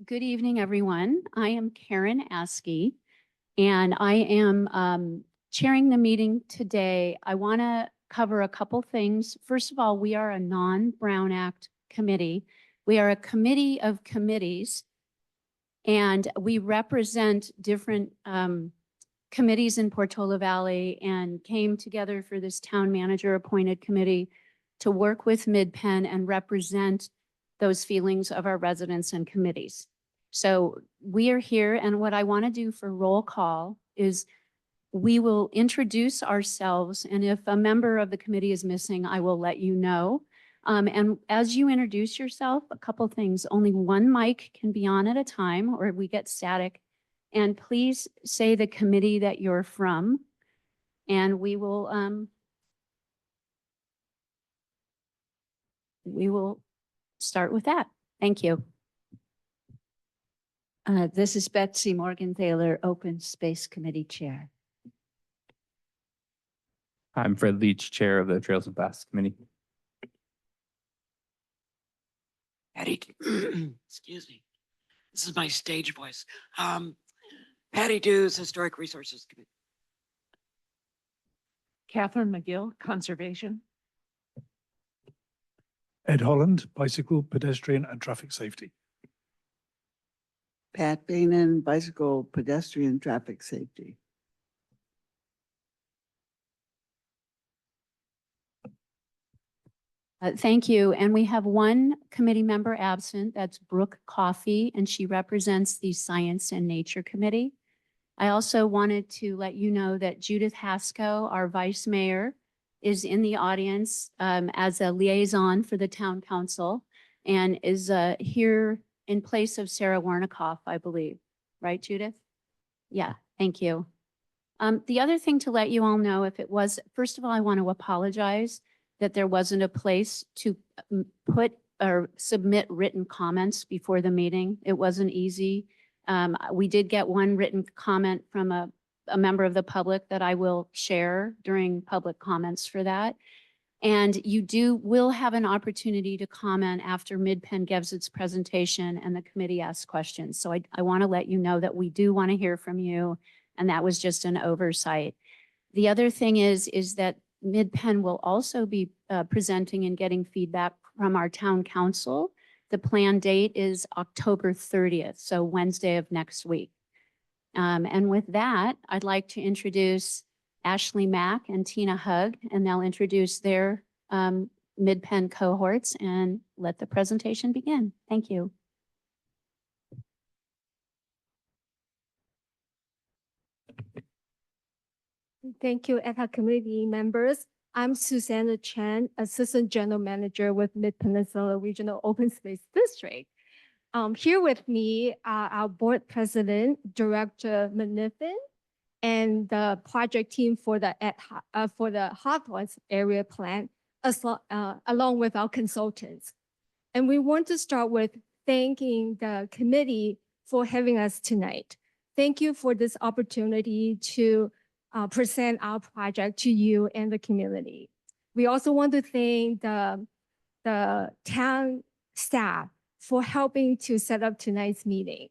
Good evening, everyone. I am Karen Askey, and I am chairing the meeting today. I want to cover a couple things. First of all, we are a non-Brown Act committee. We are a committee of committees, and we represent different committees in Portola Valley and came together for this town manager appointed committee to work with Mid-Penn and represent those feelings of our residents and committees. So we are here, and what I want to do for roll call is we will introduce ourselves, and if a member of the committee is missing, I will let you know. And as you introduce yourself, a couple things. Only one mic can be on at a time or we get static. And please say the committee that you're from, and we will start with that. Thank you. This is Betsy Morgan-Thaler, Open Space Committee Chair. I'm Fred Leach, Chair of the Trails and Paths Committee. Patty, excuse me. This is my stage voice. Patty Dews, Historic Resources Committee. Catherine McGill, Conservation. Ed Holland, Bicycle, Pedestrian and Traffic Safety. Pat Bainan, Bicycle, Pedestrian, Traffic Safety. Thank you. And we have one committee member absent. That's Brooke Coffey, and she represents the Science and Nature Committee. I also wanted to let you know that Judith Haskell, our vice mayor, is in the audience as a liaison for the town council and is here in place of Sarah Warnikoff, I believe. Right, Judith? Yeah, thank you. The other thing to let you all know, if it was, first of all, I want to apologize that there wasn't a place to put or submit written comments before the meeting. It wasn't easy. We did get one written comment from a member of the public that I will share during public comments for that. And you will have an opportunity to comment after Mid-Penn gives its presentation and the committee asks questions. So I want to let you know that we do want to hear from you, and that was just an oversight. The other thing is that Mid-Penn will also be presenting and getting feedback from our town council. The planned date is October 30th, so Wednesday of next week. And with that, I'd like to introduce Ashley Mack and Tina Hug, and they'll introduce their Mid-Penn cohorts and let the presentation begin. Thank you. Thank you, ETA committee members. I'm Susanna Chen, Assistant General Manager with Mid-Peninsula Regional Open Space District. Here with me are our board president, Director Manithan, and the project team for the Hawthorns area plan, along with our consultants. And we want to start with thanking the committee for having us tonight. Thank you for this opportunity to present our project to you and the community. We also want to thank the town staff for helping to set up tonight's meeting.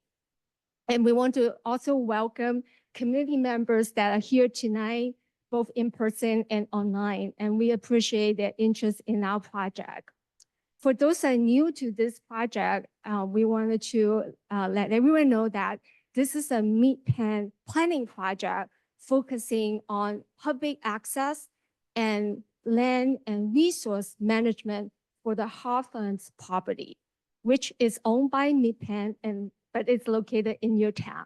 And we want to also welcome community members that are here tonight, both in person and online, and we appreciate their interest in our project. For those that are new to this project, we wanted to let everyone know that this is a Mid-Penn planning project focusing on public access and land and resource management for the Hawthorns property, which is owned by Mid-Penn but it's located in your town.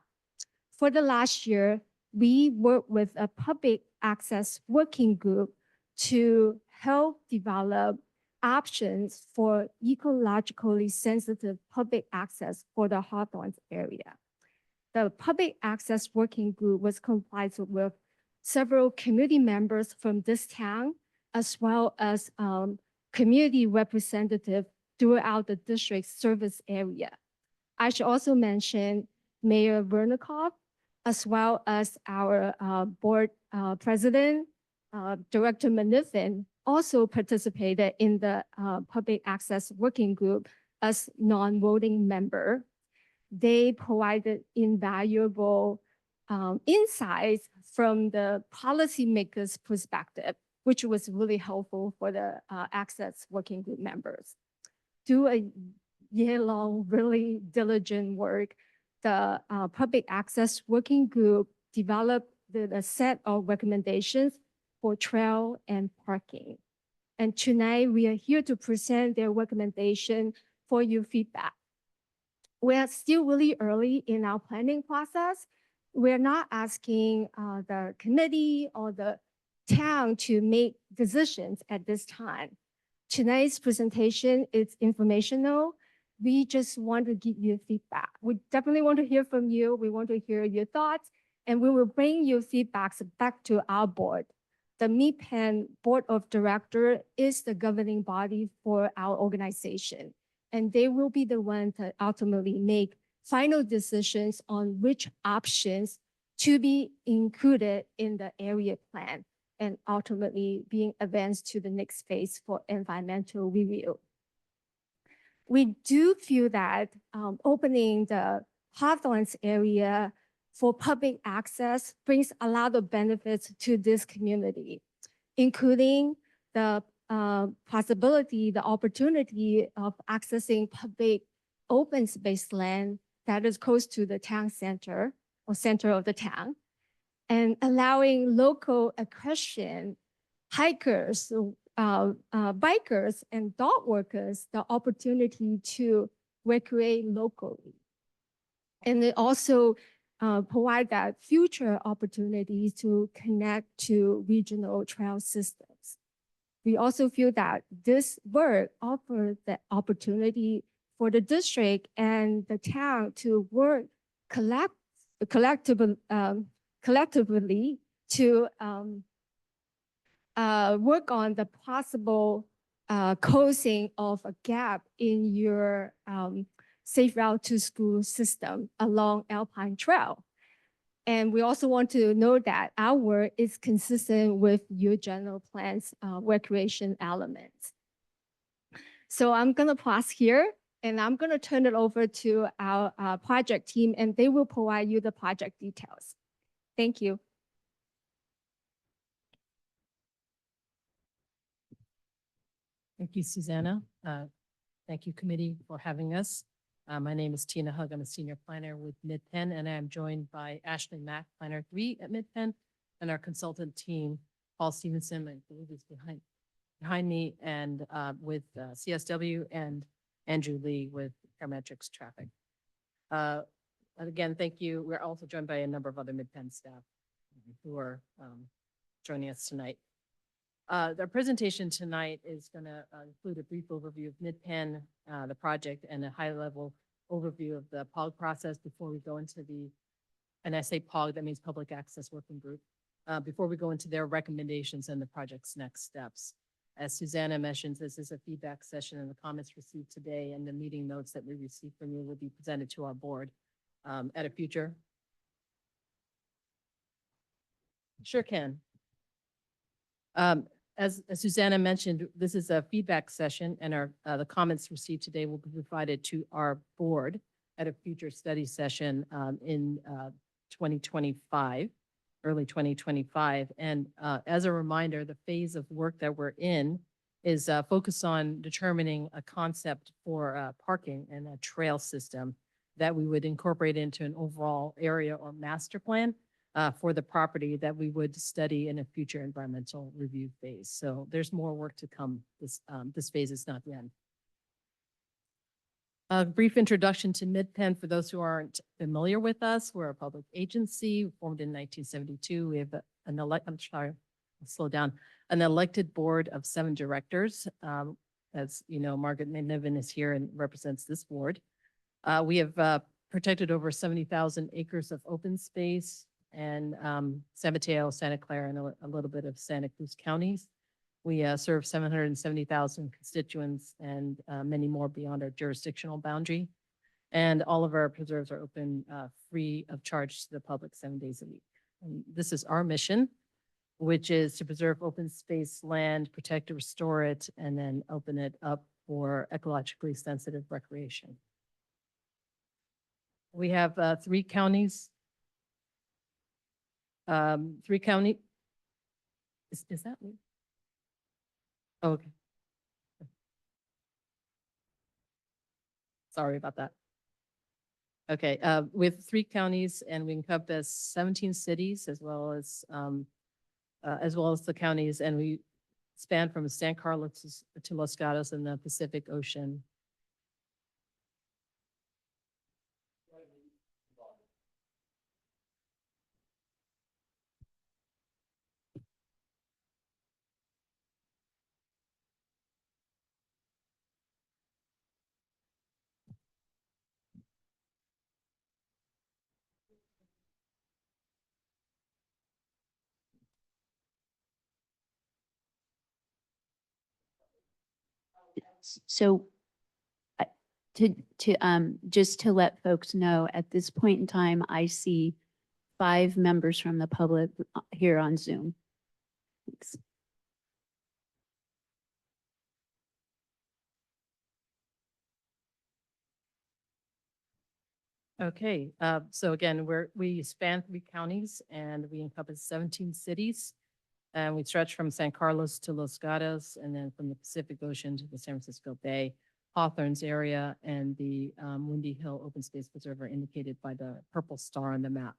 For the last year, we worked with a public access working group to help develop options for ecologically sensitive public access for the Hawthorns area. The public access working group was comprised with several community members from this town, as well as community representatives throughout the district service area. I should also mention Mayor Vernikoff, as well as our board president, Director Manithan, also participated in the public access working group as non-voting member. they provided invaluable insights from the policymakers' perspective, which was really helpful for the access working group members. Through a year-long, really diligent work, the public access working group developed a set of recommendations for trail and parking. And tonight we are here to present their recommendation for your feedback. We are still really early in our planning process. We're not asking the committee or the town to make decisions at this time. Tonight's presentation is informational. We just want to give you feedback. We definitely want to hear from you. We want to hear your thoughts, and we will bring your feedbacks back to our board. The MIPAN Board of Directors is the governing body for our organization, and they will be the one to ultimately make final decisions on which options to be included in the area plan and ultimately being advanced to the next phase for environmental review. We do feel that opening the Hawthorns area for public access brings a lot of benefits to this community, including the possibility, the opportunity of accessing public open space land that is close to the town center or center of the town, and allowing local equestrian, hikers, bikers, and dog workers the opportunity to recreate locally. And it also provide that future opportunities to connect to regional trail systems. We also feel that this work offers the opportunity for the district and the town to work collectively to work on the possible closing of a gap in your safe route to school system along Alpine Trail. And we also want to note that our work is consistent with your general plan's recreation elements. So I'm gonna pause here and I'm gonna turn it over to our project team, and they will provide you the project details. Thank you. Thank you, Susanna. Thank you, committee, for having us. My name is Tina Hug. I'm a senior planner with MidPenn, and I'm joined by Ashley Mack, planner 3 at MidPenn, and our consultant team, Paul Stevenson, I believe is behind me, and with CSW, and Andrew Lee with Parametrics Traffic. And again, thank you. We're also joined by a number of other MidPenn staff who are joining us tonight. The presentation tonight is going to include a brief overview of MidPenn, the project, and a high-level overview of the POG process before we go into and I say POG, that means Public Access Working Group, before we go into their recommendations and the project's next steps. As Susanna mentioned, this is a feedback session, and the comments received today and the meeting notes that we received from you will be presented to our board at a future. Sure can. As Susanna mentioned, this is a feedback session, and the comments received today will be provided to our board at a future study session in 2025, early 2025. And as a reminder, the phase of work that we're in is focused on determining a concept for parking and a trail system that we would incorporate into an overall area or master plan for the property that we would study in a future environmental review phase. So there's more work to come. This phase is not the end. A brief introduction to MidPenn for those who aren't familiar with us. We're a public agency formed in 1972. We have an elected board of 7 directors. As you know, Margaret McNiven is here and represents this board. We have protected over 70,000 acres of open space, and San Mateo, Santa Clara, and a little bit of Santa Cruz counties. We serve 770,000 constituents and many more beyond our jurisdictional boundary. And all of our preserves are open free of charge to the public 7 days a week. And this is our mission, which is to preserve open space land, protect and restore it, and then open it up for ecologically sensitive recreation. We have three counties. Three county. Is that me? Oh, okay. Sorry about that. Okay, with three counties, and we encompass 17 cities as well as the counties, and we span from San Carlos to Los Gatos in the Pacific Ocean. So I- just to let folks know, at this point in time, I see 5 members from the public here on Zoom. Thanks. Okay, so again, we span three counties and we encompass 17 cities. And we stretch from San Carlos to Los Gatos, and then from the Pacific Ocean to the San Francisco Bay, Hawthorns area, and the Windy Hill Open Space Preserve are indicated by the purple star on the map.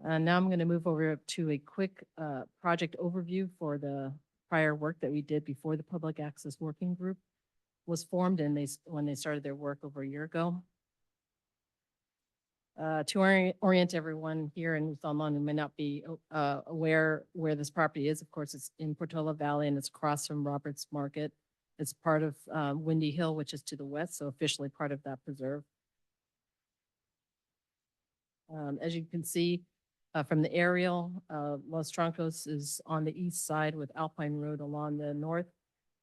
And now I'm going to move over to a quick project overview for the prior work that we did before the Public Access Working Group was formed, and when they started their work over a year ago. To orient everyone here and who's online who may not be aware where this property is, of course, it's in Portola Valley and it's across from Roberts Market. It's part of Windy Hill, which is to the west, so officially part of that preserve. As you can see from the aerial, Los Troncos is on the east side with Alpine Road along the north,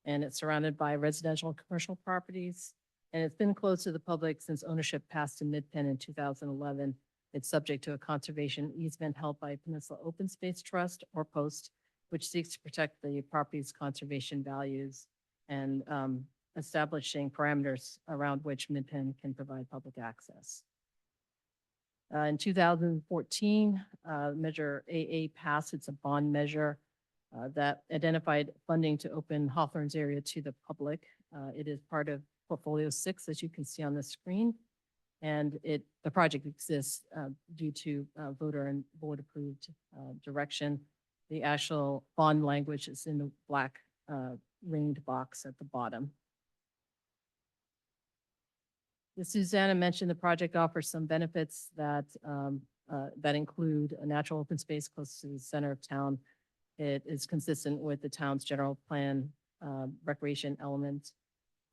and it's surrounded by residential and commercial properties. And it's been closed to the public since ownership passed to Mid-Penn in 2011. It's subject to a conservation easement held by Peninsula Open Space Trust, or POST, which seeks to protect the property's conservation values and establishing parameters around which Mid-Penn can provide public access. In 2014, Measure AA passed. It's a bond measure that identified funding to open Hawthorns area to the public. It is part of Portfolio 6, as you can see on the screen. And the project exists due to voter and board approved direction. The actual bond language is in the black ringed box at the bottom. As Susanna mentioned, the project offers some benefits that include a natural open space close to the center of town. It is consistent with the town's general plan recreation element,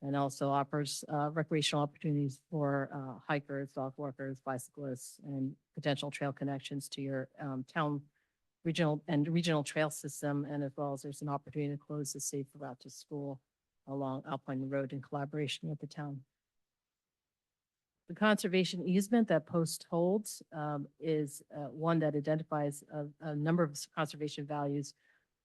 and also offers recreational opportunities for hikers, dog walkers, bicyclists, and potential trail connections to your town regional trail system. And as well as there's an opportunity to close the safe route to school along Alpine Road in collaboration with the town. The conservation easement that POST holds is one that identifies a number of conservation values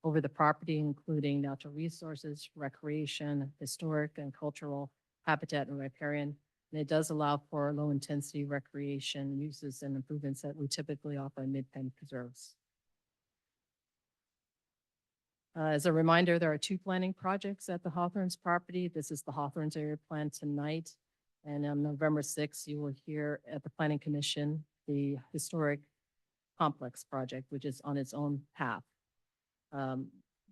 over the property, including natural resources, recreation, historic and cultural habitat, and riparian. And it does allow for low-intensity recreation uses and improvements that we typically offer in Mid-Penn preserves. As a reminder, there are 2 planning projects at the Hawthorns property. This is the Hawthorns area plan tonight. And on November 6th, you will hear at the Planning Commission the historic complex project, which is on its own path.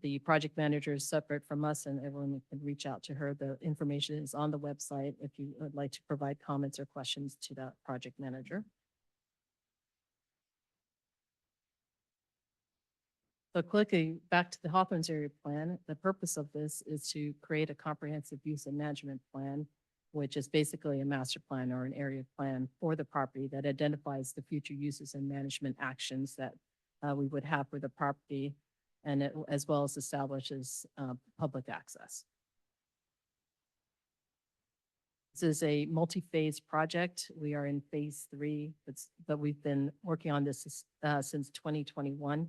The project manager is separate from us, and everyone can reach out to her. The information is on the website if you would like to provide comments or questions to that project manager. So quickly, back to the Hawthorns area plan. The purpose of this is to create a comprehensive use and management plan, which is basically a master plan or an area plan for the property that identifies the future uses and management actions that we would have for the property, and it, as well as establishes public access. This is a multi-phase project. We are in phase 3, but we've been working on this since 2021.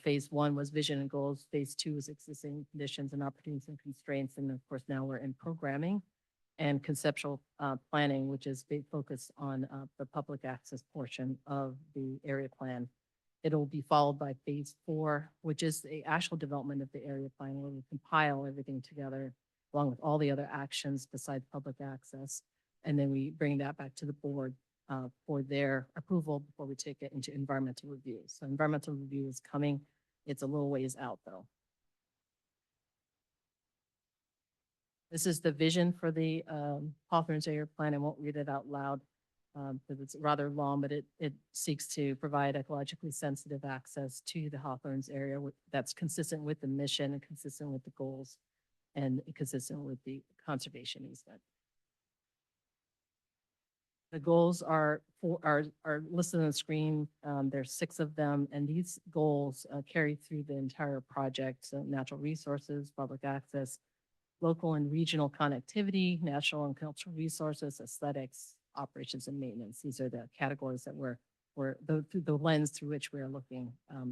Phase 1 was vision and goals. Phase 2 is existing conditions and opportunities and constraints. And of course, now we're in programming. and conceptual planning, which is big focus on the public access portion of the area plan. It'll be followed by phase 4, which is the actual development of the area plan, where we compile everything together along with all the other actions besides public access. And then we bring that back to the board for their approval before we take it into environmental review. So environmental review is coming. It's a little ways out though. This is the vision for the Hawthorns area plan. I won't read it out loud because it's rather long, but it seeks to provide ecologically sensitive access to the Hawthorns area that's consistent with the mission and consistent with the goals and consistent with the conservation easement. The goals are listed on the screen. There's 6 of them, and these goals carry through the entire project. So natural resources, public access, local and regional connectivity, natural and cultural resources, aesthetics, operations, and maintenance. These are the categories that we're through the lens through which we are looking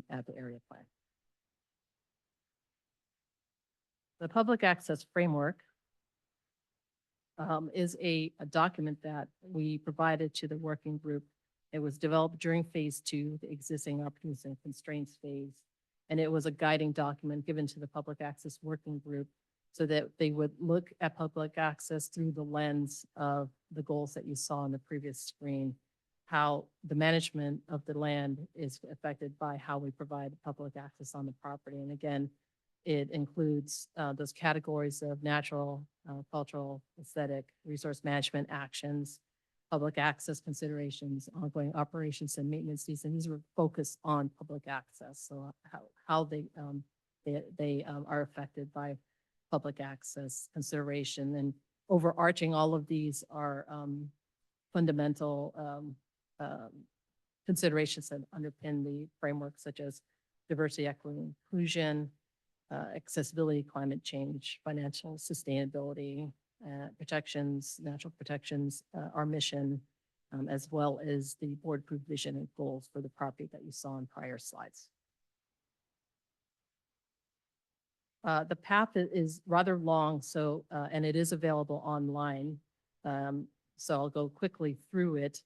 at the area plan. The public access framework is a document that we provided to the working group. It was developed during phase 2, the existing opportunities and constraints phase. And it was a guiding document given to the public access working group so that they would look at public access through the lens of the goals that you saw on the previous screen, how the management of the land is affected by how we provide public access on the property. And again, it includes those categories of natural, cultural, aesthetic, resource management actions, public access considerations, ongoing operations and maintenance needs. And these were focused on public access. So how they are affected by public access consideration. And overarching all of these are fundamental considerations that underpin the framework, such as diversity, equity, inclusion, accessibility, climate change, financial sustainability, protections, natural protections, our mission, as well as the board-approved vision and goals for the property that you saw in prior slides. The path is rather long, so and it is available online. So I'll go quickly through it.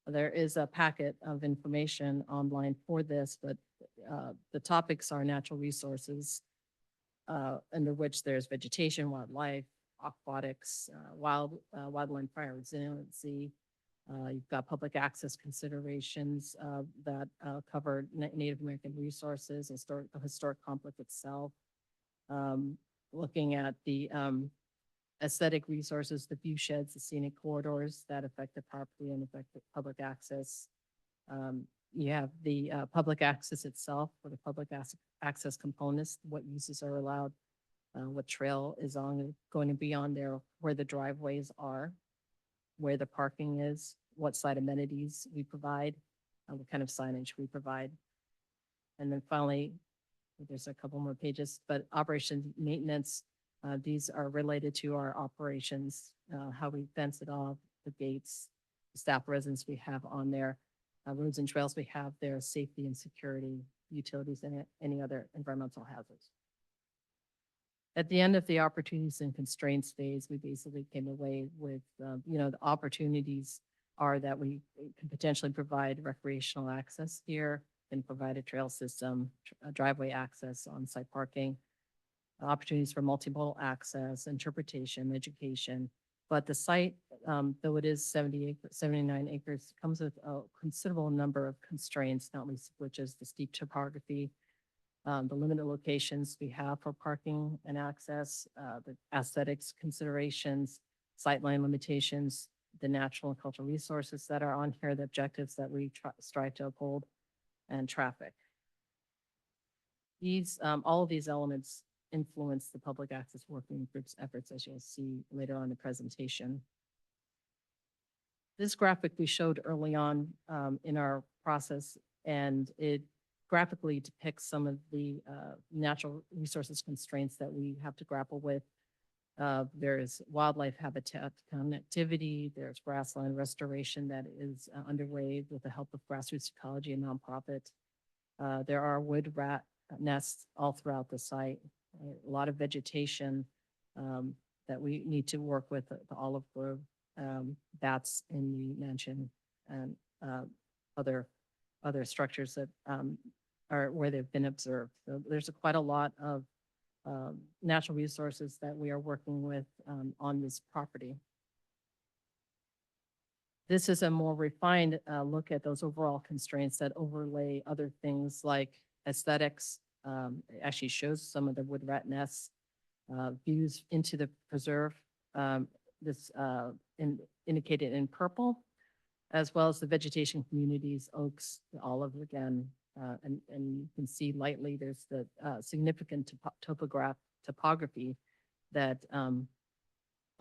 There is a packet of information online for this, but the topics are natural resources, under which there's vegetation, wildlife, aquatics, wildland fire resiliency. You've got public access considerations that cover Native American resources, the historic complex itself. Looking at the aesthetic resources, the view sheds, the scenic corridors that affect the property and affect the public access. You have the public access itself, or the public access components, what uses are allowed, what trail is going to be on there, where the driveways are, where the parking is, what site amenities we provide, what kind of signage we provide. And then finally, there's a couple more pages, but operations maintenance, these are related to our operations, how we fence it off, the gates, the staff residence we have on there, roads and trails we have there, safety and security, utilities, and any other environmental hazards. At the end of the opportunities and constraints phase, we basically came away with, the opportunities are that we can potentially provide recreational access here and provide a trail system, driveway access, on-site parking, opportunities for multimodal access, interpretation, education. But the site, though it is 79 acres, comes with a considerable number of constraints, not least of which is the steep topography, the limited locations we have for parking and access, the aesthetics considerations, sightline limitations, the natural and cultural resources that are on here, the objectives that we strive to uphold, and traffic. All of these elements influence the public access working group's efforts, as you'll see later on in the presentation. This graphic we showed early on in our process, and it graphically depicts some of the natural resources constraints that we have to grapple with. There's wildlife habitat connectivity, there's grassland restoration that is underway with the help of grassroots ecology and nonprofit. There are wood rat nests all throughout the site, a lot of vegetation that we need to work with the olive grove, bats in the mansion and other structures that are where they've been observed. So there's quite a lot of natural resources that we are working with on this property. This is a more refined look at those overall constraints that overlay other things like aesthetics. It actually shows some of the wood rat nests, views into the preserve, indicated in purple, as well as the vegetation communities, oaks, the olive again, and you can see lightly there's the significant topography that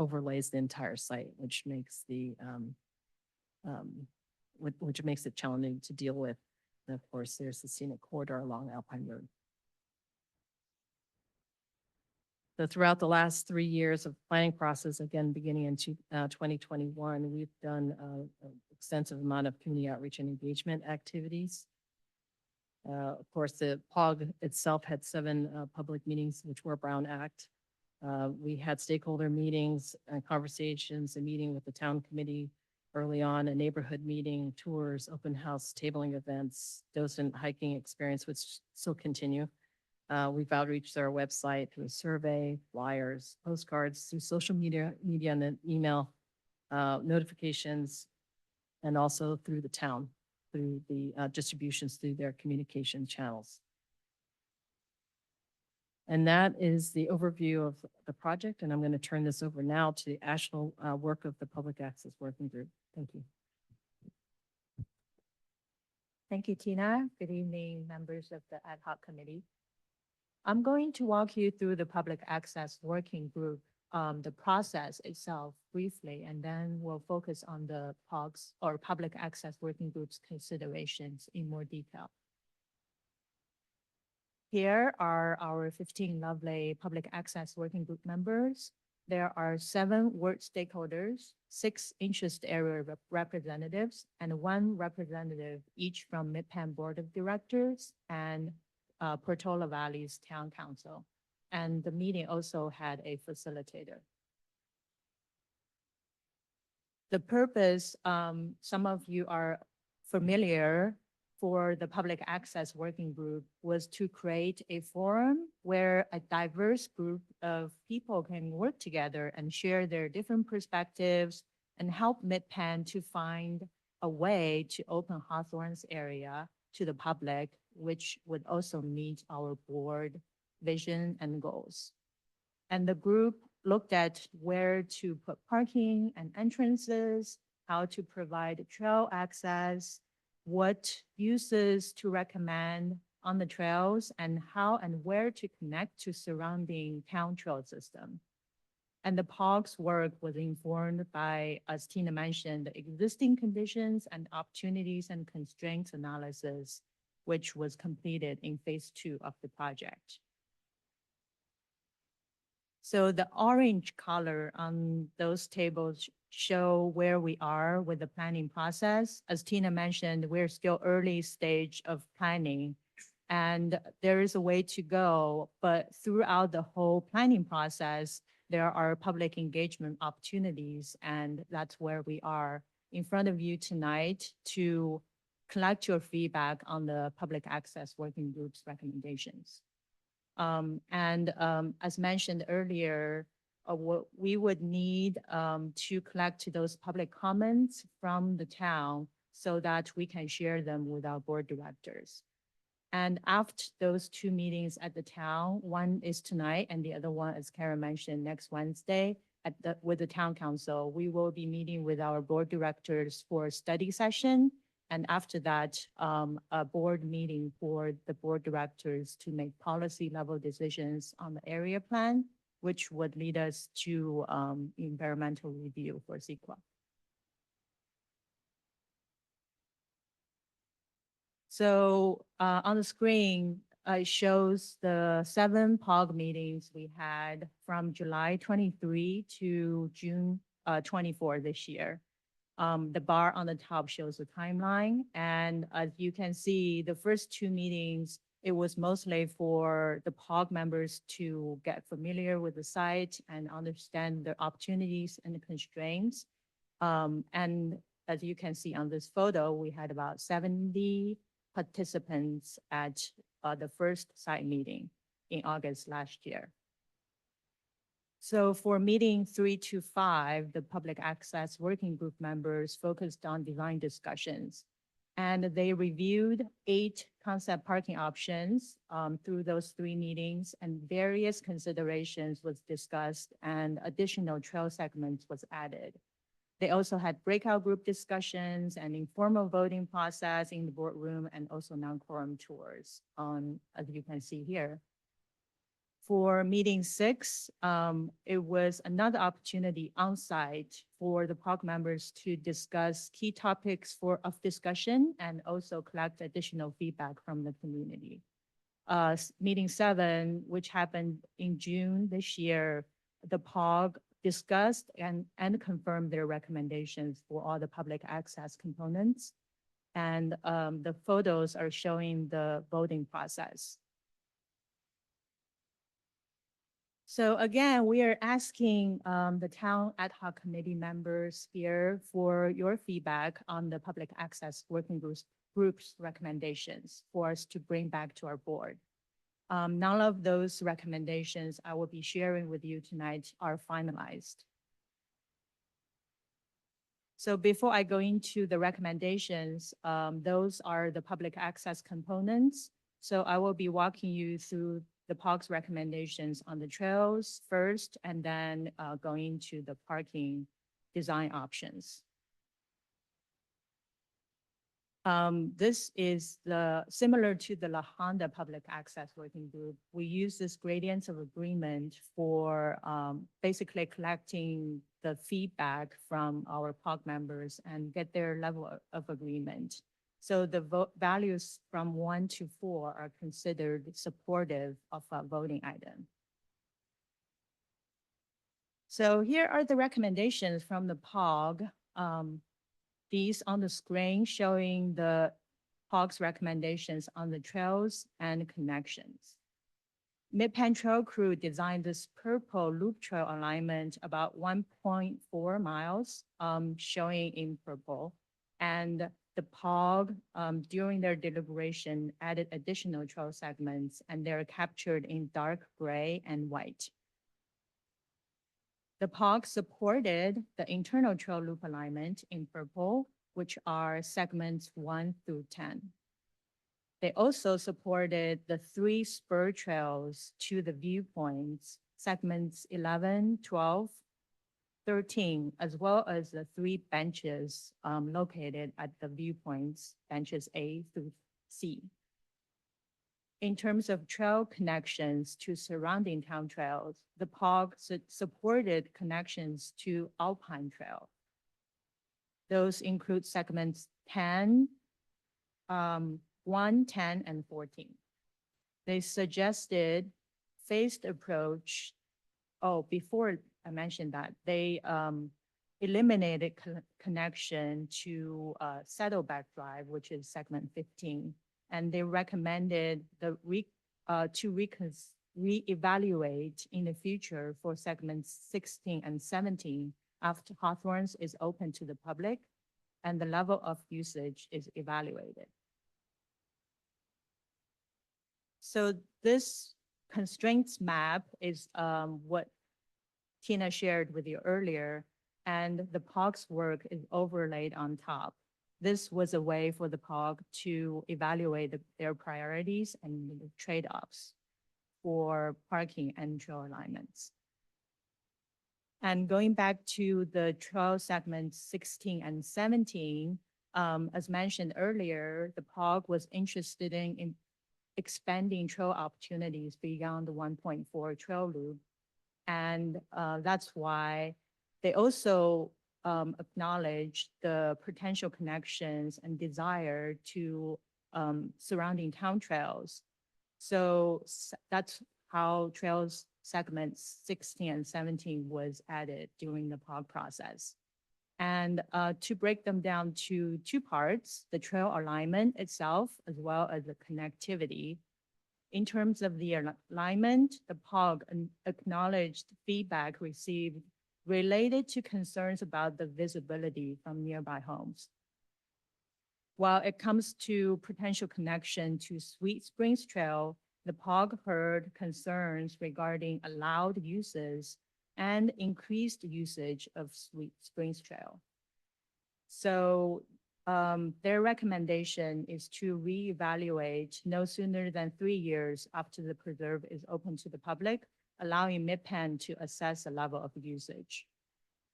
overlays the entire site, which makes which makes it challenging to deal with. And of course, there's the scenic corridor along Alpine Road. So throughout the last 3 years of planning process, again, beginning in 2021, we've done an extensive amount of community outreach and engagement activities. Of course, the POG itself had 7 public meetings, which were Brown Act. We had stakeholder meetings and conversations, a meeting with the town committee early on, a neighborhood meeting, tours, open house, tabling events, docent hiking experience, which still continue. We've outreached our website through a survey, flyers, postcards, through social media and then email notifications, and also through the town, through the distributions through their communication channels. And that is the overview of the project, and I'm going to turn this over now to the actual work of the Public Access Working Group. Thank you. Thank you, Tina. Good evening, members of the Ad hoc Committee. I'm going to walk you through the Public Access Working Group, the process itself briefly, and then we'll focus on the POGs or Public Access Working Group's considerations in more detail. Here are our 15 lovely Public Access Working Group members. There are 7 ward stakeholders, 6 interest area representatives, and 1 representative each from Mid-Penn Board of Directors and Portola Valley's Town Council. And the meeting also had a facilitator. The purpose, some of you are familiar for the Public Access Working Group, was to create a forum where a diverse group of people can work together and share their different perspectives and help Mid-Penn to find a way to open Hawthorns area to the public, which would also meet our board vision and goals. And the group looked at where to put parking and entrances, how to provide trail access, what uses to recommend on the trails, and how and where to connect to surrounding town trail system. And the POG's work was informed by, as Tina mentioned, the existing conditions and opportunities and constraints analysis, which was completed in phase 2 of the project. So the orange color on those tables show where we are with the planning process. As Tina mentioned, we're still early stage of planning, and there is a way to go, but throughout the whole planning process, there are public engagement opportunities, and that's where we are in front of you tonight to collect your feedback on the Public Access Working Group's recommendations. As mentioned earlier, what we would need to collect those public comments from the town so that we can share them with our board directors. And after those 2 meetings at the town, one is tonight and the other one, as Karen mentioned, next Wednesday with the town council, we will be meeting with our board directors for a study session. And after that, a board meeting for the board directors to make policy level decisions on the area plan, which would lead us to environmental review for CEQA. So on the screen, it shows the 7 POG meetings we had from July 23 to June 24 this year. The bar on the top shows the timeline. And as you can see, the first 2 meetings It was mostly for the POG members to get familiar with the site and understand the opportunities and the constraints. And as you can see on this photo, we had about 70 participants at the first site meeting in August last year. So for meeting 3 to 5, the public access working group members focused on design discussions. And they reviewed 8 concept parking options through those 3 meetings, and various considerations was discussed and additional trail segments was added. They also had breakout group discussions and informal voting process in the boardroom and also non-quorum tours as you can see here. For meeting 6, it was another opportunity on site for the POG members to discuss key topics of discussion and also collect additional feedback from the community. Meeting 7, which happened in June this year, the POG discussed and confirmed their recommendations for all the public access components. And the photos are showing the voting process. So again, we are asking the town ad hoc committee members here for your feedback on the public access working group's recommendations for us to bring back to our board. None of those recommendations I will be sharing with you tonight are finalized. So before I go into the recommendations, those are the public access components. So I will be walking you through the POG's recommendations on the trails first, and then going to the parking design options. This is similar to the La Honda Public Access Working Group. We use this gradients of agreement for basically collecting the feedback from our POG members and get their level of agreement. So the values from 1 to 4 are considered supportive of a voting item. So here are the recommendations from the POG. These on the screen showing the POG's recommendations on the trails and connections. Mid-Penn Trail Crew designed this purple loop trail alignment about 1.4 miles, showing in purple. And the POG, during their deliberation, added additional trail segments, and they're captured in dark gray and white. The POG supported the internal trail loop alignment in purple, which are segments 1 through 10. They also supported the 3 spur trails to the viewpoints, segments 11, 12, 13, as well as the 3 benches located at the viewpoints, benches A through C. In terms of trail connections to surrounding town trails, the POG supported connections to Alpine Trail. Those include segments 10, 1, 10, and 14. They suggested phased approach. Oh, before I mentioned that, they eliminated connection to Saddleback Drive, which is segment 15. And they recommended to reevaluate in the future for segments 16 and 17 after Hawthorns is open to the public and the level of usage is evaluated. So this constraints map is what Tina shared with you earlier, and the POG's work is overlaid on top. This was a way for the POG to evaluate their priorities and the trade-offs for parking and trail alignments. And going back to the trail segments 16 and 17, as mentioned earlier, the POG was interested in expanding trail opportunities beyond the 1.4 trail loop. And that's why they also acknowledge the potential connections and desire to surrounding town trails. So that's how trails segments 16 and 17 was added during the POG process. And to break them down to 2 parts, the trail alignment itself, as well as the connectivity. In terms of the alignment, the POG acknowledged feedback received related to concerns about the visibility from nearby homes. While it comes to potential connection to Sweet Springs Trail, the POG heard concerns regarding allowed uses and increased usage of Sweet Springs Trail. So their recommendation is to reevaluate no sooner than 3 years after the preserve is open to the public, allowing MidPen to assess the level of usage.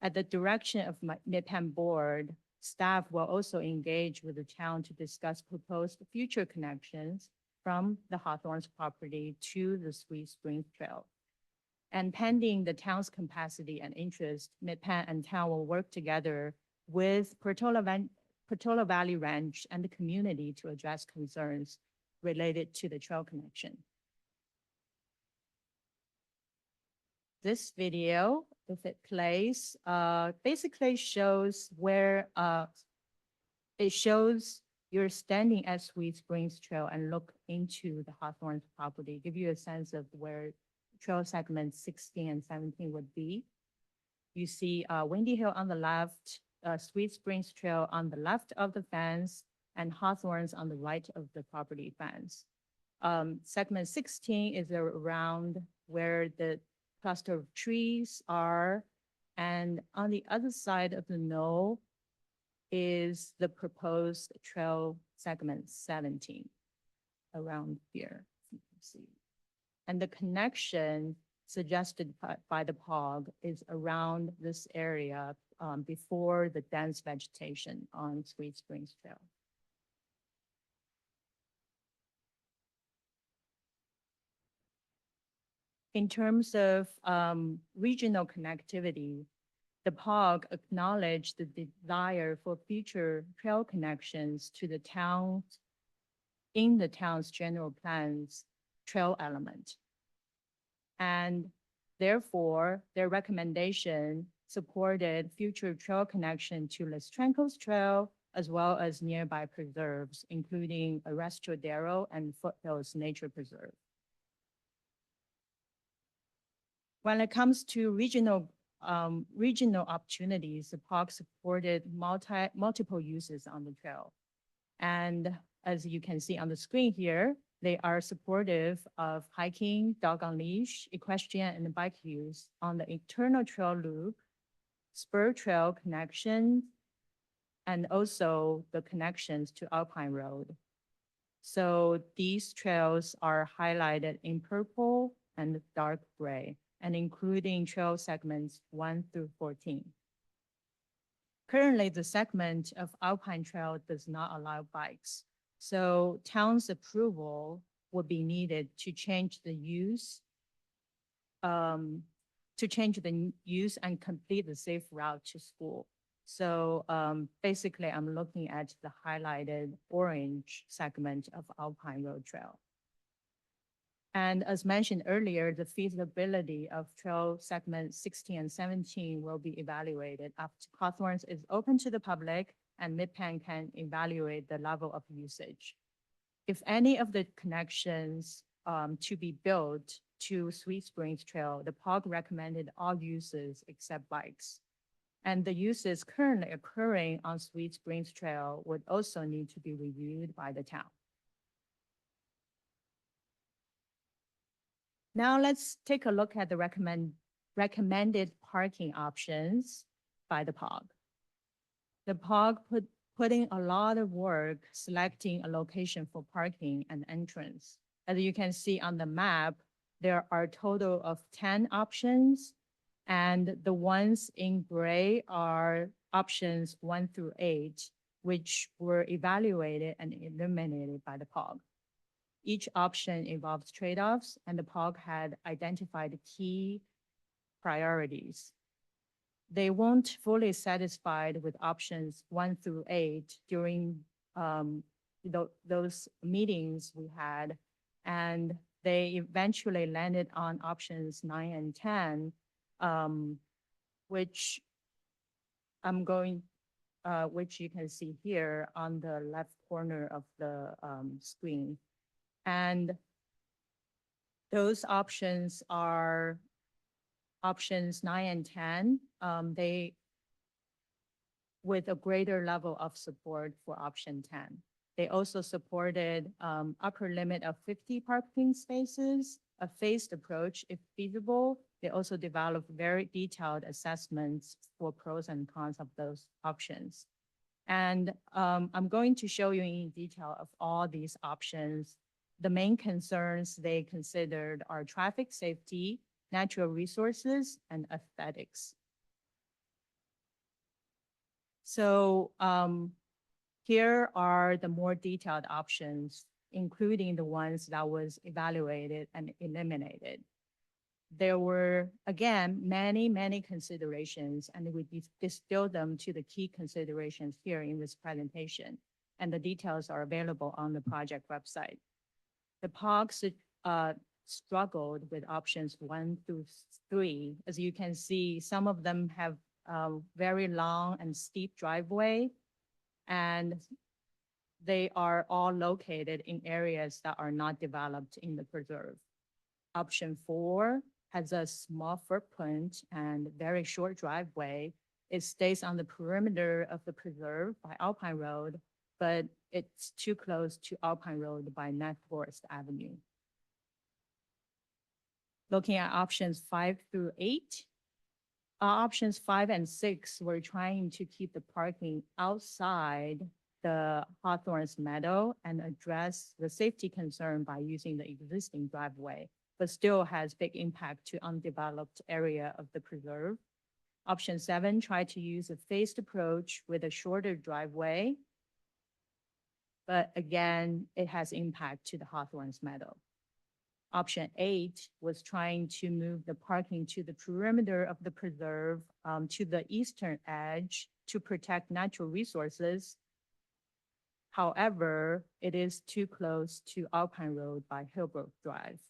At the direction of MidPen board, staff will also engage with the town to discuss proposed future connections from the Hawthorns property to the Sweet Springs Trail. And pending the town's capacity and interest, MidPen and town will work together with Portola Valley Ranch and the community to address concerns related to the trail connection. This video, if it plays, basically shows where it shows you're standing at Sweet Springs Trail and look into the Hawthorns property, give you a sense of where trail segments 16 and 17 would be. You see Windy Hill on the left, Sweet Springs Trail on the left of the fence, and Hawthorns on the right of the property fence. Segment 16 is around where the cluster of trees are, and on the other side of the knoll is the proposed trail segment 17, around here, you can see. And the connection suggested by the POG is around this area before the dense vegetation on Sweet Springs Trail. In terms of regional connectivity, the POG acknowledged the desire for future trail connections to the town in the town's general plans trail element. And therefore, their recommendation supported future trail connection to Los Trancos Trail, as well as nearby preserves, including Arrestradero and Foothills Nature Preserve. When it comes to regional opportunities, the park supported multiple uses on the trail. And as you can see on the screen here, they are supportive of hiking, dog on leash, equestrian, and bike use on the internal trail loop, spur trail connection, and also the connections to Alpine Road. So these trails are highlighted in purple and dark gray, and including trail segments 1 through 14. Currently, the segment of Alpine Trail does not allow bikes. So town's approval would be needed to change the use, and complete the safe route to school. So basically, I'm looking at the highlighted orange segment of Alpine Road Trail. And as mentioned earlier, the feasibility of trail segments 16 and 17 will be evaluated after Hawthorns is open to the public and MidPen can evaluate the level of usage. If any of the connections to be built to Sweet Springs Trail, the POG recommended all uses except bikes. And the uses currently occurring on Sweet Springs Trail would also need to be reviewed by the town. Now let's take a look at the recommended parking options by the POG. The POG put in a lot of work selecting a location for parking and entrance. As you can see on the map, there are a total of 10 options, and the ones in gray are options 1 through 8, which were evaluated and eliminated by the POG. Each option involves trade-offs, and the POG had identified key priorities. They weren't fully satisfied with options 1 through 8 during those meetings we had, and they eventually landed on options 9 and 10, which which you can see here on the left corner of the screen. And Those options are options 9 and 10. They with a greater level of support for option 10. They also supported upper limit of 50 parking spaces, a phased approach if feasible. They also developed very detailed assessments for pros and cons of those options. And I'm going to show you in detail of all these options. The main concerns they considered are traffic safety, natural resources, and aesthetics. So here are the more detailed options, including the ones that was evaluated and eliminated. There were, again, many considerations, and we distilled them to the key considerations here in this presentation, and the details are available on the project website. The POGs struggled with options 1 through 3. As you can see, some of them have very long and steep driveway, and they are all located in areas that are not developed in the preserve. Option 4 has a small footprint and very short driveway. It stays on the perimeter of the preserve by Alpine Road, but it's too close to Alpine Road by North Forest Avenue. Looking at options 5 through 8, options 5 and 6 were trying to keep the parking outside the Hawthorns meadow and address the safety concern by using the existing driveway, but still has big impact to undeveloped area of the preserve. Option 7 tried to use a phased approach with a shorter driveway, but again, it has impact to the Hawthorns meadow. Option 8 was trying to move the parking to the perimeter of the preserve to the eastern edge to protect natural resources. However, it is too close to Alpine Road by Hillbrook Drive.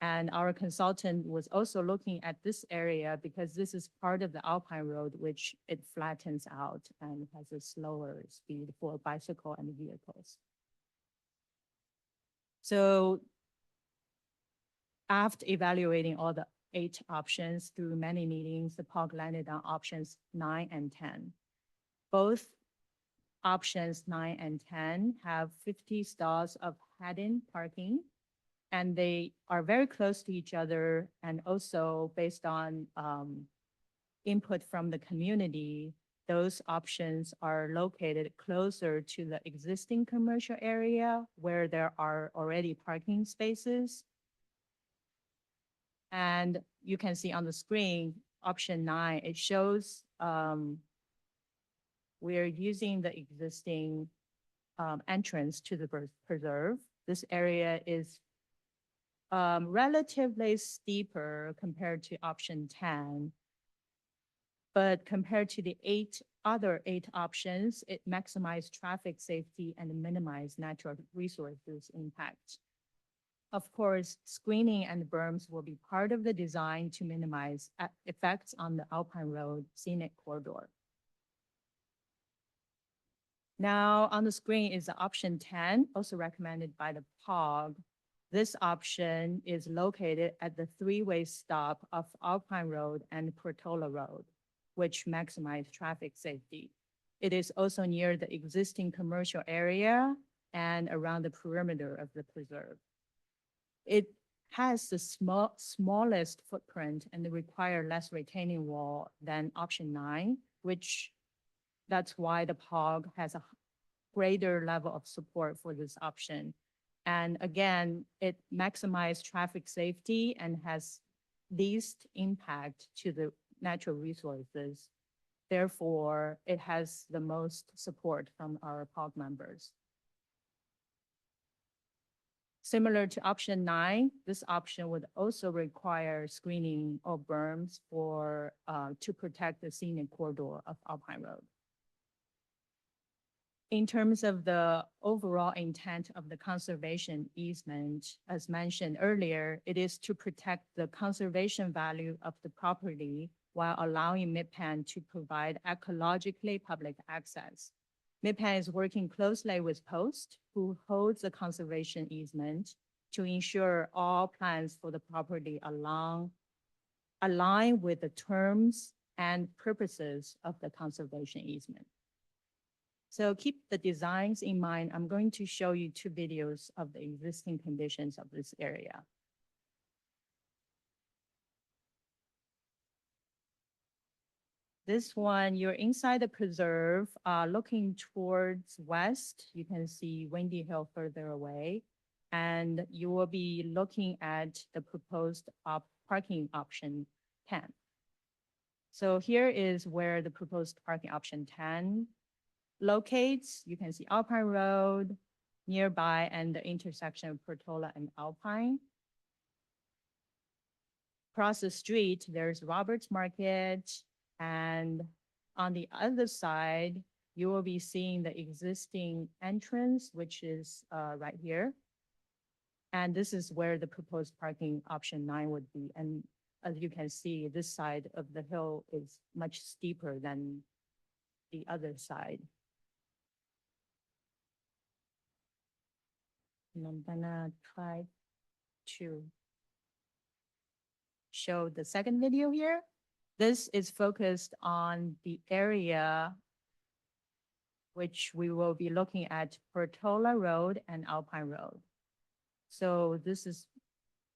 And our consultant was also looking at this area because this is part of the Alpine Road, which it flattens out and has a slower speed for bicycle and vehicles. So after evaluating all the 8 options through many meetings, the POG landed on options 9 and 10. Both options 9 and 10 have 50 stalls of head-in parking, and they are very close to each other. And also based on input from the community, those options are located closer to the existing commercial area where there are already parking spaces. And you can see on the screen, option 9, it shows we're using the existing entrance to the preserve. This area is relatively steeper compared to option 10. But compared to the other eight options, it maximized traffic safety and minimized natural resources impact. Of course, screening and berms will be part of the design to minimize effects on the Alpine Road scenic corridor. Now on the screen is the option 10, also recommended by the POG. This option is located at the three-way stop of Alpine Road and Portola Road, which maximize traffic safety. It is also near the existing commercial area and around the perimeter of the preserve. It has the smallest footprint and require less retaining wall than option 9, which that's why the POG has a greater level of support for this option. And again, it maximizes traffic safety and has least impact to the natural resources. Therefore, it has the most support from our POG members. Similar to option 9, this option would also require screening or berms for to protect the scenic corridor of Alpine Road. In terms of the overall intent of the conservation easement, as mentioned earlier, it is to protect the conservation value of the property while allowing MidPen to provide ecologically public access. MidPen is working closely with Post, who holds the conservation easement, to ensure all plans for the property align with the terms and purposes of the conservation easement. So keep the designs in mind. I'm going to show you 2 videos of the existing conditions of this area. This one, you're inside the preserve, looking towards west. You can see Windy Hill further away. And you will be looking at the proposed parking option 10. So here is where the proposed parking option 10 locates. You can see Alpine Road nearby and the intersection of Portola and Alpine. Across the street, there's Roberts Market. And on the other side, you will be seeing the existing entrance, which is right here. And this is where the proposed parking option 9 would be. And as you can see, this side of the hill is much steeper than the other side. And I'm gonna try to show the second video here. This is focused on the area which we will be looking at Portola Road and Alpine Road. So this is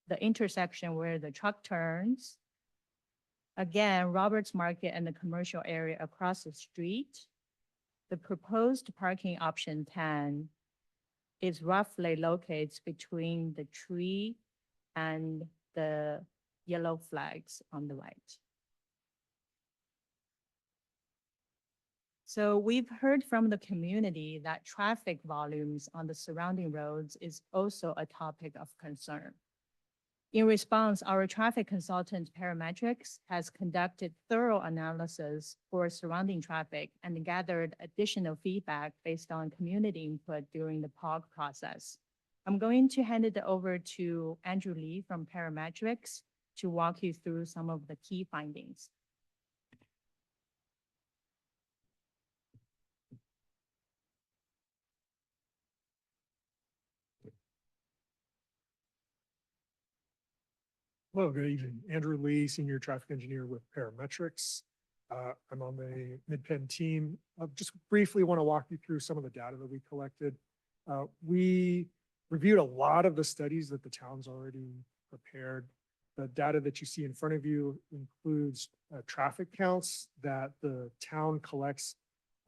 the intersection where the truck turns. Again, Roberts Market and the commercial area across the street. The proposed parking option 10 is roughly located between the tree and the yellow flags on the right. So we've heard from the community that traffic volumes on the surrounding roads is also a topic of concern. In response, our traffic consultant Parametrics has conducted thorough analysis for surrounding traffic and gathered additional feedback based on community input during the POG process. I'm going to hand it over to Andrew Lee from Parametrics to walk you through some of the key findings. Hello, good evening. Andrew Lee, Senior Traffic Engineer with Parametrics. I'm on the Mid-Penn team. I just briefly want to walk you through some of the data that we collected. We reviewed a lot of the studies that the town's already prepared. The data that you see in front of you includes traffic counts that the town collects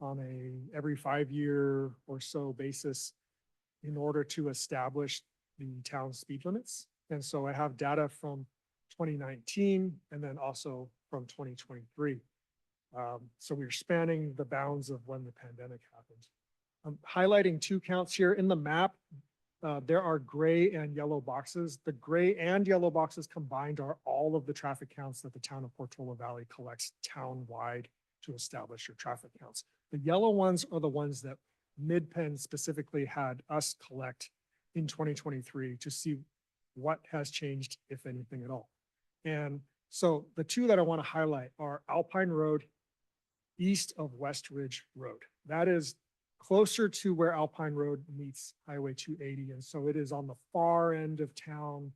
on a every 5-year or so basis in order to establish the town speed limits. And so I have data from 2019 and then also from 2023. So we're spanning the bounds of when the pandemic happened. I'm highlighting 2 counts here in the map. There are gray and yellow boxes. The gray and yellow boxes combined are all of the traffic counts that the town of Portola Valley collects town-wide to establish your traffic counts. The yellow ones are the ones that Mid-Penn specifically had us collect in 2023 to see what has changed, if anything at all. And so the 2 that I want to highlight are Alpine Road east of West Ridge Road. That is closer to where Alpine Road meets Highway 280. And so it is on the far end of town.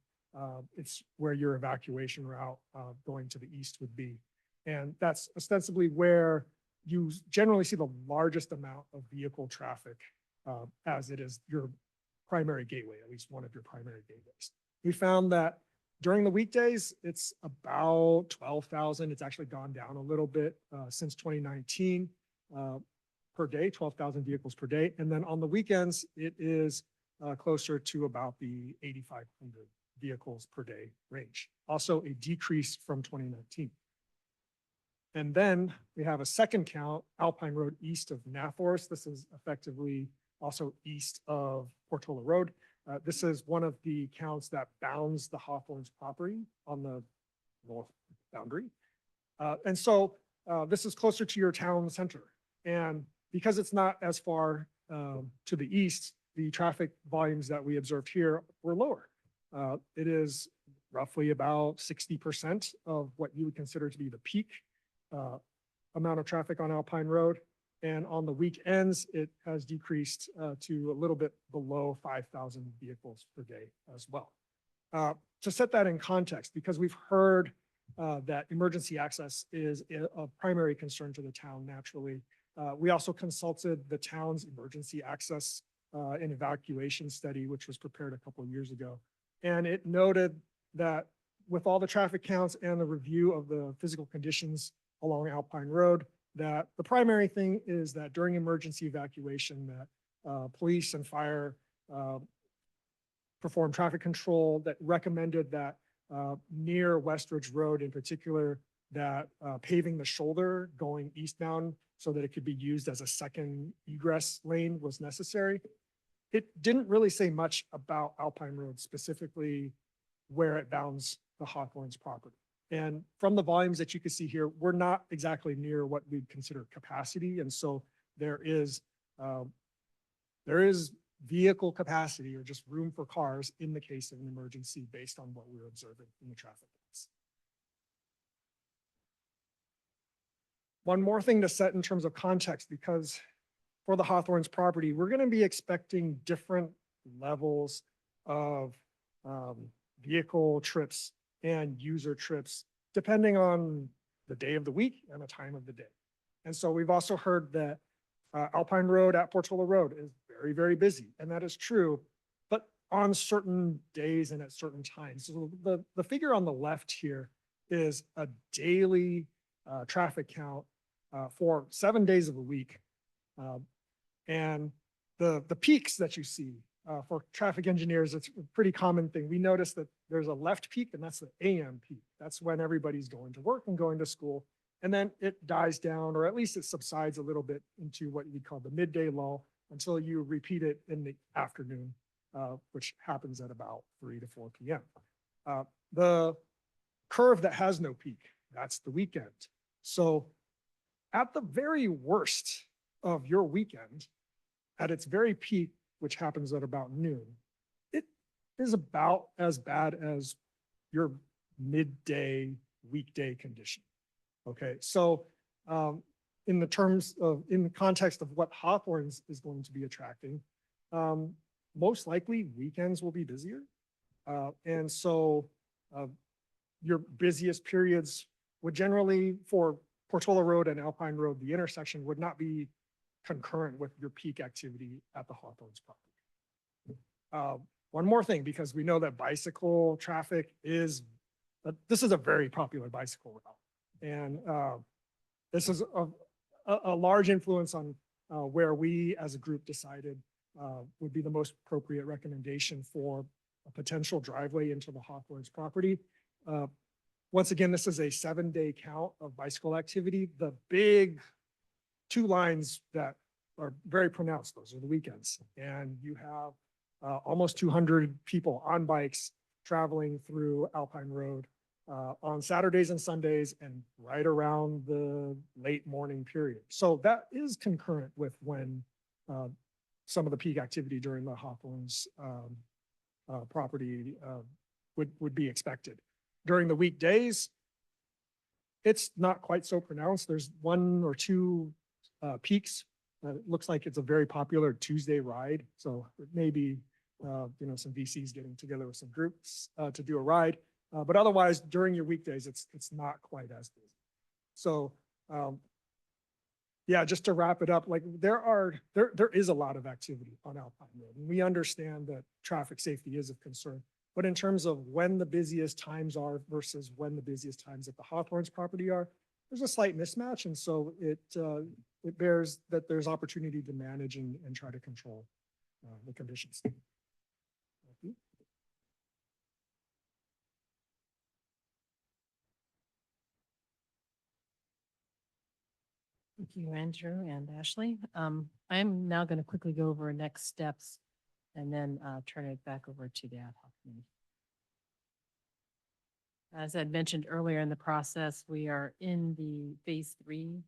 It's where your evacuation route going to the east would be. And that's ostensibly where you generally see the largest amount of vehicle traffic as it is your primary gateway, at least one of your primary gateways. We found that during the weekdays, it's about 12,000. It's actually gone down a little bit since 2019 per day, 12,000 vehicles per day. And then on the weekends, it is closer to about the 8,500 vehicles per day range. Also a decrease from 2019. And then we have a second count, Alpine Road east of Nathorst. This is effectively also east of Portola Road. This is one of the counts that bounds the Hawthorns property on the north boundary. And so this is closer to your town center. And because it's not as far to the east, the traffic volumes that we observed here were lower. It is roughly about 60% of what you would consider to be the peak amount of traffic on Alpine Road. And on the weekends, it has decreased to a little bit below 5,000 vehicles per day as well. To set that in context, because we've heard that emergency access is a primary concern to the town naturally. We also consulted the town's emergency access and evacuation study, which was prepared a couple of years ago. And it noted that with all the traffic counts and the review of the physical conditions along Alpine Road, that the primary thing is that during emergency evacuation, that police and fire perform traffic control, that recommended that near Westridge Road in particular, that paving the shoulder going eastbound so that it could be used as a second egress lane was necessary. It didn't really say much about Alpine Road, specifically where it bounds the Hawthorns property. And from the volumes that you can see here, we're not exactly near what we'd consider capacity. And so there is vehicle capacity or just room for cars in the case of an emergency based on what we're observing in the traffic lights. One more thing to set in terms of context, because for the Hawthorns property, we're going to be expecting different levels of vehicle trips and user trips, depending on the day of the week and the time of the day. And so we've also heard that Alpine Road at Portola Road is very, very busy, and that is true, but on certain days and at certain times. So the figure on the left here is a daily traffic count for 7 days of a week. And the peaks that you see for traffic engineers, it's a pretty common thing. We notice that there's a left peak, and that's the AM peak. That's when everybody's going to work and going to school. And then it dies down, or at least it subsides a little bit into what we call the midday lull until you repeat it in the afternoon, which happens at about 3 to 4 p.m. The curve that has no peak, that's the weekend. So at the very worst of your weekend, at its very peak, which happens at about noon, it is about as bad as your midday weekday condition. Okay, so in the context of what Hawthorns is going to be attracting, most likely weekends will be busier. And so your busiest periods would generally, for Portola Road and Alpine Road, the intersection would not be concurrent with your peak activity at the Hawthorns property. One more thing, because we know that bicycle traffic this is a very popular bicycle route. And this is a large influence on where we as a group decided would be the most appropriate recommendation for a potential driveway into the Hawthorns property. Once again, this is a 7-day count of bicycle activity. The big 2 lines that are very pronounced, those are the weekends. And you have almost 200 people on bikes traveling through Alpine Road on Saturdays and Sundays and right around the late morning period. So that is concurrent with when some of the peak activity during the Hawthorns property would be expected. During the weekdays, it's not quite so pronounced. There's 1 or 2 peaks. It looks like it's a very popular Tuesday ride. So it may be some VCs getting together with some groups to do a ride. But otherwise, during your weekdays, it's not quite as busy. So yeah, just to wrap it up, like there is a lot of activity on Alpine Road. And we understand that traffic safety is of concern. But in terms of when the busiest times are versus when the busiest times at the Hawthorns property are, there's a slight mismatch. And so it bears that there's opportunity to manage and try to control the conditions. Thank you. Thank you, Andrew and Ashley. I'm now going to quickly go over next steps and then turn it back over to the ad hoc committee. As I'd mentioned earlier in the process, we are in the phase 3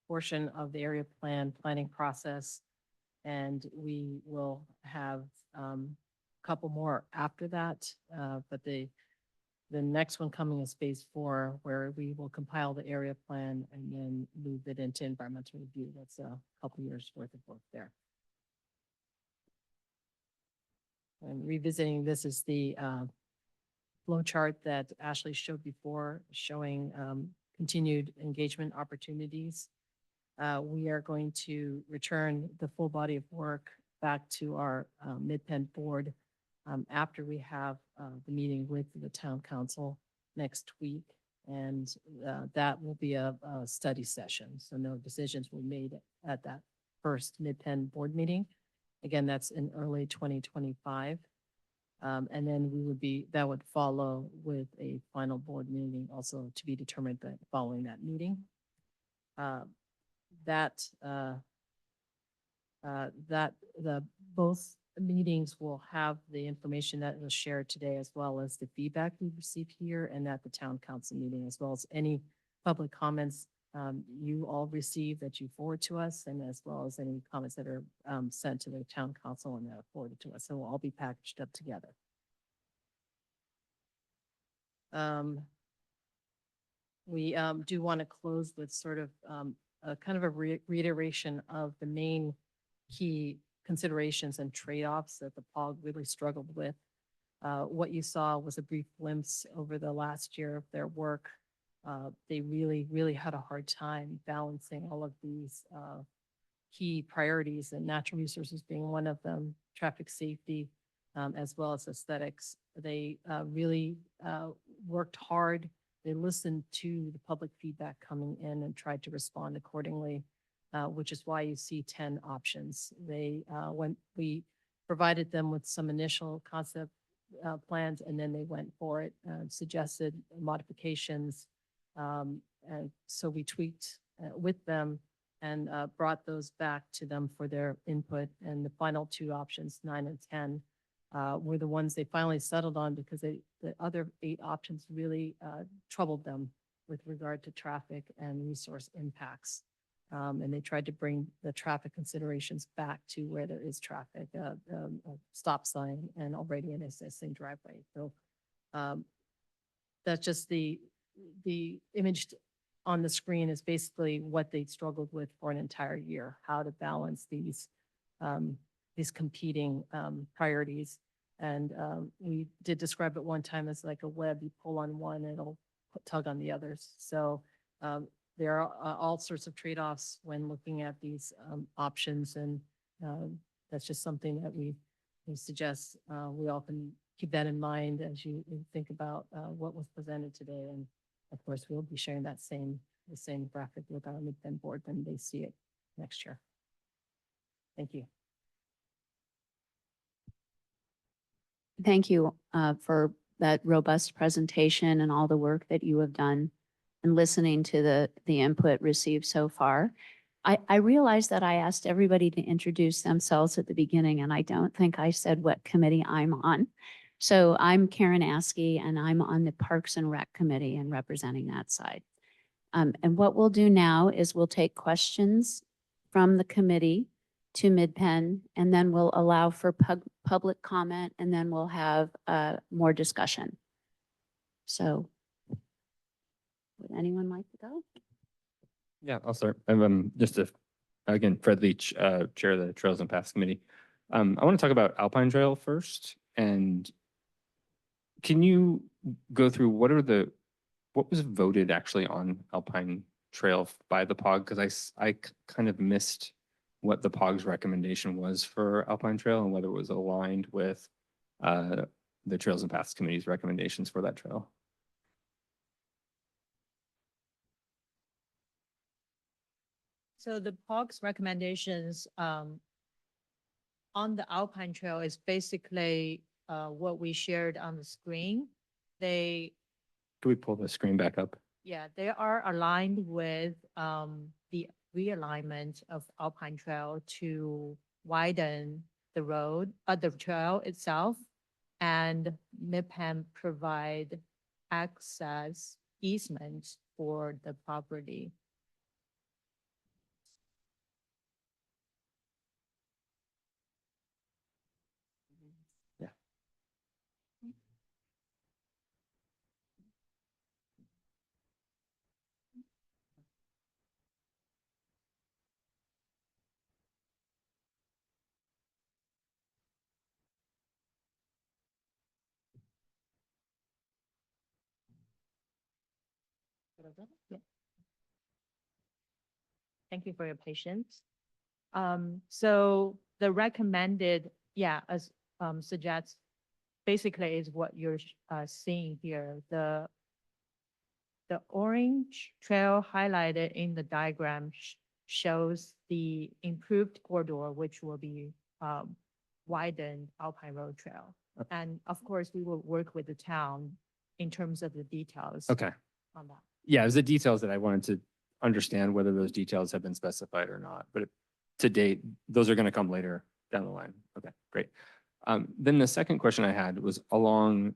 portion of the area planning process, and we will have a couple more after that. But the the next one coming is phase 4, where we will compile the area plan and then move it into environmental review. That's a couple years worth of work there. And revisiting, this is the flow chart that Ashley showed before, showing continued engagement opportunities. We are going to return the full body of work back to our Mid-Penn board after we have the meeting with the town council next week. And that will be a study session. So no decisions were made at that first Mid-Penn board meeting. Again, that's in early 2025. And then that would follow with a final board meeting also to be determined that following that meeting. Both meetings will have the information that was shared today, as well as the feedback we received here and at the town council meeting, as well as any public comments you all receive that you forward to us, and as well as any comments that are sent to the town council and that are forwarded to us. So we'll all be packaged up together. We do want to close with sort of a kind of a reiteration of the main key considerations and trade-offs that the POG really struggled with. What you saw was a brief glimpse over the last year of their work. They really had a hard time balancing all of these key priorities, and natural resources being one of them, traffic safety, as well as aesthetics. They really worked hard. They listened to the public feedback coming in and tried to respond accordingly, which is why you see 10 options. When we provided them with some initial concept plans, and then they went for it, suggested modifications. And so we tweaked with them and brought those back to them for their input. And the final 2 options, 9 and 10, were the ones they finally settled on, because the other 8 options really troubled them with regard to traffic and resource impacts. And they tried to bring the traffic considerations back to where there is traffic, a stop sign, and already an existing driveway. So that's just the image on the screen is basically what they struggled with for an entire year, how to balance these competing priorities. And we did describe it one time as like a web. You pull on one, it'll tug on the others. So there are all sorts of trade-offs when looking at these options. And that's just something that we suggest we all can keep that in mind as you think about what was presented today. And of course, we'll be sharing the same graphic with our Mid-Penn board when they see it next year. Thank you. Thank you for that robust presentation and all the work that you have done and listening to the input received so far. I realized that I asked everybody to introduce themselves at the beginning, and I don't think I said what committee I'm on. So I'm Karen Askey, and I'm on the Parks and Rec Committee and representing that side. And what we'll do now is we'll take questions from the committee to Mid-Penn, and then we'll allow for public comment, and then we'll have more discussion. So would anyone like to go? Yeah, I'll start. Again, Fred Leach, Chair of the Trails and Paths Committee. I want to talk about Alpine Trail first. And can you go through what was voted actually on Alpine Trail by the POG? Because I kind of missed what the POG's recommendation was for Alpine Trail and whether it was aligned with the Trails and Paths Committee's recommendations for that trail. So the POG's recommendations on the Alpine Trail is basically what we shared on the screen. Can we pull the screen back up? Yeah, they are aligned with the realignment of Alpine Trail to widen the road, the trail itself, and Mid-Penn provide access easement for the property. Thank you for your patience. So the recommended, as suggests, basically is what you're seeing here. The orange trail highlighted in the diagram shows the improved corridor, which will be widened Alpine Road Trail. And of course, we will work with the town in terms of the details Okay. on that. Yeah, it was the details that I wanted to understand whether those details have been specified or not, but to date, those are going to come later down the line. Okay, great. Then the second question I had was along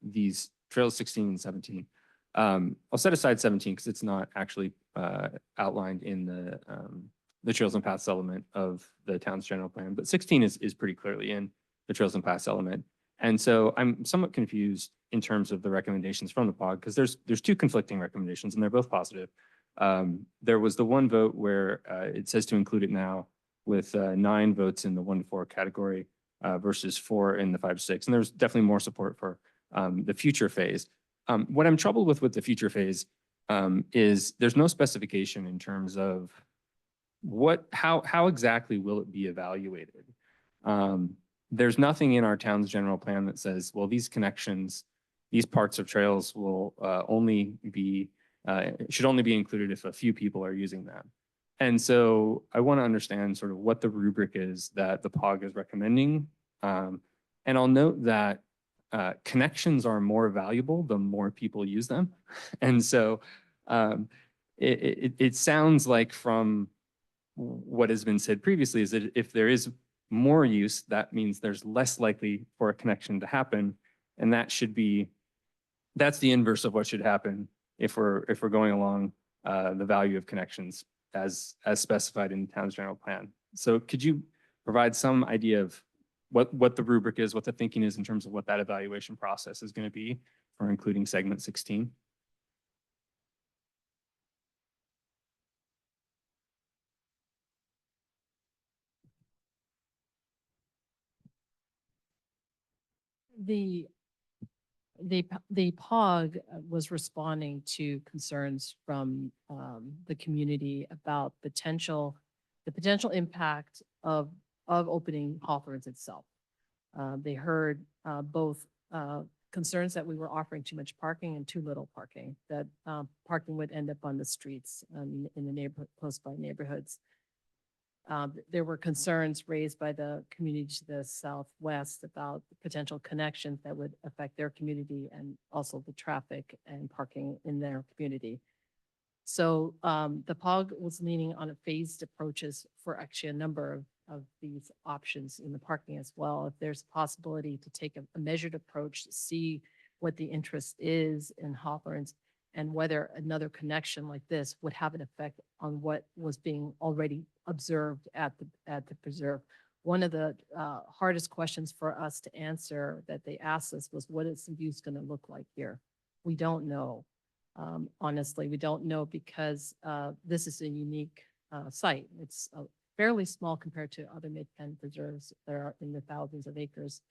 these trails 16 and 17. I'll set aside 17 because it's not actually outlined in the trails and paths element of the town's general plan, but 16 is pretty clearly in the trails and paths element. And so I'm somewhat confused in terms of the recommendations from the POG because there's two conflicting recommendations and they're both positive. There was the one vote where it says to include it now with 9 votes in the 1 to 4 category versus 4 in the 5 to 6. And there's definitely more support for the future phase. What I'm troubled with the future phase is there's no specification in terms of how exactly will it be evaluated. There's nothing in our town's general plan that says, well, these connections, these parts of trails will should only be included if a few people are using them. And so I want to understand sort of what the rubric is that the POG is recommending. And I'll note that connections are more valuable the more people use them. And so it sounds like from what has been said previously is that if there is more use, that means there's less likely for a connection to happen. And that's the inverse of what should happen if we're going along the value of connections as specified in the town's general plan. So could you provide some idea of what the rubric is, what the thinking is in terms of what that evaluation process is going to be for including segment 16? The POG was responding to concerns from the community about the potential impact of opening Hawthorns itself. They heard both concerns that we were offering too much parking and too little parking, that parking would end up on the streets in the neighborhood, close by neighborhoods. There were concerns raised by the community to the southwest about the potential connections that would affect their community and also the traffic and parking in their community. So the POG was leaning on a phased approaches for actually a number of these options in the parking as well. If there's a possibility to take a measured approach to see what the interest is in Hawthorns and whether another connection like this would have an effect on what was being already observed at the preserve. One of the hardest questions for us to answer that they asked us was, what is the use going to look like here? We don't know. Honestly, we don't know because this is a unique site. It's fairly small compared to other mid-pen preserves that are in the thousands of acres.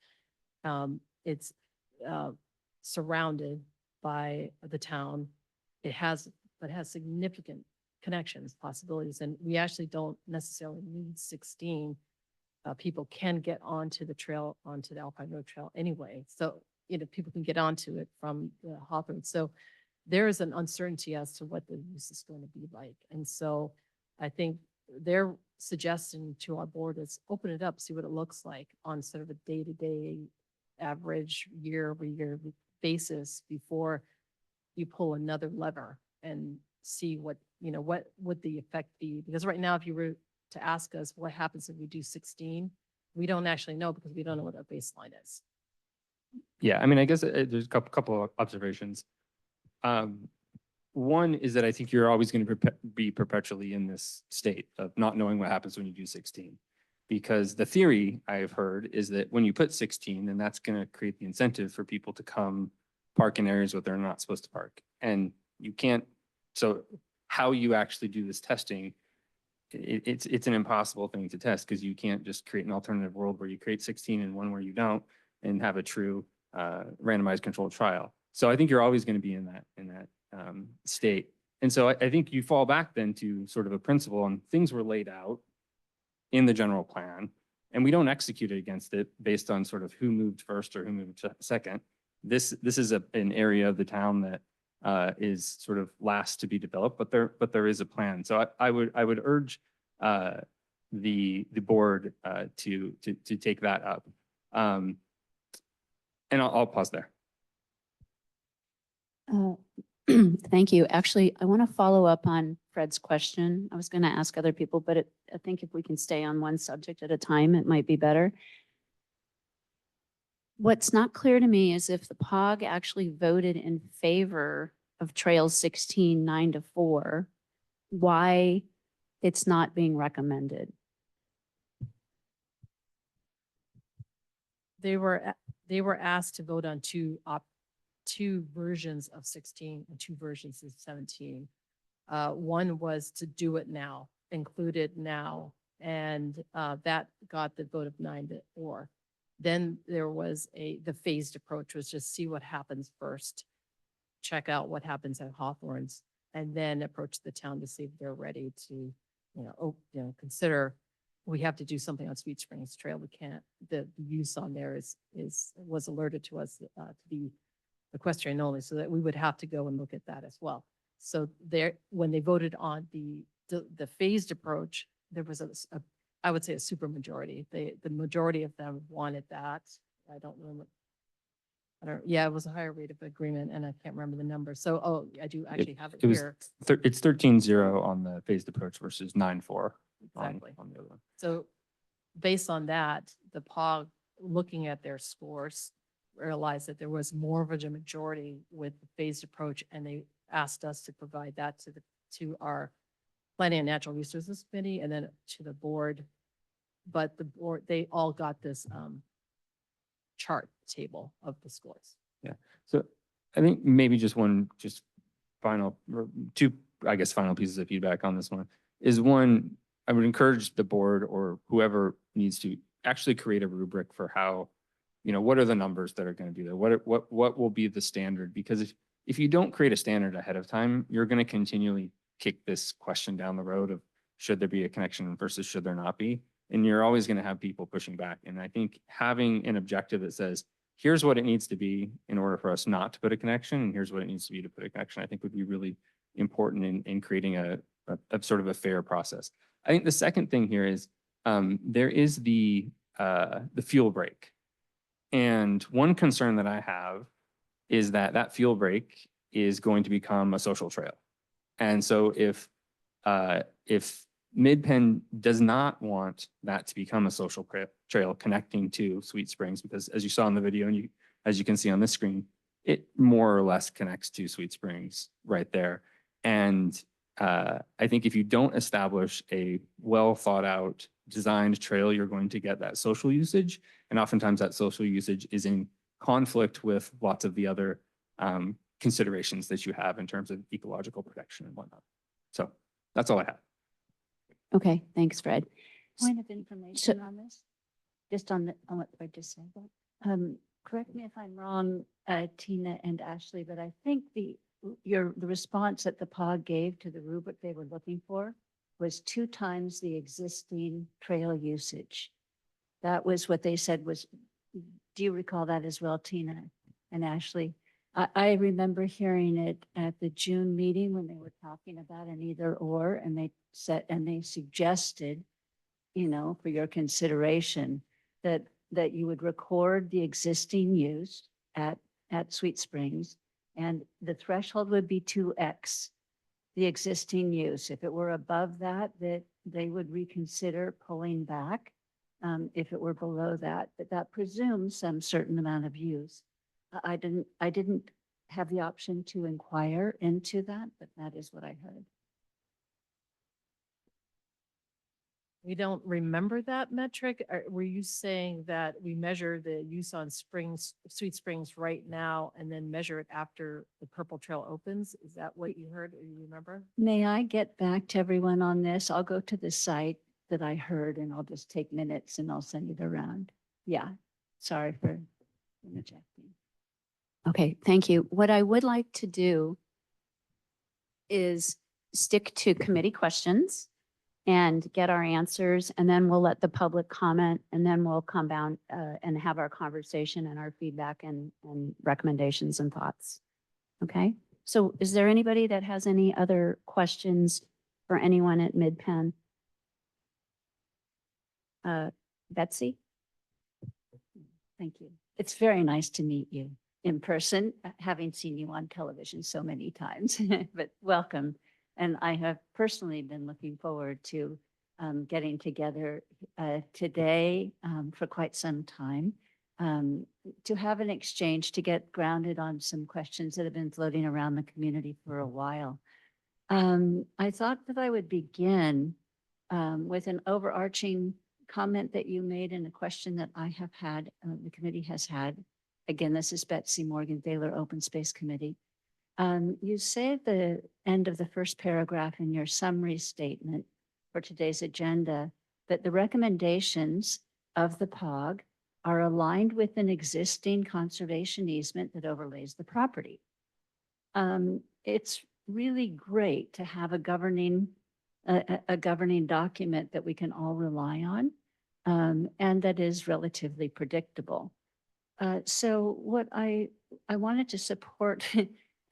It's surrounded by the town. It has significant connections, possibilities, and we actually don't necessarily need 16. People can get onto the trail, onto the Alpine Road Trail anyway. So, people can get onto it from the Hawthorne. So there is an uncertainty as to what the use is going to be like. And so I think their suggestion to our board is open it up, see what it looks like on sort of a day-to-day average year-over-year basis before you pull another lever and see what would the effect be. Because right now, if you were to ask us what happens if we do 16, we don't actually know because we don't know what our baseline is. Yeah, I mean, I guess there's a couple of observations. One is that I think you're always going to be perpetually in this state of not knowing what happens when you do 16. Because the theory I've heard is that when you put 16, then that's going to create the incentive for people to come park in areas where they're not supposed to park. And you can't, so how you actually do this testing, it's an impossible thing to test because you can't just create an alternative world where you create 16 and one where you don't and have a true randomized controlled trial. So I think you're always going to be in that state. And so I think you fall back then to sort of a principle, and things were laid out in the general plan, and we don't execute it against it based on sort of who moved first or who moved second. This is an area of the town that is sort of last to be developed, but there is a plan. So I would urge the board to take that up. And I'll pause there. Thank you. Actually, I want to follow up on Fred's question. I was going to ask other people, but I think if we can stay on one subject at a time, it might be better. What's not clear to me is if the POG actually voted in favor of Trail 16, 9-4, why it's not being recommended. They were asked to vote on two versions of 16 and two versions of 17. One was to do it now, include it now, and that got the vote of 9-4. Then there was the phased approach, was just see what happens first, check out what happens at Hawthorns, and then approach the town to see if they're ready to, consider we have to do something on Sweet Springs Trail. We can't. The use on there was alerted to us to be equestrian only, so that we would have to go and look at that as well. So when they voted on the phased approach, there was I would say a super majority. The majority of them wanted that. I don't remember. Yeah, it was a higher rate of agreement, and I can't remember the number. So, I do actually have it It was here. It's 13-0 on the phased approach versus 9-4 Exactly. on the other one. So based on that, the POG, looking at their scores, realized that there was more of a majority with the phased approach, and they asked us to provide that to our Planning and Natural Resources Committee and then to the board. But the board, they all got this chart table of the scores. Yeah. So I think maybe just final, or two, I guess, final pieces of feedback on this one is one, I would encourage the board or whoever needs to actually create a rubric for how, what are the numbers that are going to be there? What will be the standard? Because if you don't create a standard ahead of time, you're going to continually kick this question down the road of should there be a connection versus should there not be? And you're always going to have people pushing back. And I think having an objective that says, here's what it needs to be in order for us not to put a connection, and here's what it needs to be to put a connection, I think would be really important in creating a sort of a fair process. I think the second thing here is there is the fuel break. And one concern that I have is that fuel break is going to become a social trail. And so if Mid-Penn does not want that to become a social trail connecting to Sweet Springs, because as you saw in the video and as you can see on this screen, it more or less connects to Sweet Springs right there. And I think if you don't establish a well thought out designed trail, you're going to get that social usage. And oftentimes that social usage is in conflict with lots of the other considerations that you have in terms of ecological protection and whatnot. So that's all I have. Okay, thanks, Fred. Point of information on this, just on what I just said. Correct me if I'm wrong, Tina and Ashley, but I think the response that the POG gave to the rubric they were looking for was 2 times the existing trail usage. That was what they said was, do you recall that as well, Tina and Ashley? I remember hearing it at the June meeting when they were talking about an either or, and they suggested, for your consideration, that you would record the existing use at Sweet Springs, and the threshold would be 2x the existing use. If it were above that, they would reconsider pulling back. If it were below that, but that presumes some certain amount of use. I didn't have the option to inquire into that, but that is what I heard. We don't remember that metric. Were you saying that we measure the use on Sweet Springs right now and then measure it after the Purple Trail opens? Is that what you heard or you remember? May I get back to everyone on this? I'll go to the site that I heard and I'll just take minutes and I'll send it around. Yeah, sorry for interjecting. Okay, thank you. What I would like to do is stick to committee questions and get our answers, and then we'll let the public comment, and then we'll come down and have our conversation and our feedback and recommendations and thoughts. Okay, so is there anybody that has any other questions for anyone at MidPen? Betsy? Thank you. It's very nice to meet you in person, having seen you on television so many times, but welcome. And I have personally been looking forward to getting together today for quite some time to have an exchange, to get grounded on some questions that have been floating around the community for a while. I thought that I would begin with an overarching comment that you made and a question that I have had, the committee has had. Again, this is Betsy Morgan, Baylor Open Space Committee. You say at the end of the first paragraph in your summary statement for today's agenda that the recommendations of the POG are aligned with an existing conservation easement that overlays the property. It's really great to have a governing document that we can all rely on and that is relatively predictable. So what I wanted to support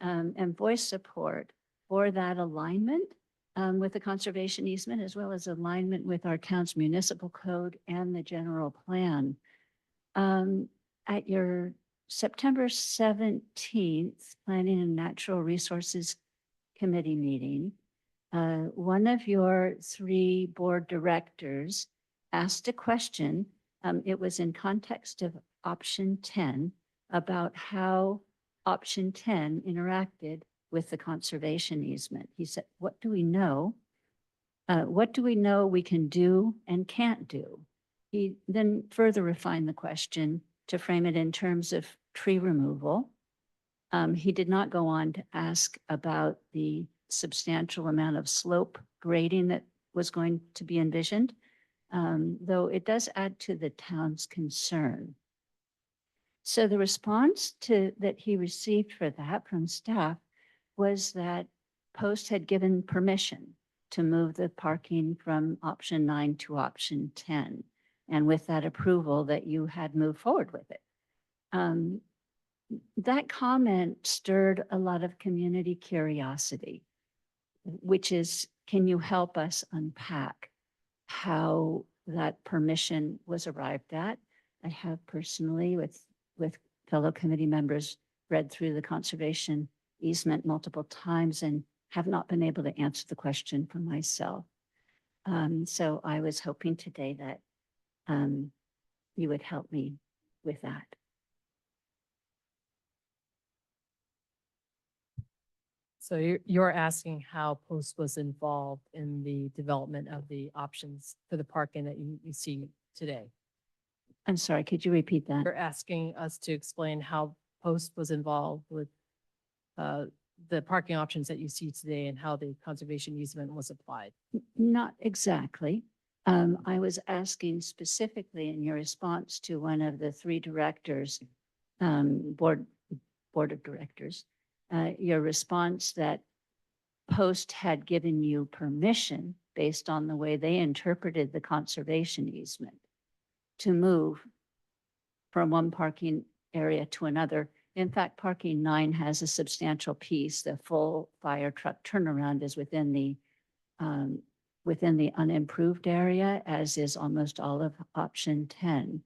and voice support for that alignment with the conservation easement, as well as alignment with our town's municipal code and the general plan. At your September 17th Planning and Natural Resources Committee meeting, one of your 3 board directors asked a question. It was in context of option 10 about how option 10 interacted with the conservation easement. He said, what do we know? What do we know we can do and can't do? He then further refined the question to frame it in terms of tree removal. He did not go on to ask about the substantial amount of slope grading that was going to be envisioned, though it does add to the town's concern. So the response that he received for that from staff was that Post had given permission to move the parking from option 9 to option 10. And with that approval that you had moved forward with it. That comment stirred a lot of community curiosity, which is, can you help us unpack how that permission was arrived at? I have personally, with fellow committee members, read through the conservation easement multiple times and have not been able to answer the question for myself. So I was hoping today that you would help me with that. So you're asking how Post was involved in the development of the options for the parking that you see today? I'm sorry, could you repeat that? You're asking us to explain how Post was involved with the parking options that you see today and how the conservation easement was applied? Not exactly. I was asking specifically in your response to one of the 3 directors, board of directors, your response that Post had given you permission based on the way they interpreted the conservation easement to move from one parking area to another. In fact, parking 9 has a substantial piece. The full fire truck turnaround is within the unimproved area, as is almost all of option 10.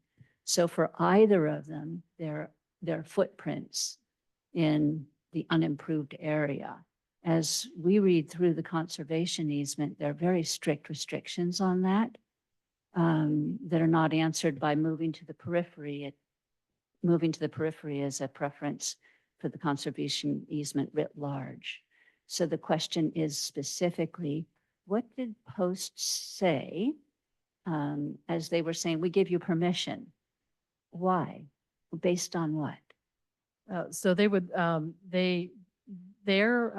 So for either of them, their footprints in the unimproved area. As we read through the conservation easement, there are very strict restrictions on that that are not answered by moving to the periphery. Moving to the periphery is a preference for the conservation easement writ large. So the question is specifically, what did Post say as they were saying, we give you permission? Why? Based on what? So they would, their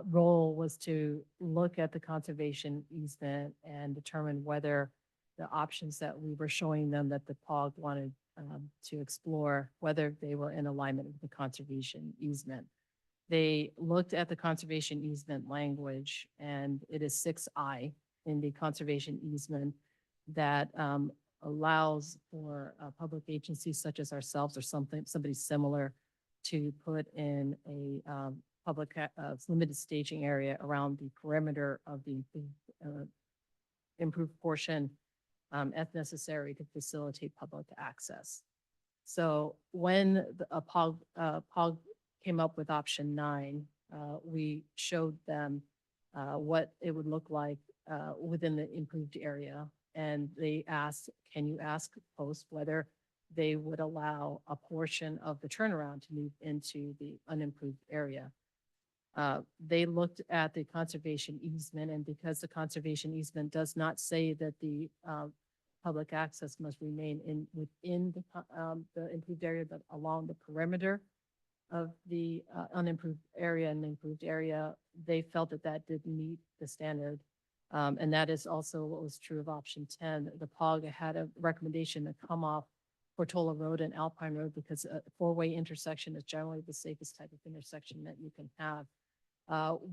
role was to look at the conservation easement and determine whether the options that we were showing them that the POG wanted to explore, whether they were in alignment with the conservation easement. They looked at the conservation easement language, and it is 6I in the conservation easement that allows for public agencies such as ourselves or somebody similar to put in a public limited staging area around the perimeter of the improved portion as necessary to facilitate public access. So when a POG came up with option 9, we showed them what it would look like within the improved area. And they asked, can you ask Post whether they would allow a portion of the turnaround to move into the unimproved area? They looked at the conservation easement, and because the conservation easement does not say that the public access must remain within the improved area, but along the perimeter of the unimproved area and improved area, they felt that that didn't meet the standard. And that is also what was true of option 10. The POG had a recommendation to come off Portola Road and Alpine Road because a four-way intersection is generally the safest type of intersection that you can have.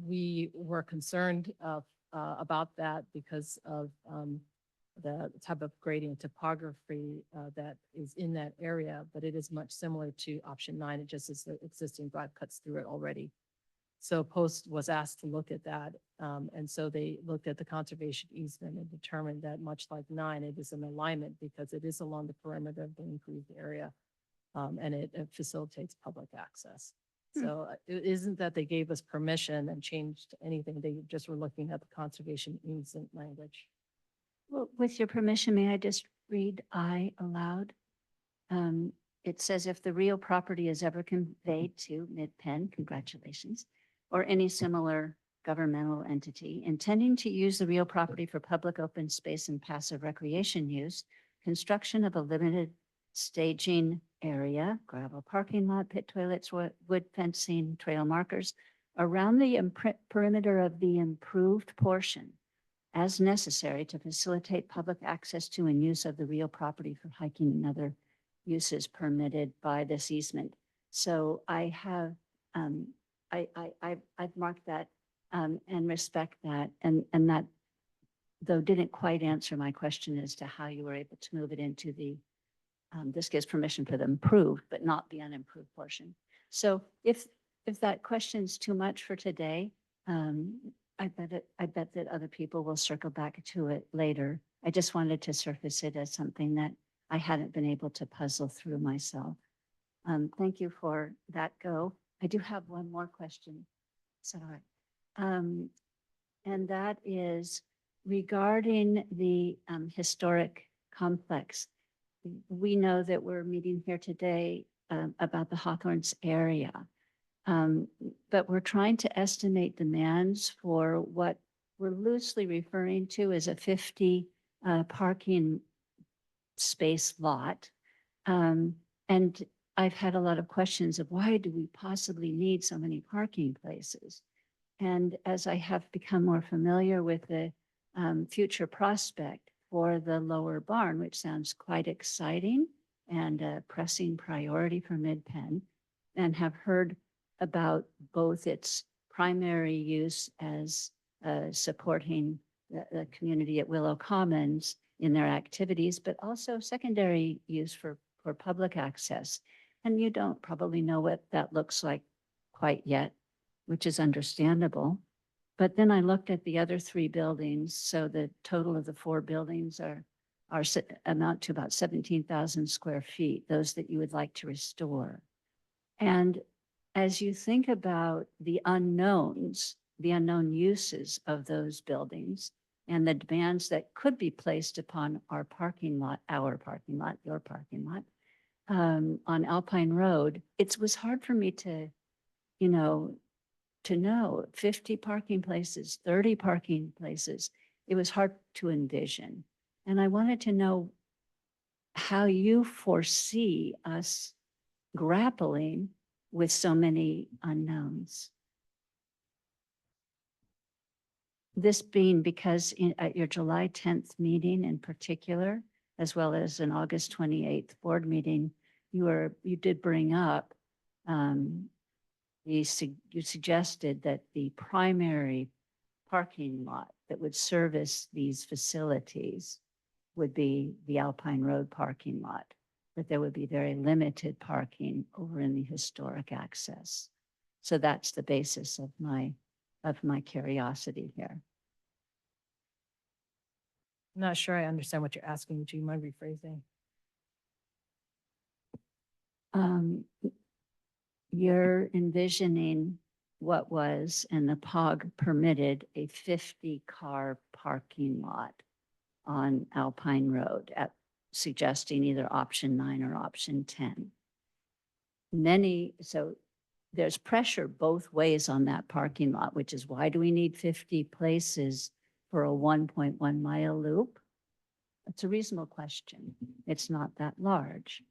We were concerned about that because of the type of gradient topography that is in that area, but it is much similar to option 9. It just is the existing drive cuts through it already. So Post was asked to look at that. And so they looked at the conservation easement and determined that much like 9, it is an alignment because it is along the perimeter of the improved area. And it facilitates public access. So it isn't that they gave us permission and changed anything. They just were looking at the conservation easement language. Well, with your permission, may I just read I aloud? It says if the real property is ever conveyed to Mid-Penn, congratulations, or any similar governmental entity intending to use the real property for public open space and passive recreation use, construction of a limited staging area, gravel parking lot, pit toilets, wood fencing, trail markers around the perimeter of the improved portion as necessary to facilitate public access to and use of the real property for hiking and other uses permitted by this easement. So I have, I've marked that and respect that, and that though didn't quite answer my question as to how you were able to move it into the, this gives permission for the improved, but not the unimproved portion. So if that question's too much for today, I bet that other people will circle back to it later. I just wanted to surface it as something that I hadn't been able to puzzle through myself. Thank you for that go. I do have one more question. Sorry. And that is regarding the historic complex. We know that we're meeting here today about the Hawthorns area. But we're trying to estimate demands for what we're loosely referring to as a 50 parking space lot. And I've had a lot of questions of why do we possibly need so many parking places? And as I have become more familiar with the future prospect for the lower barn, which sounds quite exciting and a pressing priority for Mid-Penn, and have heard about both its primary use as supporting the community at Willow Commons in their activities, but also secondary use for public access. And you don't probably know what that looks like quite yet, which is understandable. But then I looked at the other 3 buildings. So the total of the 4 buildings amount to about 17,000 square feet, those that you would like to restore. And as you think about the unknowns, the unknown uses of those buildings and the demands that could be placed upon our parking lot, your parking lot, on Alpine Road, it was hard for me to know 50 parking places, 30 parking places. It was hard to envision. And I wanted to know how you foresee us grappling with so many unknowns. This being because at your July 10th meeting in particular, as well as an August 28th board meeting, you did bring up you suggested that the primary parking lot that would service these facilities would be the Alpine Road parking lot, that there would be very limited parking over in the historic access. So that's the basis of my curiosity here. I'm not sure I understand what you're asking. Would you mind rephrasing? You're envisioning what was, and the POG permitted a 50-car parking lot on Alpine Road, suggesting either option 9 or option 10. So there's pressure both ways on that parking lot, which is why do we need 50 places for a 1.1 mile loop? That's a reasonable question. It's not that large.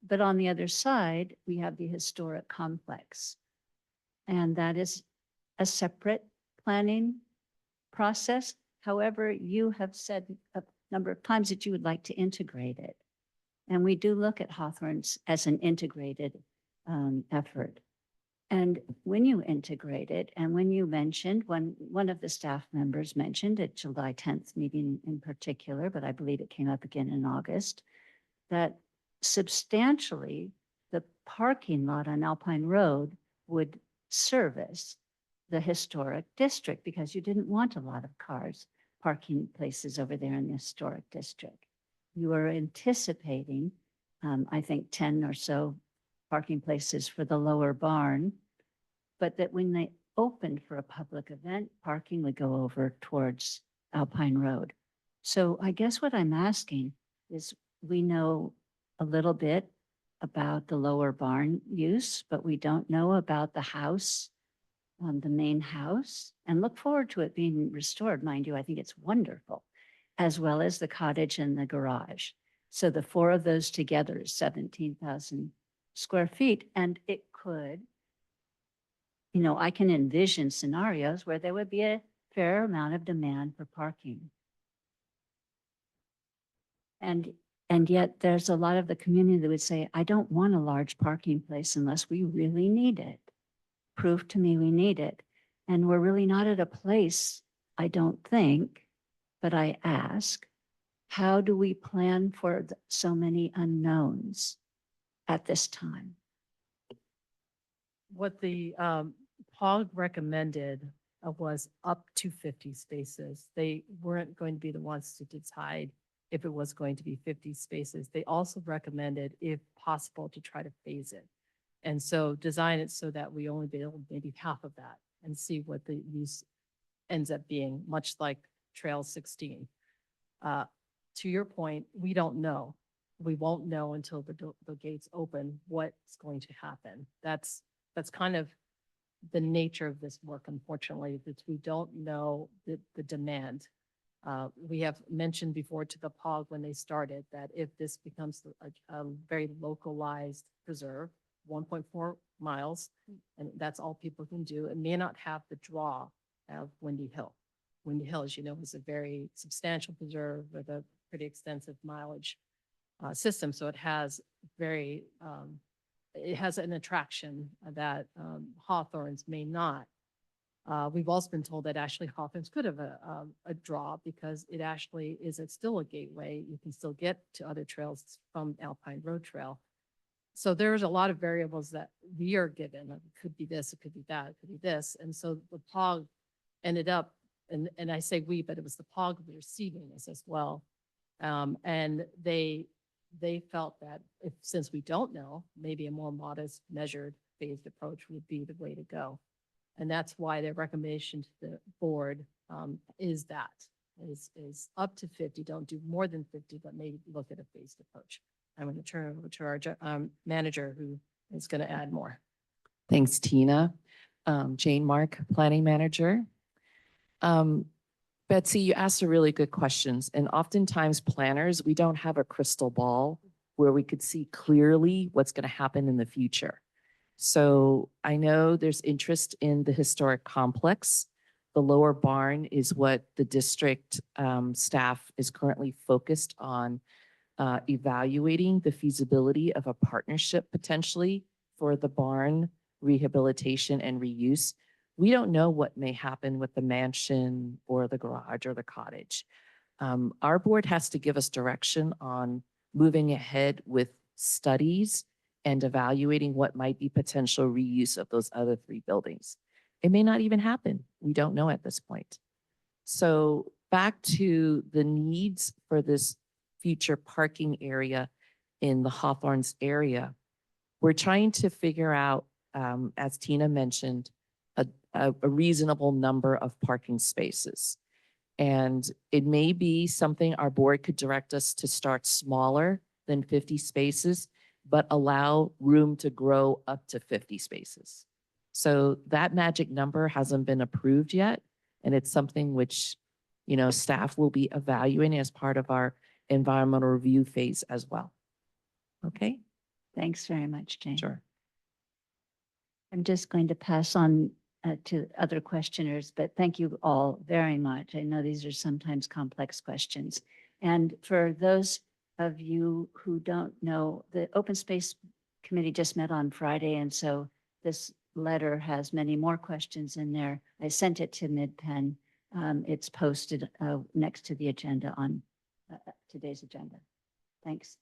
But on the other side, we have the historic complex. And that is a separate planning process. However, you have said a number of times that you would like to integrate it. And we do look at Hawthorns as an integrated effort. And when you integrate it, and when you mentioned, when one of the staff members mentioned at July 10th meeting in particular, but I believe it came up again in August, that substantially the parking lot on Alpine Road would service the historic district because you didn't want a lot of cars parking places over there in the historic district. You were anticipating, I think, 10 or so parking places for the lower barn, but that when they opened for a public event, parking would go over towards Alpine Road. So I guess what I'm asking is, we know a little bit about the lower barn use, but we don't know about the house, the main house, and look forward to it being restored. Mind you, I think it's wonderful, as well as the cottage and the garage. So the 4 of those together is 17,000 square feet. And it could, I can envision scenarios where there would be a fair amount of demand for parking. And yet there's a lot of the community that would say, I don't want a large parking place unless we really need it. Prove to me we need it. And we're really not at a place, I don't think, but I ask, how do we plan for so many unknowns at this time? What the POG recommended was up to 50 spaces. They weren't going to be the ones to decide if it was going to be 50 spaces. They also recommended, if possible, to try to phase it. And so design it so that we only build maybe half of that and see what the use ends up being, much like Trail 16. To your point, we don't know. We won't know until the gates open what's going to happen. That's kind of the nature of this work, unfortunately, that we don't know the demand. We have mentioned before to the POG when they started that if this becomes a very localized preserve, 1.4 miles, and that's all people can do, it may not have the draw of Windy Hill. Windy Hill, as you know, is a very substantial preserve with a pretty extensive mileage system. So it has it has an attraction that Hawthorns may not. We've also been told that actually Hawthorns could have a draw because it actually is still a gateway. You can still get to other trails from Alpine Road Trail. So there's a lot of variables that we are given. Like it could be this, it could be that, it could be this. And so the POG ended up, and I say we, but it was the POG receiving this as well. And they felt that since we don't know, maybe a more modest, measured, phased approach would be the way to go. And that's why their recommendation to the board is up to 50. Don't do more than 50, but maybe look at a phased approach. I'm going to turn it over to our manager, who is going to add more. Thanks, Tina. Jane Mark, Planning Manager. Betsy, you asked a really good questions. And oftentimes planners, we don't have a crystal ball where we could see clearly what's going to happen in the future. So I know there's interest in the historic complex. The lower barn is what the district staff is currently focused on evaluating the feasibility of a partnership potentially for the barn rehabilitation and reuse. We don't know what may happen with the mansion or the garage or the cottage. Our board has to give us direction on moving ahead with studies and evaluating what might be potential reuse of those other 3 buildings. It may not even happen. We don't know at this point. So back to the needs for this future parking area in the Hawthorns area, we're trying to figure out, as Tina mentioned, a reasonable number of parking spaces. And it may be something our board could direct us to start smaller than 50 spaces, but allow room to grow up to 50 spaces. So that magic number hasn't been approved yet. And it's something which, staff will be evaluating as part of our environmental review phase as well. Okay? Thanks very much, Jane. Sure. I'm just going to pass on to other questioners, but thank you all very much. I know these are sometimes complex questions. And for those of you who don't know, the Open Space Committee just met on Friday, and so this letter has many more questions in there. I sent it to MidPen. It's posted next to the agenda on today's agenda. Thanks.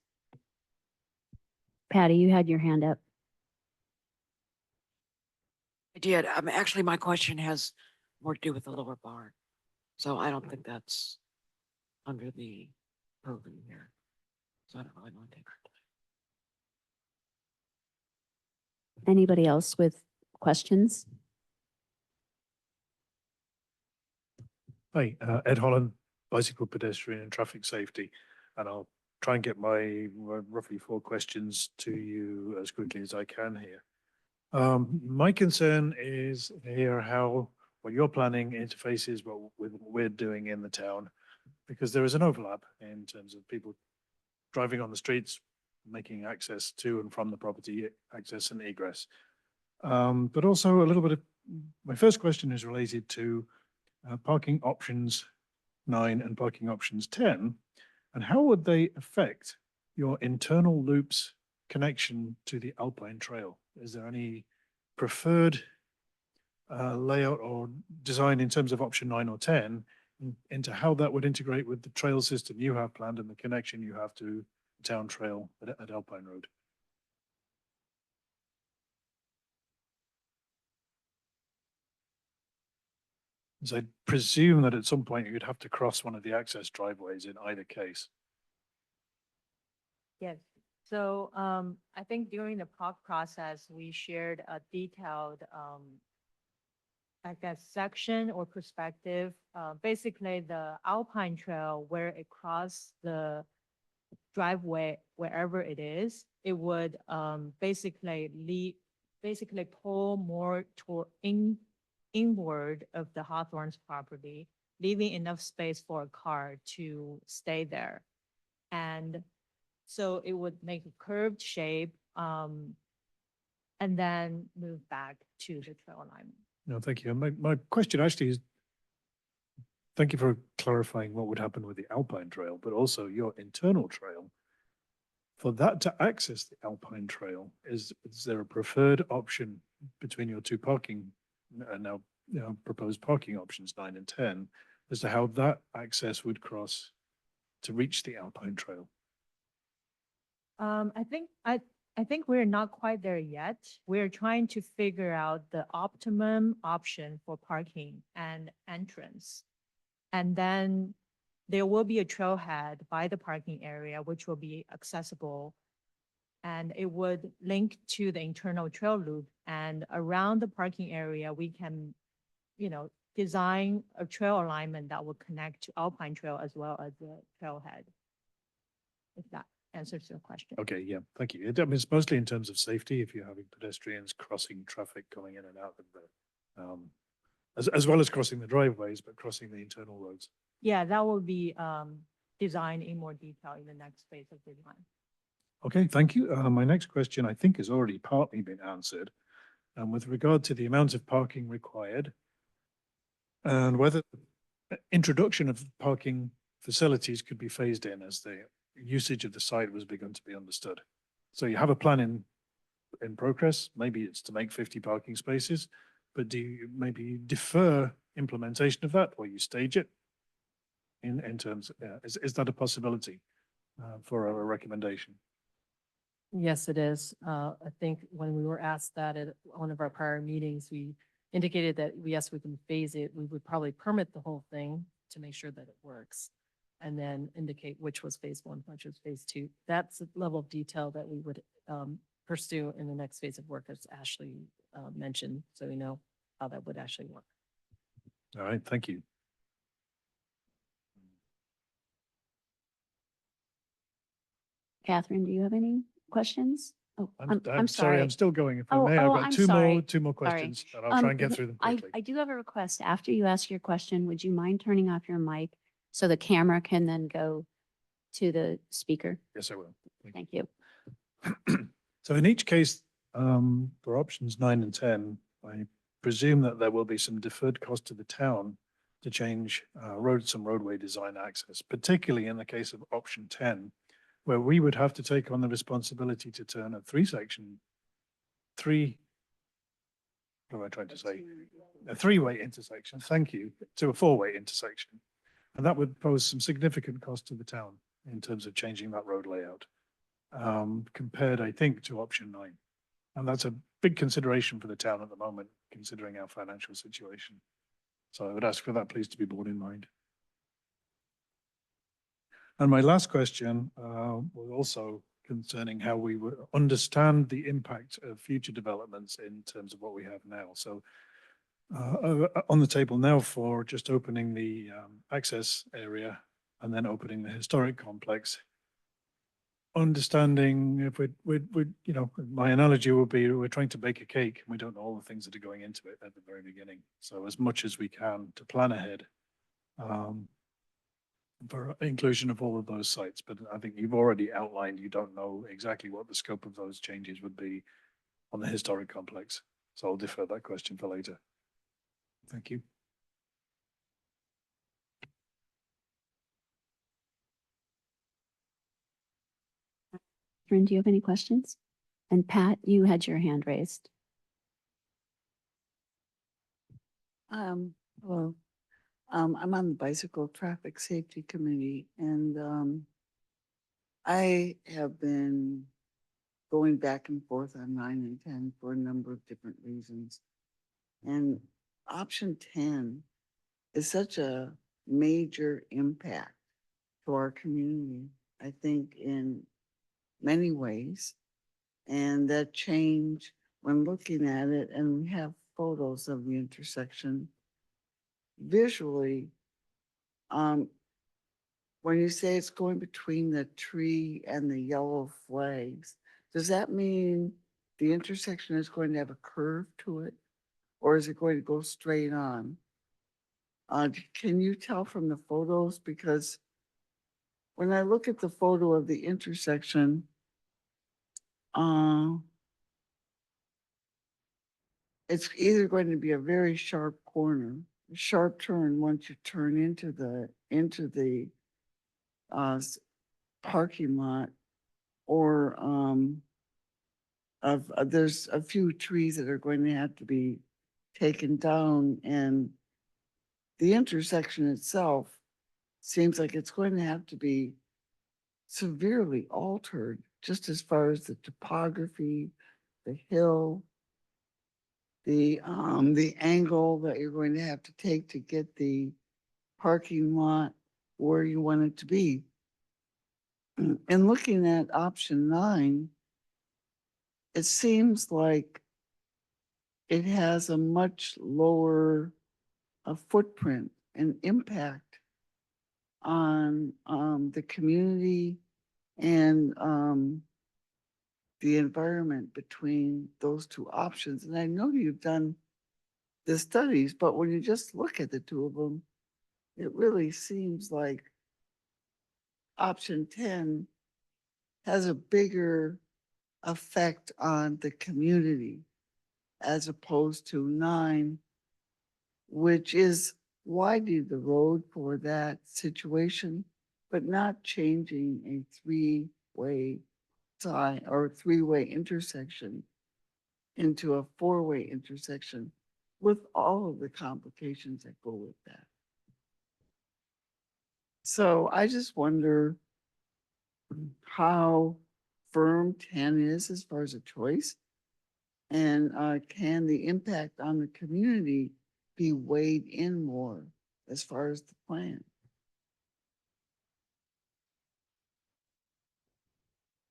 Patty, you had your hand up. I did. Actually, my question has more to do with the lower barn. So I don't think that's under the purview here. So I don't really want to take her time. Anybody else with questions? Hi, Ed Holland, bicycle, pedestrian and traffic safety. And I'll try and get my roughly 4 questions to you as quickly as I can here. My concern is here how what you're planning interfaces with what we're doing in the town, because there is an overlap in terms of people driving on the streets, making access to and from the property, access and egress. But also a little bit of, my first question is related to parking options 9 and parking options 10, and how would they affect your internal loops connection to the Alpine Trail? Is there any preferred layout or design in terms of option 9 or 10 into how that would integrate with the trail system you have planned and the connection you have to the town trail at Alpine Road? So I presume that at some point you'd have to cross one of the access driveways in either case. Yes. So I think during the POC process, we shared a detailed, section or perspective. Basically, the Alpine Trail, where it crosses the driveway, wherever it is, it would basically pull more toward inward of the Hawthorns property, leaving enough space for a car to stay there. And so it would make a curved shape and then move back to the trail alignment. No, thank you. And my question actually is, thank you for clarifying what would happen with the Alpine Trail, but also your internal trail. For that to access the Alpine Trail, is there a preferred option between your 2 parking now proposed parking options 9 and 10 as to how that access would cross to reach the Alpine Trail? I think we're not quite there yet. We're trying to figure out the optimum option for parking and entrance. And then there will be a trailhead by the parking area, which will be accessible. And it would link to the internal trail loop. And around the parking area, we can, design a trail alignment that will connect to Alpine Trail as well as the trailhead. If that answers your question. Okay, yeah, thank you. I mean, it's mostly in terms of safety, if you're having pedestrians crossing traffic coming in and out of the, as well as crossing the driveways, but crossing the internal roads. Yeah, that will be designed in more detail in the next phase of design. Okay, thank you. My next question, I think, has already partly been answered. With regard to the amount of parking required and whether introduction of parking facilities could be phased in as the usage of the site was begun to be understood. So you have a plan in in progress. Maybe it's to make 50 parking spaces, but do you maybe defer implementation of that, or you stage it? In terms, is that a possibility for a recommendation? Yes, it is. I think when we were asked that at one of our prior meetings, we indicated that, yes, we can phase it. We would probably permit the whole thing to make sure that it works. And then indicate which was phase one, which was phase two. That's the level of detail that we would pursue in the next phase of work, as Ashley mentioned, so we know how that would actually work. All right, thank you. Catherine, do you have any questions? Oh, I'm sorry, I'm still going. If I Oh, may, I've oh, got I'm two sorry. more Sorry. questions, and I'll try and get through them I quickly. do have a request. After you ask your question, would you mind turning off your mic so the camera can then go to the speaker? Yes, I will. Thank you. So in each case, for options 9 and 10, I presume that there will be some deferred cost to the town to change some roadway design access, particularly in the case of option 10, where we would have to take on the responsibility to turn a what am I trying to say? A three-way intersection, thank you, to a four-way intersection. And that would pose some significant cost to the town in terms of changing that road layout, compared, I think, to option 9. And that's a big consideration for the town at the moment, considering our financial situation. So I would ask for that, please, to be borne in mind. And my last question was also concerning how we would understand the impact of future developments in terms of what we have now. So on the table now for just opening the access area and then opening the historic complex, understanding if my analogy would be we're trying to bake a cake and we don't know all the things that are going into it at the very beginning. So as much as we can to plan ahead for inclusion of all of those sites. But I think you've already outlined, you don't know exactly what the scope of those changes would be on the historic complex. So I'll defer that question for later. Thank you. Catherine, do you have any questions? And Pat, you had your hand raised. Well, I'm on the Bicycle Traffic Safety Committee, and I have been going back and forth on 9 and 10 for a number of different reasons. And option 10 is such a major impact to our community, I think, in many ways. And that change, when looking at it, and we have photos of the intersection, visually, when you say it's going between the tree and the yellow flags, does that mean the intersection is going to have a curve to it? Or is it going to go straight on? Can you tell from the photos? Because when I look at the photo of the intersection, it's either going to be a very sharp corner, a sharp turn once you turn into the parking lot, or there's a few trees that are going to have to be taken down, and the intersection itself seems like it's going to have to be severely altered, just as far as the topography, the hill, the angle that you're going to have to take to get the parking lot where you want it to be. And looking at option 9, it seems like it has a much lower footprint and impact on the community and the environment between those two options. And I know you've done the studies, but when you just look at the two of them, it really seems like option 10 has a bigger effect on the community as opposed to 9, which is widening the road for that situation, but not changing a three-way sign or three-way intersection into a four-way intersection with all of the complications that go with that. So I just wonder how firm 10 is as far as a choice. And can the impact on the community be weighed in more as far as the plan?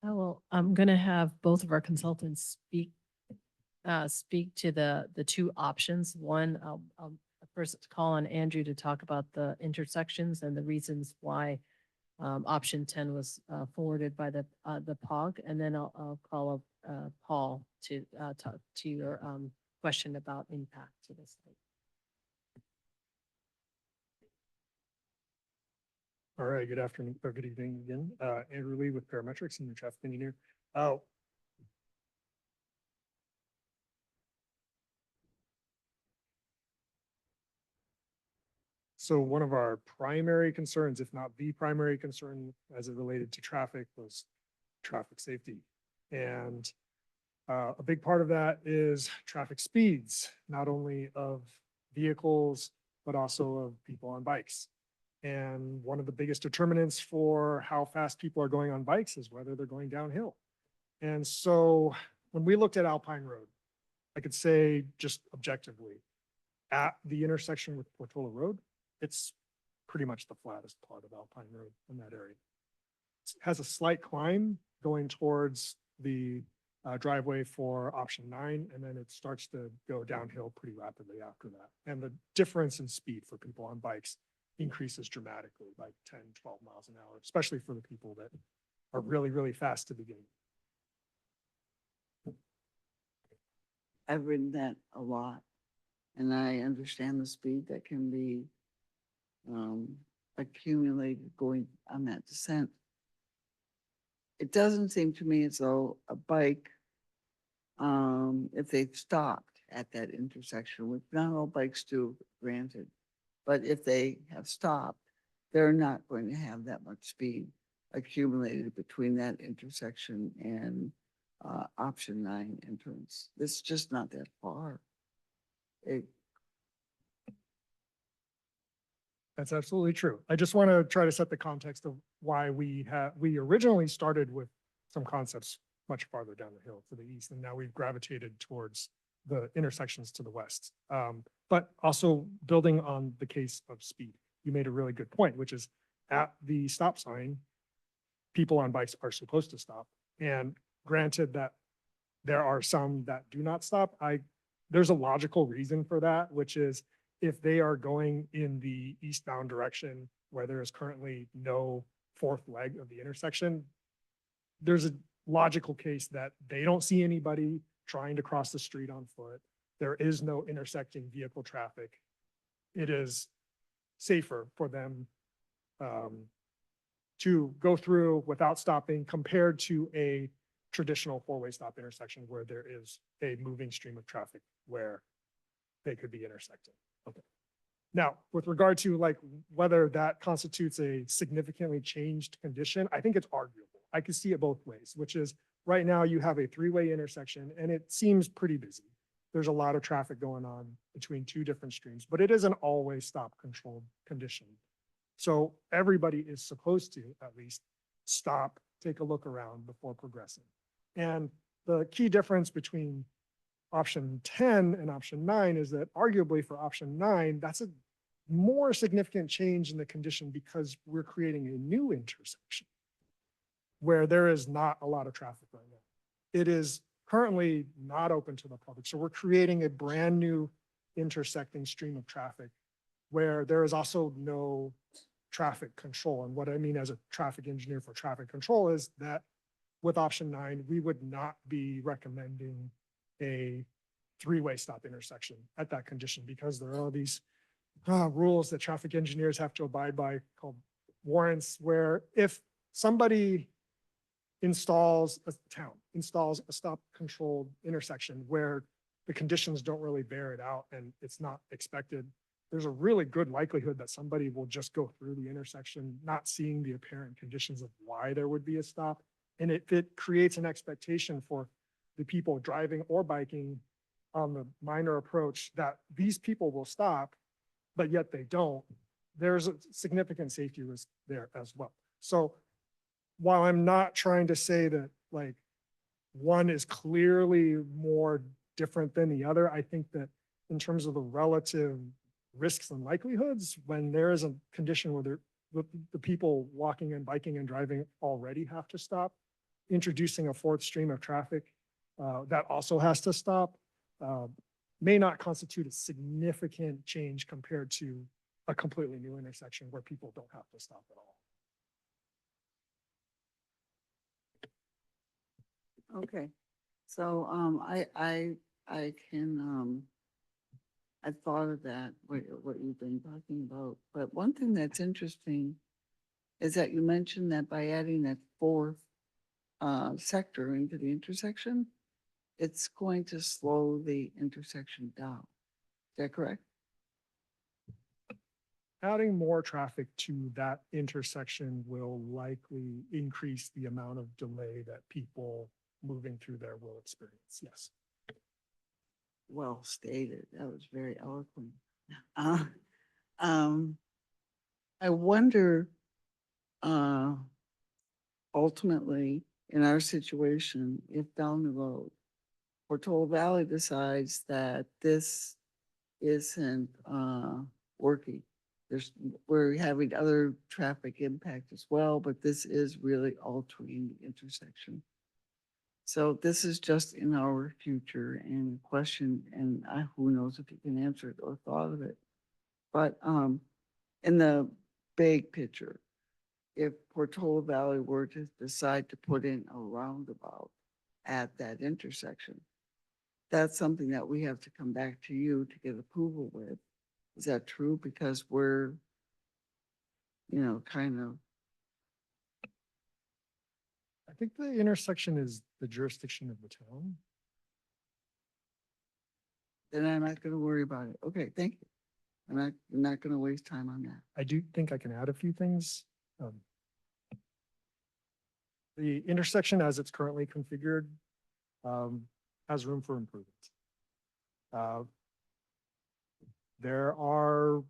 Oh, well, I'm gonna have both of our consultants speak to the two options. One, I'll first call on Andrew to talk about the intersections and the reasons why option 10 was forwarded by the POG, and then I'll call up Paul to talk to your question about impact to the site. All right, good afternoon, or good evening again. Andrew Lee with Parametrics, Senior Traffic Engineer. Oh. So one of our primary concerns, if not the primary concern as it related to traffic, was traffic safety. And a big part of that is traffic speeds, not only of vehicles, but also of people on bikes. And one of the biggest determinants for how fast people are going on bikes is whether they're going downhill. And so when we looked at Alpine Road, I could say just objectively, at the intersection with Portola Road, it's pretty much the flattest part of Alpine Road in that area. It has a slight climb going towards the driveway for option 9, and then it starts to go downhill pretty rapidly after that. And the difference in speed for people on bikes increases dramatically by 10, 12 miles an hour, especially for the people that are really, really fast to begin. I've ridden that a lot, and I understand the speed that can be accumulated going on that descent. It doesn't seem to me as though a bike, if they've stopped at that intersection, which not all bikes do, granted, but if they have stopped, they're not going to have that much speed accumulated between that intersection and option 9 entrance. It's just not that far. That's absolutely true. I just want to try to set the context of why we originally started with some concepts much farther down the hill to the east, and now we've gravitated towards the intersections to the west. But also building on the case of speed, you made a really good point, which is at the stop sign, people on bikes are supposed to stop. And granted that there are some that do not stop, there's a logical reason for that, which is if they are going in the eastbound direction where there is currently no fourth leg of the intersection, there's a logical case that they don't see anybody trying to cross the street on foot. There is no intersecting vehicle traffic. It is safer for them to go through without stopping compared to a traditional four-way stop intersection where there is a moving stream of traffic where they could be intersecting. Okay. Now, with regard to like whether that constitutes a significantly changed condition, I think it's arguable. I can see it both ways, which is right now you have a three-way intersection and it seems pretty busy. There's a lot of traffic going on between two different streams, but it is an always stop controlled condition. So everybody is supposed to at least stop, take a look around before progressing. And the key difference between option 10 and option 9 is that arguably for option 9, that's a more significant change in the condition because we're creating a new intersection where there is not a lot of traffic right now. It is currently not open to the public. So we're creating a brand new intersecting stream of traffic where there is also no traffic control. And what I mean as a traffic engineer for traffic control is that with option 9, we would not be recommending a three-way stop intersection at that condition because there are these rules that traffic engineers have to abide by called warrants, where if somebody installs a stop controlled intersection where the conditions don't really bear it out and it's not expected, there's a really good likelihood that somebody will just go through the intersection, not seeing the apparent conditions of why there would be a stop. And it creates an expectation for the people driving or biking on the minor approach, that these people will stop, but yet they don't, there's a significant safety risk there as well. So while I'm not trying to say that like one is clearly more different than the other, I think that in terms of the relative risks and likelihoods, when there is a condition where the people walking and biking and driving already have to stop, introducing a fourth stream of traffic that also has to stop may not constitute a significant change compared to a completely new intersection where people don't have to stop at all. Okay, so, I can, I thought of that, what you've been talking about, but one thing that's interesting is that you mentioned that by adding that fourth, sector into the intersection, it's going to slow the intersection down. Is that correct? Adding more traffic to that intersection will likely increase the amount of delay that people moving through there will experience, yes. Well stated. That was very eloquent. Uh, I wonder, ultimately, in our situation, if down the road, Portola Valley decides that this isn't, working. We're having other traffic impact as well, but this is really altering the intersection. So this is just in our future and question, and who knows if you can answer it or thought of it. But in the big picture, if Portola Valley were to decide to put in a roundabout at that intersection, that's something that we have to come back to you to get approval with. Is that true? Because we're, kind of, I think the intersection is the jurisdiction of the town. then I'm not going to worry about it. Okay, thank you. I'm not going to waste time on that. I do think I can add a few things. The intersection as it's currently configured has room for improvement. There are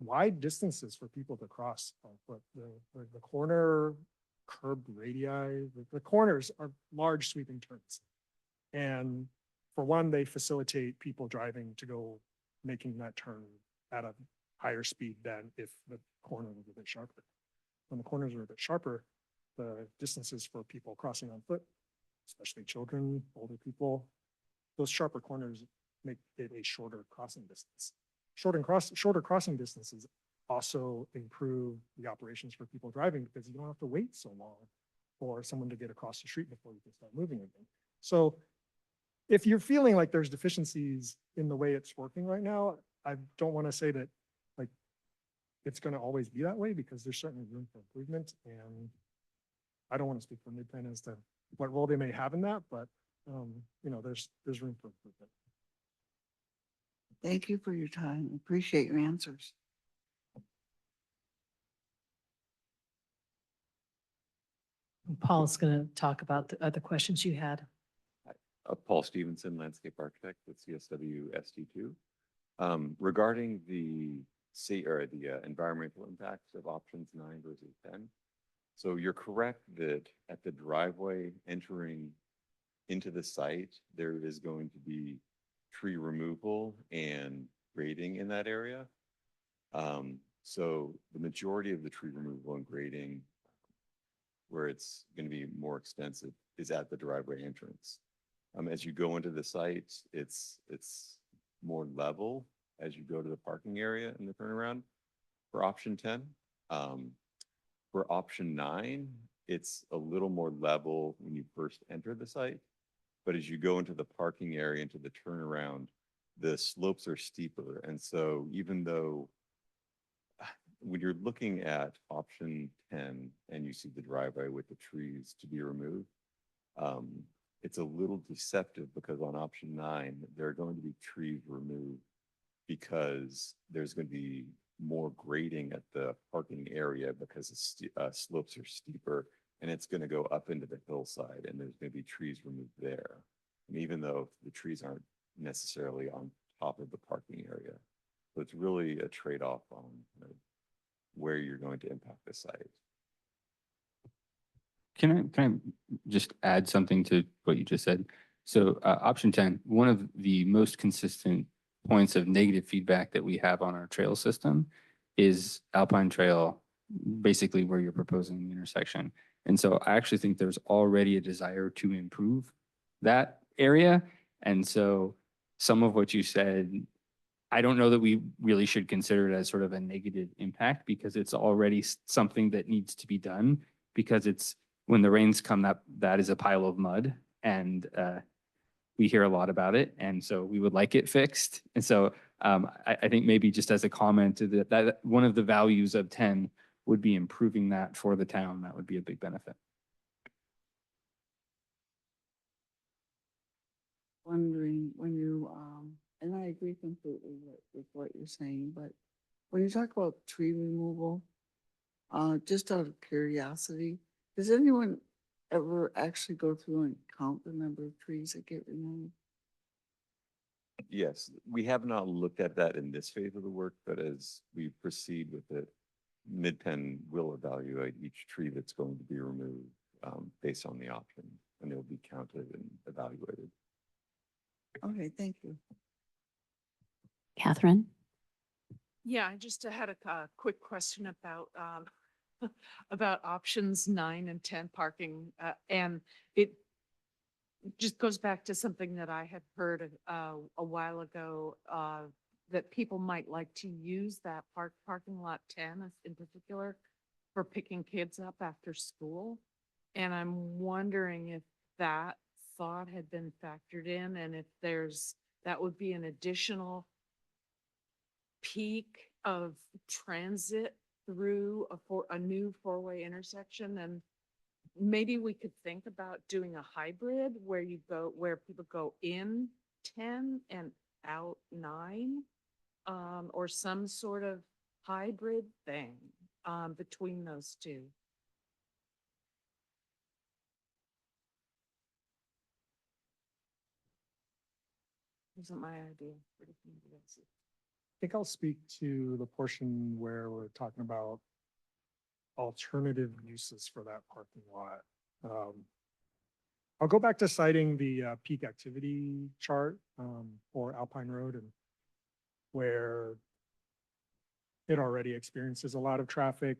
wide distances for people to cross, but the corner curb radii, the corners are large sweeping turns. And for one, they facilitate people driving to go making that turn at a higher speed than if the corner was a bit sharper. When the corners are a bit sharper, the distances for people crossing on foot, especially children, older people, those sharper corners make it a shorter crossing distance. Shorter crossing distances also improve the operations for people driving because you don't have to wait so long for someone to get across the street before you can start moving again. So if you're feeling like there's deficiencies in the way it's working right now, I don't want to say that like it's going to always be that way because there's certainly room for improvement. And I don't want to speak for Midpen as to what role they may have in that, but there's room for improvement. Thank you for your time. Appreciate your answers. Paul's going to talk about the other questions you had. Paul Stevenson, landscape architect with CSW ST2. Regarding the environmental impacts of options 9 versus 10. So you're correct that at the driveway entering into the site, there is going to be tree removal and grading in that area. So the majority of the tree removal and grading where it's going to be more extensive is at the driveway entrance. As you go into the site, it's more level as you go to the parking area in the turnaround for option 10. For option 9, it's a little more level when you first enter the site, but as you go into the parking area, into the turnaround, the slopes are steeper. And so even though when you're looking at option 10 and you see the driveway with the trees to be removed, it's a little deceptive because on option 9, there are going to be trees removed because there's going to be more grading at the parking area because the slopes are steeper and it's gonna go up into the hillside and there's gonna be trees removed there. And even though the trees aren't necessarily on top of the parking area, so it's really a trade-off on where you're going to impact the site. Can I just add something to what you just said? So option 10, one of the most consistent points of negative feedback that we have on our trail system is Alpine Trail, basically where you're proposing the intersection. And so I actually think there's already a desire to improve that area. And so some of what you said, I don't know that we really should consider it as sort of a negative impact because it's already something that needs to be done because it's when the rains come, that is a pile of mud and we hear a lot about it. And so we would like it fixed. And so I think maybe just as a comment to that one of the values of 10 would be improving that for the town. That would be a big benefit. Wondering when you, and I agree completely with what you're saying, but when you talk about tree removal, just out of curiosity, does anyone ever actually go through and count the number of trees that get removed? Yes, we have not looked at that in this phase of the work, but as we proceed with it, Mid-Penn will evaluate each tree that's going to be removed based on the option, and they'll be counted and evaluated. Okay, thank you. Catherine? Yeah, I just had a quick question about about options 9 and 10 parking. And it just goes back to something that I had heard a while ago, that people might like to use that parking lot 10 in particular for picking kids up after school. And I'm wondering if that thought had been factored in and if that would be an additional peak of transit through a new four-way intersection. And maybe we could think about doing a hybrid where people go in 10 and out 9, or some sort of hybrid thing between those two. Isn't my idea. I think I'll speak to the portion where we're talking about alternative uses for that parking lot. I'll go back to citing the peak activity chart for Alpine Road and where it already experiences a lot of traffic.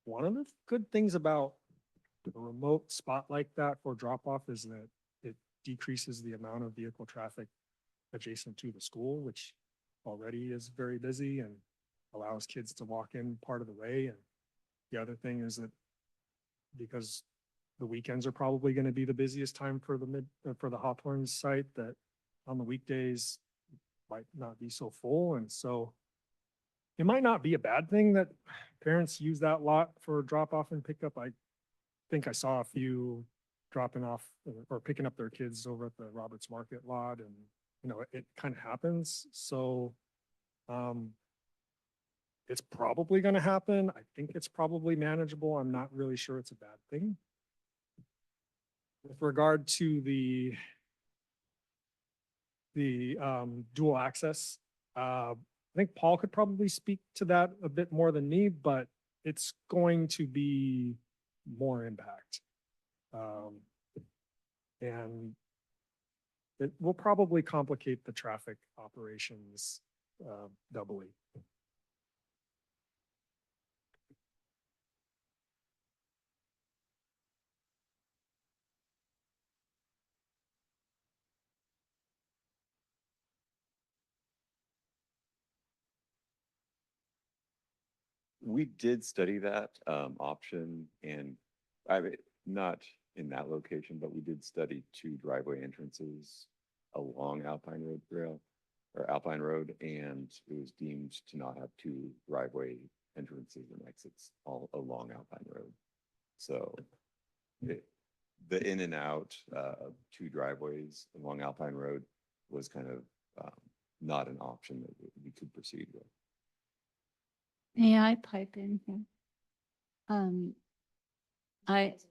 One of the good things about a remote spot like that for drop off is that it decreases the amount of vehicle traffic adjacent to the school, which already is very busy and allows kids to walk in part of the way. And the other thing is that because the weekends are probably going to be the busiest time for the Hawthorns site, that on the weekdays might not be so full. And so it might not be a bad thing that parents use that lot for drop off and pickup. I think I saw a few dropping off or picking up their kids over at the Roberts Market lot, and it kind of happens. So it's probably going to happen. I think it's probably manageable. I'm not really sure it's a bad thing. With regard to the dual access, I think Paul could probably speak to that a bit more than me, but it's going to be more impact. And it will probably complicate the traffic operations doubly. We did study that option, and not in that location, but we did study 2 driveway entrances along Alpine Road Trail or Alpine Road, and it was deemed to not have 2 driveway entrances and exits all along Alpine Road. So the in and out of 2 driveways along Alpine Road was kind of not an option that we could proceed with. May I pipe in here? I. Is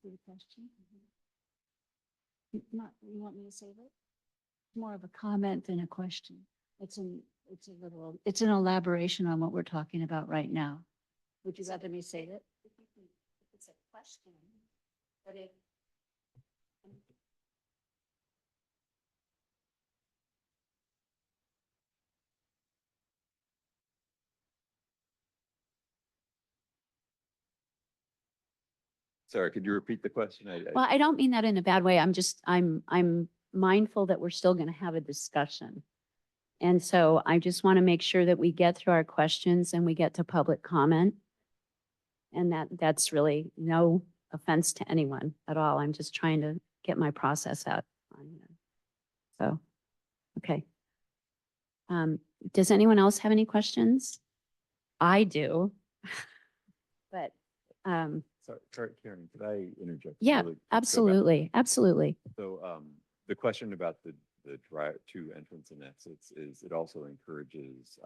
it a question? Not, you want me to save it? More of a comment than a question. It's it's an elaboration on what we're talking about right now. Would you rather me say it? It's a question, but if. Sorry, could you repeat the question? Well, I don't mean that in a bad way. I'm mindful that we're still going to have a discussion. And so I just want to make sure that we get through our questions and we get to public comment. And that's really no offense to anyone at all. I'm just trying to get my process out on here. So, okay. Does anyone else have any questions? I do. But, Sorry, Karen, could I interject? yeah, really quick? absolutely, absolutely. So, the question about the drive to entrance and exits is it also encourages,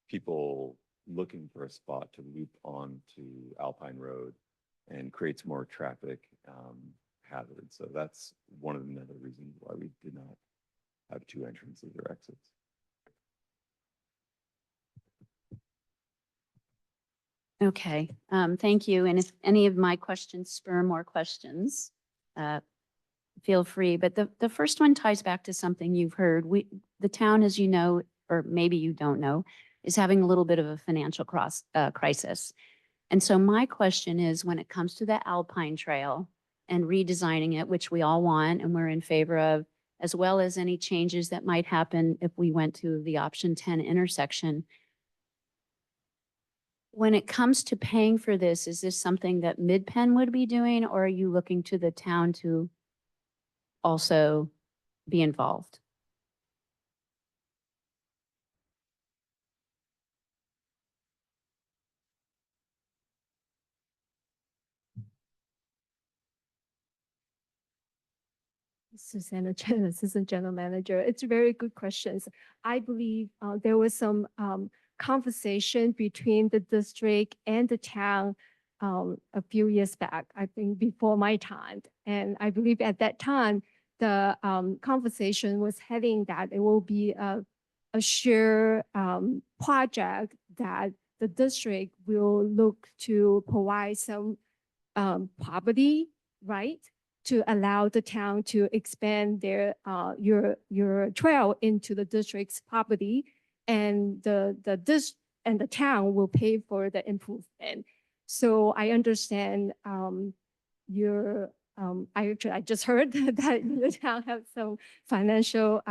people looking for a spot to loop onto Alpine Road and creates more traffic, hazards. So that's one of the other reasons why we did not have two entrances or exits. Okay, thank you. And if any of my questions spur more questions, feel free. But the first one ties back to something you've heard. The town, as you know, or maybe you don't know, is having a little bit of a financial crisis. And so my question is, when it comes to the Alpine Trail and redesigning it, which we all want and we're in favor of, as well as any changes that might happen if we went to the option 10 intersection, when it comes to paying for this, is this something that Mid-Penn would be doing, or are you looking to the town to also be involved? Susanna Chen, Assistant General Manager. It's very good questions. I believe there was some conversation between the district and the town a few years back, I think before my time. And I believe at that time, the conversation was heading that it will be a shared project that the district will look to provide some property, right? To allow the town to expand their your trail into the district's property, and the town will pay for the improvement. So I understand I just heard that the town has some financial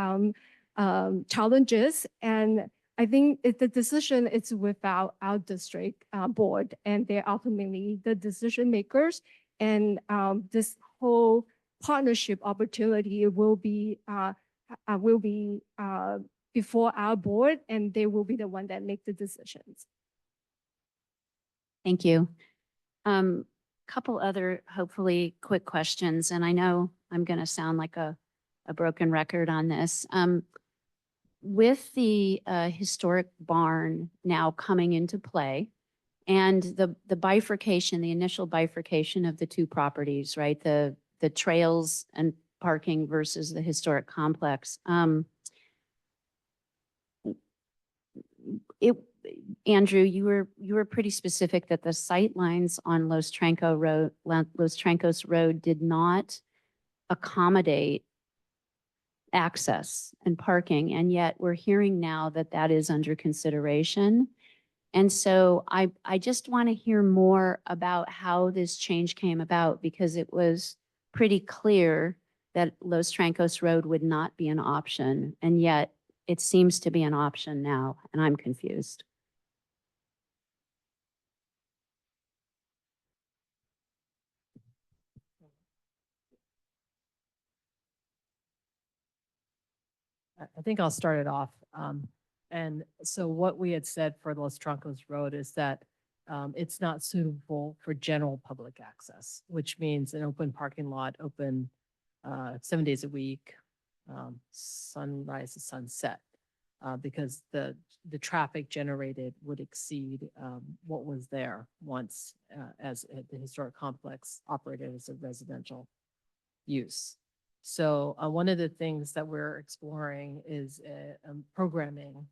challenges, and I think the decision is without our district board, and they're ultimately the decision makers. And this whole partnership opportunity will be before our board, and they will be the one that make the decisions. Thank you. Couple other hopefully quick questions, and I know I'm going to sound like a broken record on this. With the historic barn now coming into play, and the bifurcation, the initial bifurcation of the two properties, right? The trails and parking versus the historic complex. Andrew, you were pretty specific that the sight lines on Los Trancos Road did not accommodate access and parking, and yet we're hearing now that that is under consideration. And so I just want to hear more about how this change came about, because it was pretty clear that Los Trancos Road would not be an option, and yet it seems to be an option now, and I'm confused. I think I'll start it off. And so what we had said for Los Troncos Road is that it's not suitable for general public access, which means an open parking lot, open 7 days a week, sunrise to sunset. because the traffic generated would exceed what was there once as the historic complex operated as a residential use. So one of the things that we're exploring is programming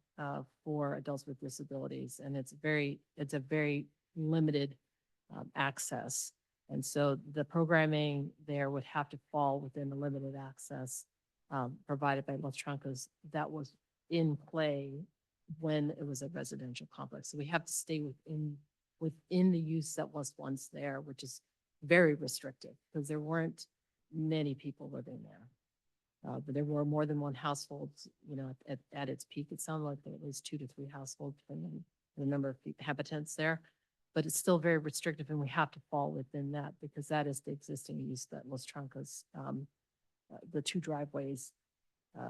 for adults with disabilities, and it's a very limited access. And so the programming there would have to fall within the limited access provided by Los Trancos that was in play when it was a residential complex. So we have to stay within the use that was once there, which is very restrictive because there weren't many people living there. But there were more than one household, at its peak. It sounded like there were at least 2 to 3 households, depending on the number of inhabitants there. But it's still very restrictive, and we have to fall within that because that is the existing use that Los Trancos, the 2 driveways,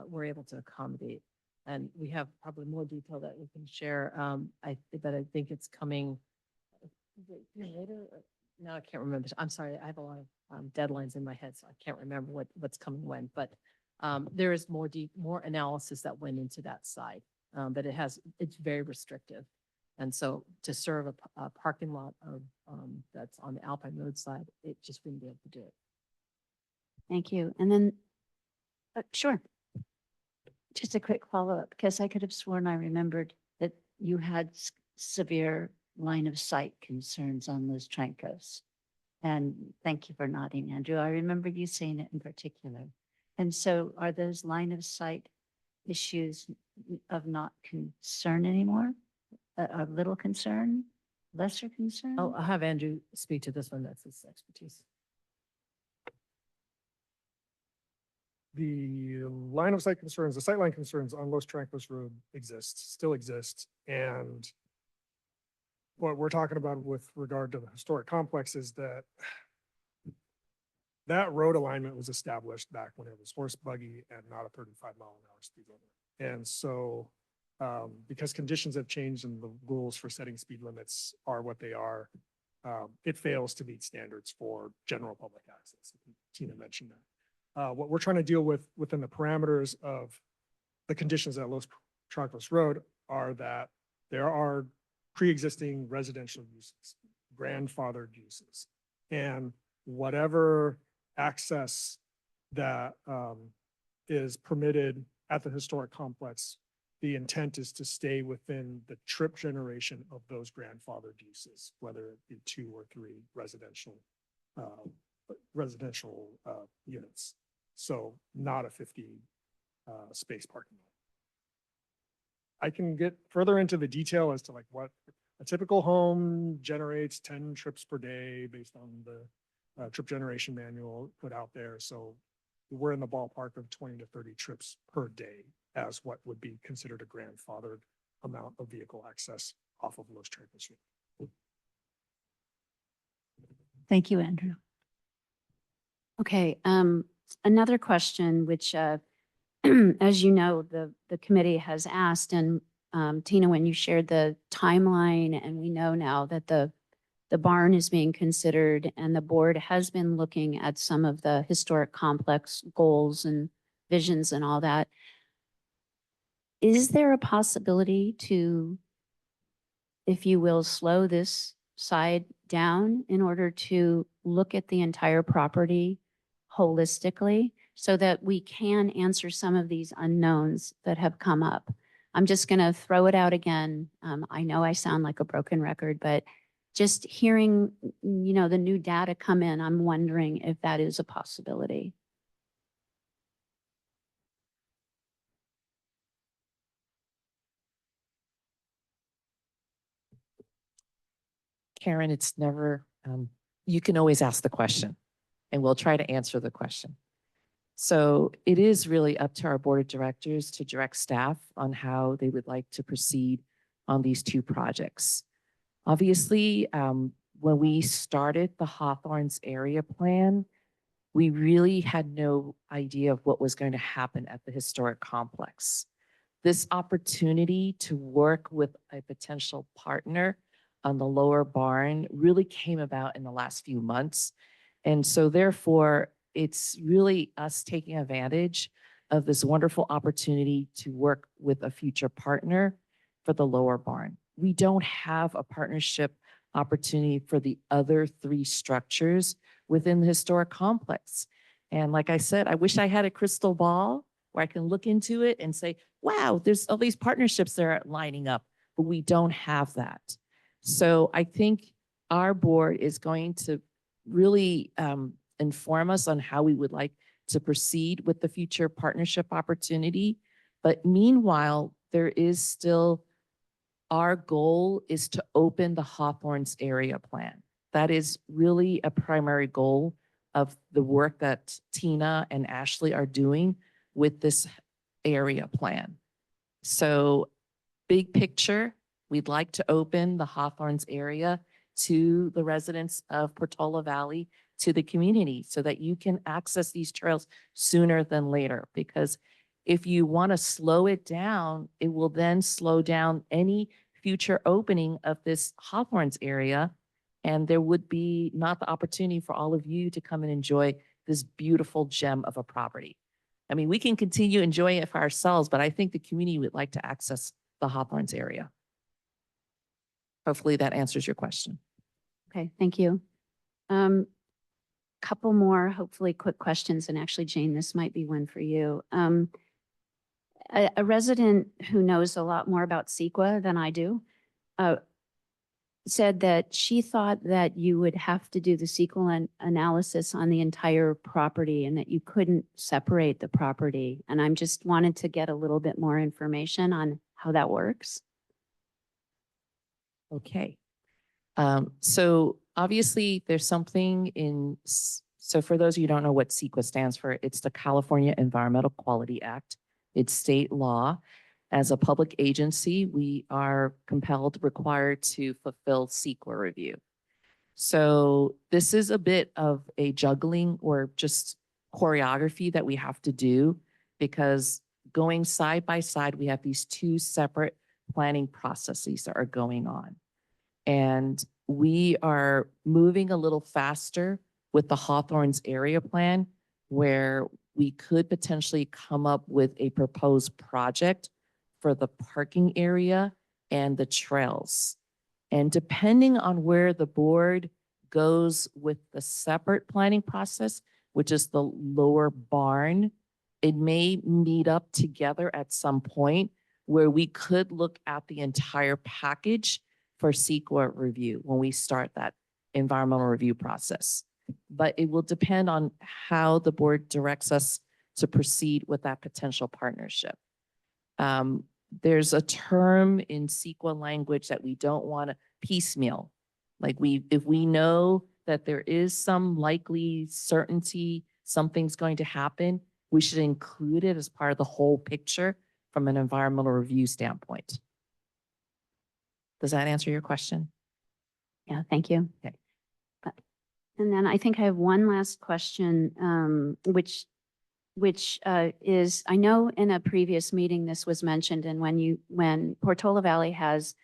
were able to accommodate. And we have probably more detail that we can share. I think it's coming later. No, I can't remember. I'm sorry. I have a lot of deadlines in my head, so I can't remember what's coming when. But there is more analysis that went into that side. But it's very restrictive. And so to serve a parking lot of that's on the Alpine Road side, it just wouldn't be able to do it. Thank you. And then, sure. Just a quick follow-up, because I could have sworn I remembered that you had severe line of sight concerns on Los Trancos. And thank you for nodding, Andrew. I remember you saying it in particular. And so are those line of sight issues of not concern anymore? A little concern, lesser concern? I'll have Andrew speak to this one. That's his expertise. The line of sight concerns, the sightline concerns on Los Trancos Road still exist. And what we're talking about with regard to the historic complex is that that road alignment was established back when it was horse buggy and not a 35-mile-an-hour speed limit. And so because conditions have changed and the rules for setting speed limits are what they are, it fails to meet standards for general public access. Tina mentioned that. What we're trying to deal with within the parameters of the conditions at Los Trancos Road are that there are pre-existing residential uses, grandfathered uses, and whatever access that is permitted at the historic complex, the intent is to stay within the trip generation of those grandfathered uses, whether it be 2 or 3 residential units. So not a 50 space parking lot. I can get further into the detail as to like what a typical home generates 10 trips per day based on the trip generation manual put out there. So we're in the ballpark of 20 to 30 trips per day as what would be considered a grandfathered amount of vehicle access off of Los Trancos. Thank you, Andrew. Okay, another question, which, as you know, the committee has asked, and Tina, when you shared the timeline, and we know now that the barn is being considered, and the board has been looking at some of the historic complex goals and visions and all that. Is there a possibility to, if you will, slow this side down in order to look at the entire property holistically so that we can answer some of these unknowns that have come up? I'm just going to throw it out again. I know I sound like a broken record, but just hearing, the new data come in, I'm wondering if that is a possibility. Karen, it's never, you can always ask the question and we'll try to answer the question. So it is really up to our board of directors to direct staff on how they would like to proceed on these 2 projects. Obviously, when we started the Hawthorns area plan, we really had no idea of what was going to happen at the historic complex. This opportunity to work with a potential partner on the lower barn really came about in the last few months. And so therefore, it's really us taking advantage of this wonderful opportunity to work with a future partner for the lower barn. We don't have a partnership opportunity for the other three structures within the historic complex. And like I said, I wish I had a crystal ball where I can look into it and say, wow, there's all these partnerships that are lining up, but we don't have that. So I think our board is going to really inform us on how we would like to proceed with the future partnership opportunity. But meanwhile, there is still, our goal is to open the Hawthorns area plan. That is really a primary goal of the work that Tina and Ashley are doing with this area plan. So big picture, we'd like to open the Hawthorns area to the residents of Portola Valley, to the community, so that you can access these trails sooner than later. Because if you want to slow it down, it will then slow down any future opening of this Hawthorns area. And there would be not the opportunity for all of you to come and enjoy this beautiful gem of a property. I mean, we can continue enjoying it for ourselves, but I think the community would like to access the Hawthorns area. Hopefully that answers your question. Okay, thank you. Couple more, hopefully quick questions. And actually, Jane, this might be one for you. A resident who knows a lot more about CEQA than I do said that she thought that you would have to do the CEQA analysis on the entire property and that you couldn't separate the property. And I'm just wanted to get a little bit more information on how that works. Okay. So obviously there's something in, so for those of you who don't know what CEQA stands for, it's the California Environmental Quality Act. It's state law. As a public agency, we are compelled, required to fulfill CEQA review. So this is a bit of a juggling or just choreography that we have to do, because going side by side, we have these two separate planning processes that are going on. And we are moving a little faster with the Hawthorns area plan, where we could potentially come up with a proposed project for the parking area and the trails. And depending on where the board goes with the separate planning process, which is the lower barn, it may meet up together at some point where we could look at the entire package for CEQA review when we start that environmental review process. But it will depend on how the board directs us to proceed with that potential partnership. There's a term in CEQA language that we don't want to piecemeal. Like if we know that there is some likely certainty something's going to happen, we should include it as part of the whole picture from an environmental review standpoint. Does that answer your question? Yeah, thank you. Okay. And then I think I have one last question, which is, I know in a previous meeting this was mentioned, and when Portola Valley has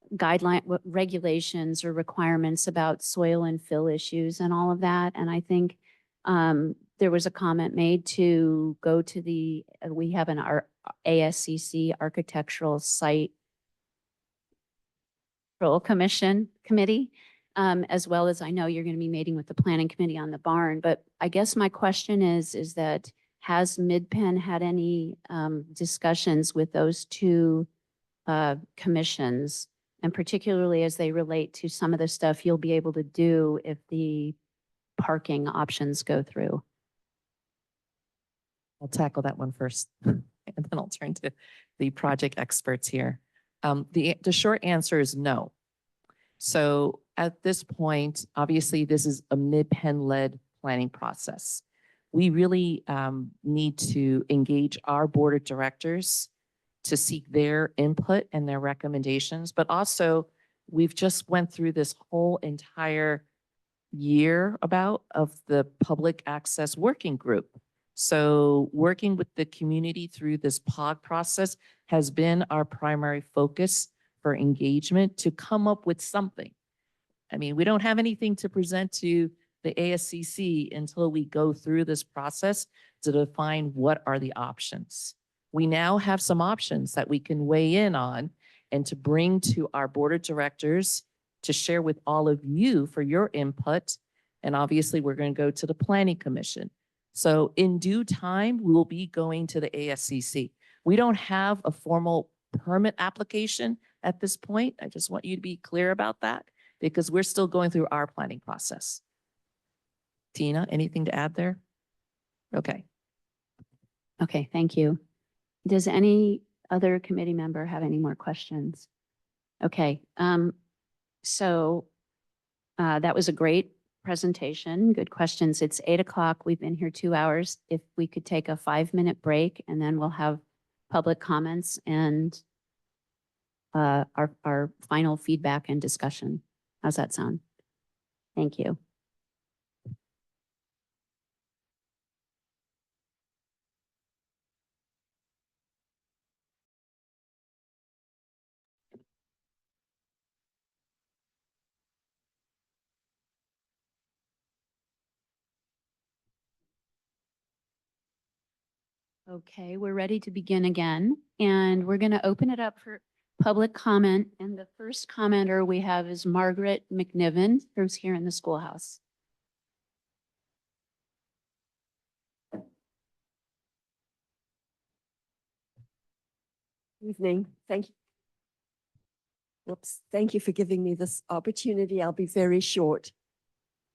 regulations or requirements about soil and fill issues and all of that, and I think there was a comment made to go to we have an ASCC Architectural Site Control Committee, as well as I know you're going to be meeting with the planning committee on the barn. But I guess my question is that has MidPen had any discussions with those two commissions, and particularly as they relate to some of the stuff you'll be able to do if the parking options go through? I'll tackle that one first, and then I'll turn to the project experts here. The short answer is no. So at this point, obviously, this is a MidPen-led planning process. We really need to engage our board of directors to seek their input and their recommendations, but also we've just went through this whole entire year of the public access working group. So working with the community through this POG process has been our primary focus for engagement to come up with something. I mean, we don't have anything to present to the ASCC until we go through this process to define what are the options. We now have some options that we can weigh in on and to bring to our board of directors to share with all of you for your input. And obviously, we're going to go to the planning commission. So in due time, we will be going to the ASCC. We don't have a formal permit application at this point. I just want you to be clear about that because we're still going through our planning process. Tina, anything to add there? Okay. Okay, thank you. Does any other committee member have any more questions? Okay, so that was a great presentation. Good questions. It's 8 o'clock. We've been here 2 hours. If we could take a 5-minute break and then we'll have public comments and our final feedback and discussion. How's that sound? Thank you. Okay, we're ready to begin again, and we're going to open it up for public comment. And the first commenter we have is Margaret McNiven, who's here in the schoolhouse. Evening. Thank you. Whoops. Thank you for giving me this opportunity. I'll be very short.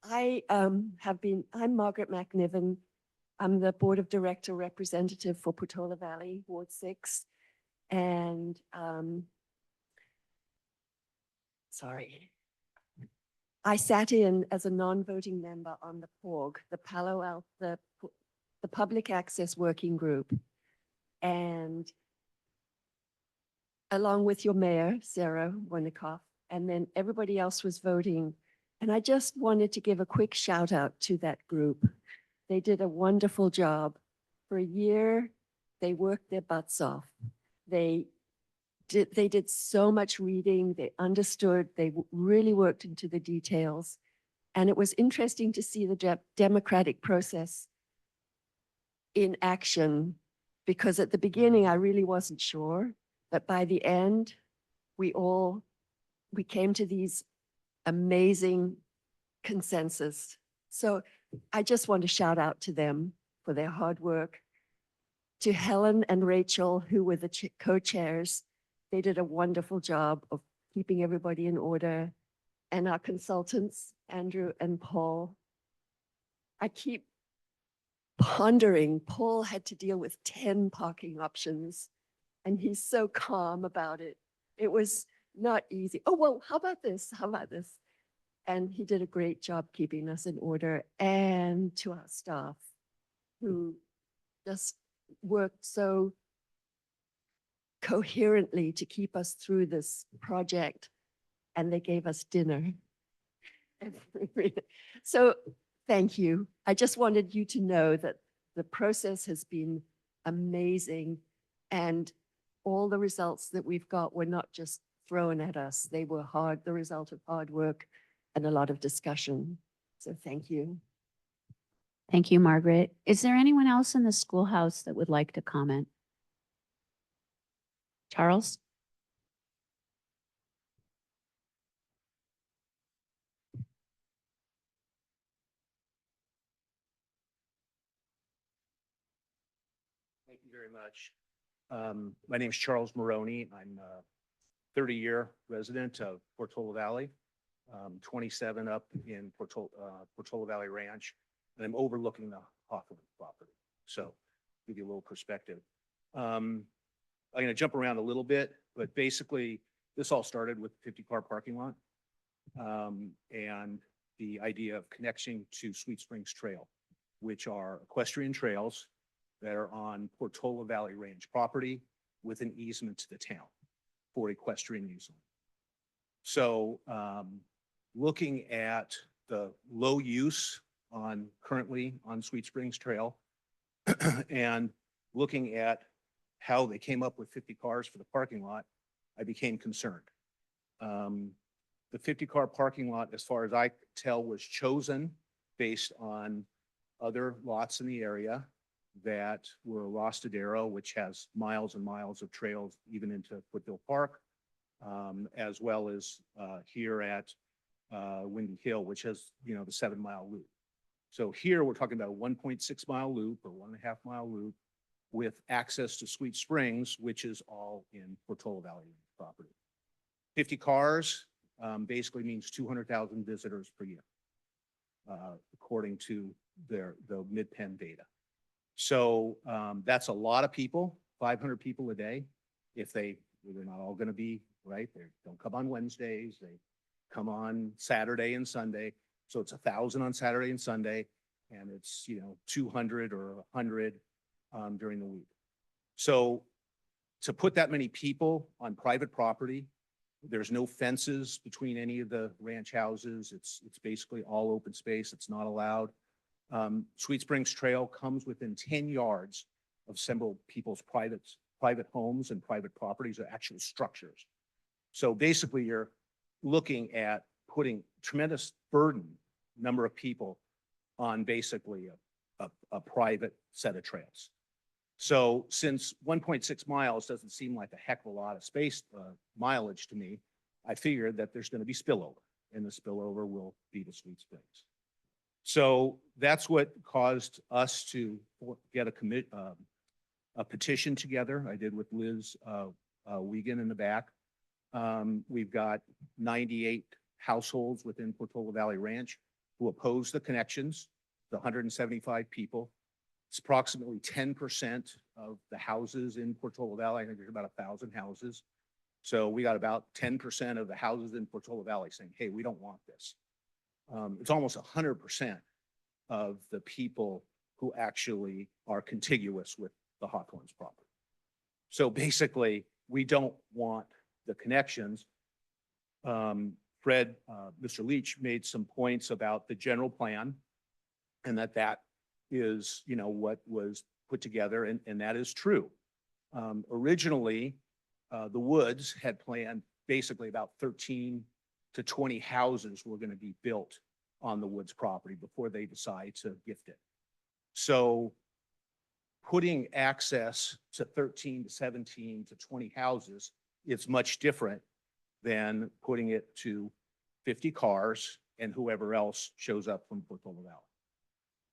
I'm Margaret McNiven. I'm the Board of Director representative for Portola Valley, Ward 6. And sorry. I sat in as a non-voting member on the PORG, the Public Access Working Group. And along with your mayor, Sarah Wonikoff, and then everybody else was voting. And I just wanted to give a quick shout out to that group. They did a wonderful job. For a year, they worked their butts off. They did so much reading, they understood, they really worked into the details. And it was interesting to see the democratic process in action, because at the beginning, I really wasn't sure. But by the end, we came to these amazing consensus. So I just want to shout out to them for their hard work. To Helen and Rachel, who were the co-chairs, they did a wonderful job of keeping everybody in order. And our consultants, Andrew and Paul. I keep pondering, Paul had to deal with 10 parking options. And he's so calm about it. It was not easy. Oh, well, how about this? How about this? And he did a great job keeping us in order, and to our staff who just worked so coherently to keep us through this project. And they gave us dinner. So thank you. I just wanted you to know that the process has been amazing, and all the results that we've got were not just thrown at us. They were the result of hard work and a lot of discussion. So thank you. Thank you, Margaret. Is there anyone else in the schoolhouse that would like to comment? Charles? Thank you very much. My name is Charles Maroney. I'm a 30-year resident of Portola Valley, 27 up in Portola Valley Ranch, and I'm overlooking the Hawthorns property. So give you a little perspective. I'm going to jump around a little bit, but basically this all started with the 50-car parking lot and the idea of connecting to Sweet Springs Trail, which are equestrian trails that are on Portola Valley Range property with an easement to the town for equestrian use. So looking at the low use currently on Sweet Springs Trail and looking at how they came up with 50 cars for the parking lot, I became concerned. The 50-car parking lot, as far as I could tell, was chosen based on other lots in the area that were Rostadero, which has miles and miles of trails even into Foothill Park, as well as here at Windy Hill, which has, you know, the 7-mile loop. So here we're talking about a 1.6 mile loop or 1.5 mile loop with access to Sweet Springs, which is all in Portola Valley property. 50 cars basically means 200,000 visitors per year, according to the Mid-Penn data. So that's a lot of people, 500 people a day. If they're not all going to be, right? They don't come on Wednesdays. They come on Saturday and Sunday. So it's 1,000 on Saturday and Sunday, and it's, you know, 200 or 100 during the week. So to put that many people on private property, there's no fences between any of the ranch houses. It's basically all open space. It's not allowed. Sweet Springs Trail comes within 10 yards of several people's private homes and private properties or actual structures. So basically you're looking at putting tremendous burden, number of people on basically a private set of trails. So since 1.6 miles doesn't seem like a heck of a lot of space, mileage to me, I figured that there's going to be spillover, and the spillover will be to Sweet Springs. So that's what caused us to get a petition together. I did with Liz Wiegand in the back. We've got 98 households within Portola Valley Ranch who oppose the connections, the 175 people. It's approximately 10% of the houses in Portola Valley. I think there's about 1,000 houses. So we got about 10% of the houses in Portola Valley saying, hey, we don't want this. It's almost 100% of the people who actually are contiguous with the Hawthorns property. So basically, we don't want the connections. Fred, Mr. Leach made some points about the general plan and that is, you know, what was put together, and that is true. Originally, the Woods had planned basically about 13 to 20 houses were going to be built on the Woods property before they decide to gift it. So putting access to 13 to 17 to 20 houses is much different than putting it to 50 cars and whoever else shows up from Portola Valley.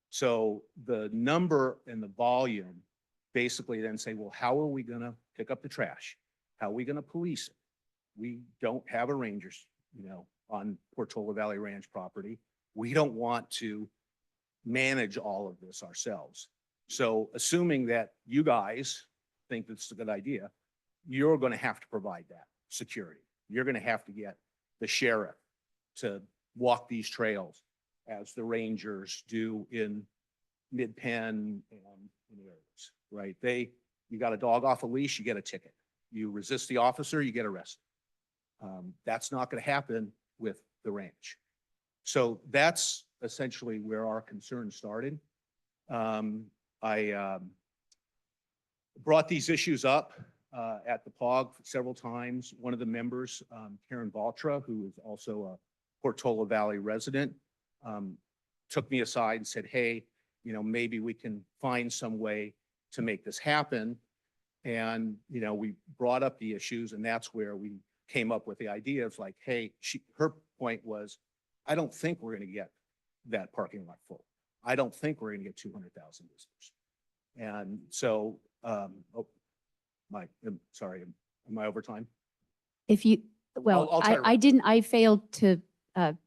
So the number and the volume basically then say, well, how are we going to pick up the trash? How are we going to police it? We don't have a rangers, you know, on Portola Valley Ranch property. We don't want to manage all of this ourselves. So assuming that you guys think that's a good idea, you're going to have to provide that security. You're going to have to get the sheriff to walk these trails as the rangers do in Mid-Penn and in areas, right? You got a dog off a leash, you get a ticket. You resist the officer, you get arrested. That's not going to happen with the ranch. So that's essentially where our concern started. I brought these issues up at the POG several times. One of the members, Karen Valtra, who is also a Portola Valley resident, took me aside and said, hey, you know, maybe we can find some way to make this happen. And, you know, we brought up the issues, and that's where we came up with the idea of like, hey, her point was, I don't think we're going to get that parking lot full. I don't think we're going to get 200,000 visitors. And so, sorry, am I over time? If you, well, I'll try to I wrap. didn't, I failed to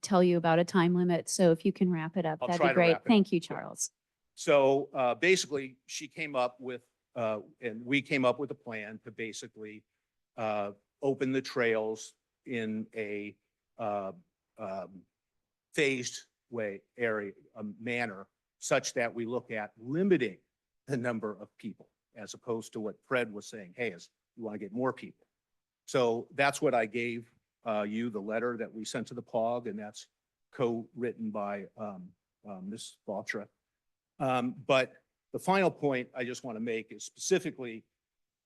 tell you about a time limit. So if you can wrap it up, I'll that'd try be to great. wrap it Thank up. you, Charles. So basically, she came up with, and we came up with a plan to basically open the trails in a phased manner, such that we look at limiting the number of people, as opposed to what Fred was saying, hey, you want to get more people. So that's what I gave you, the letter that we sent to the POG, and that's co-written by Ms. Valtra. But the final point I just want to make is specifically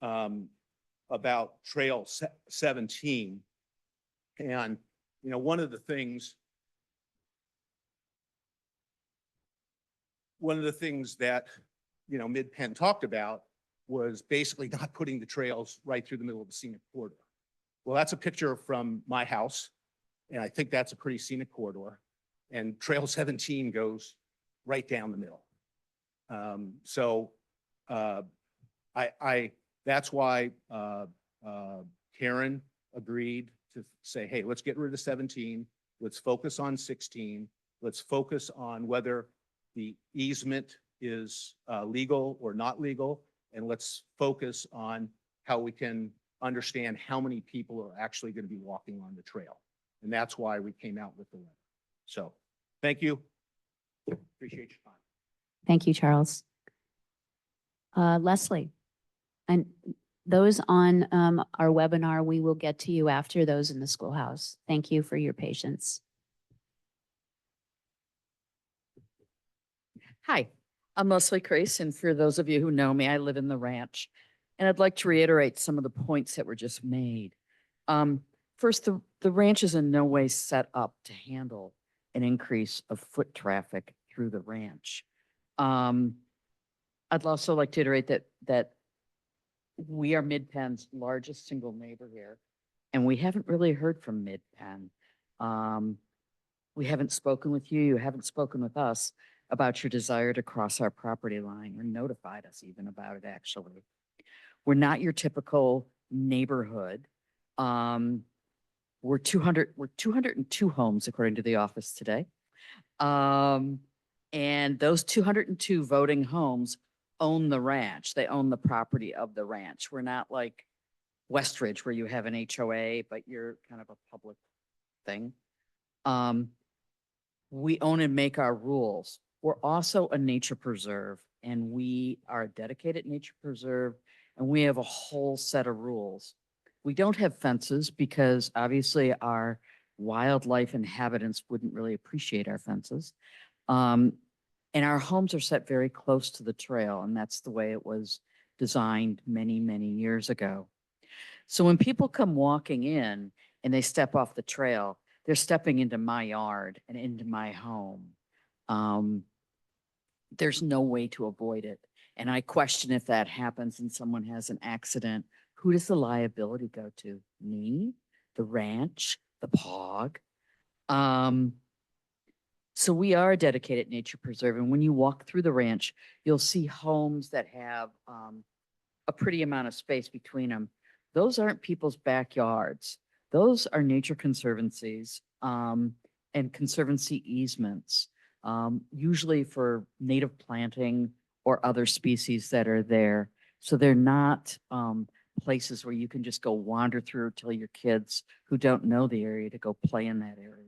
about Trail 17. And, you know, one of the things one of the things that, Mid-Penn talked about was basically not putting the trails right through the middle of the scenic corridor. Well, that's a picture from my house, and I think that's a pretty scenic corridor. And Trail 17 goes right down the middle. That's why Karen agreed to say, hey, let's get rid of 17. Let's focus on 16. Let's focus on whether the easement is legal or not legal. And let's focus on how we can understand how many people are actually going to be walking on the trail. And that's why we came out with the letter. So thank you. Appreciate your time. Thank you, Charles. Leslie, and those on our webinar, we will get to you after those in the schoolhouse. Thank you for your patience. Hi, I'm Leslie Crease, and for those of you who know me, I live in the ranch. And I'd like to reiterate some of the points that were just made. First, the ranch is in no way set up to handle an increase of foot traffic through the ranch. I'd also like to iterate that we are Mid-Penn's largest single neighbor here, and we haven't really heard from Mid-Penn. We haven't spoken with you, you haven't spoken with us about your desire to cross our property line, or notified us even about it, actually. We're not your typical neighborhood. We're 202 homes, according to the office today. And those 202 voting homes own the ranch. They own the property of the ranch. We're not like Westridge, where you have an HOA, but you're kind of a public thing. We own and make our rules. We're also a nature preserve, and we are a dedicated nature preserve, and we have a whole set of rules. We don't have fences because obviously our wildlife inhabitants wouldn't really appreciate our fences. And our homes are set very close to the trail, and that's the way it was designed many, many years ago. So when people come walking in and they step off the trail, they're stepping into my yard and into my home. There's no way to avoid it. And I question, if that happens and someone has an accident, who does the liability go to? Me, the ranch, the POG? So we are a dedicated nature preserve. And when you walk through the ranch, you'll see homes that have a pretty amount of space between them. Those aren't people's backyards. Those are nature conservancies and conservancy easements, usually for native planting or other species that are there. So they're not places where you can just go wander through, tell your kids who don't know the area to go play in that area.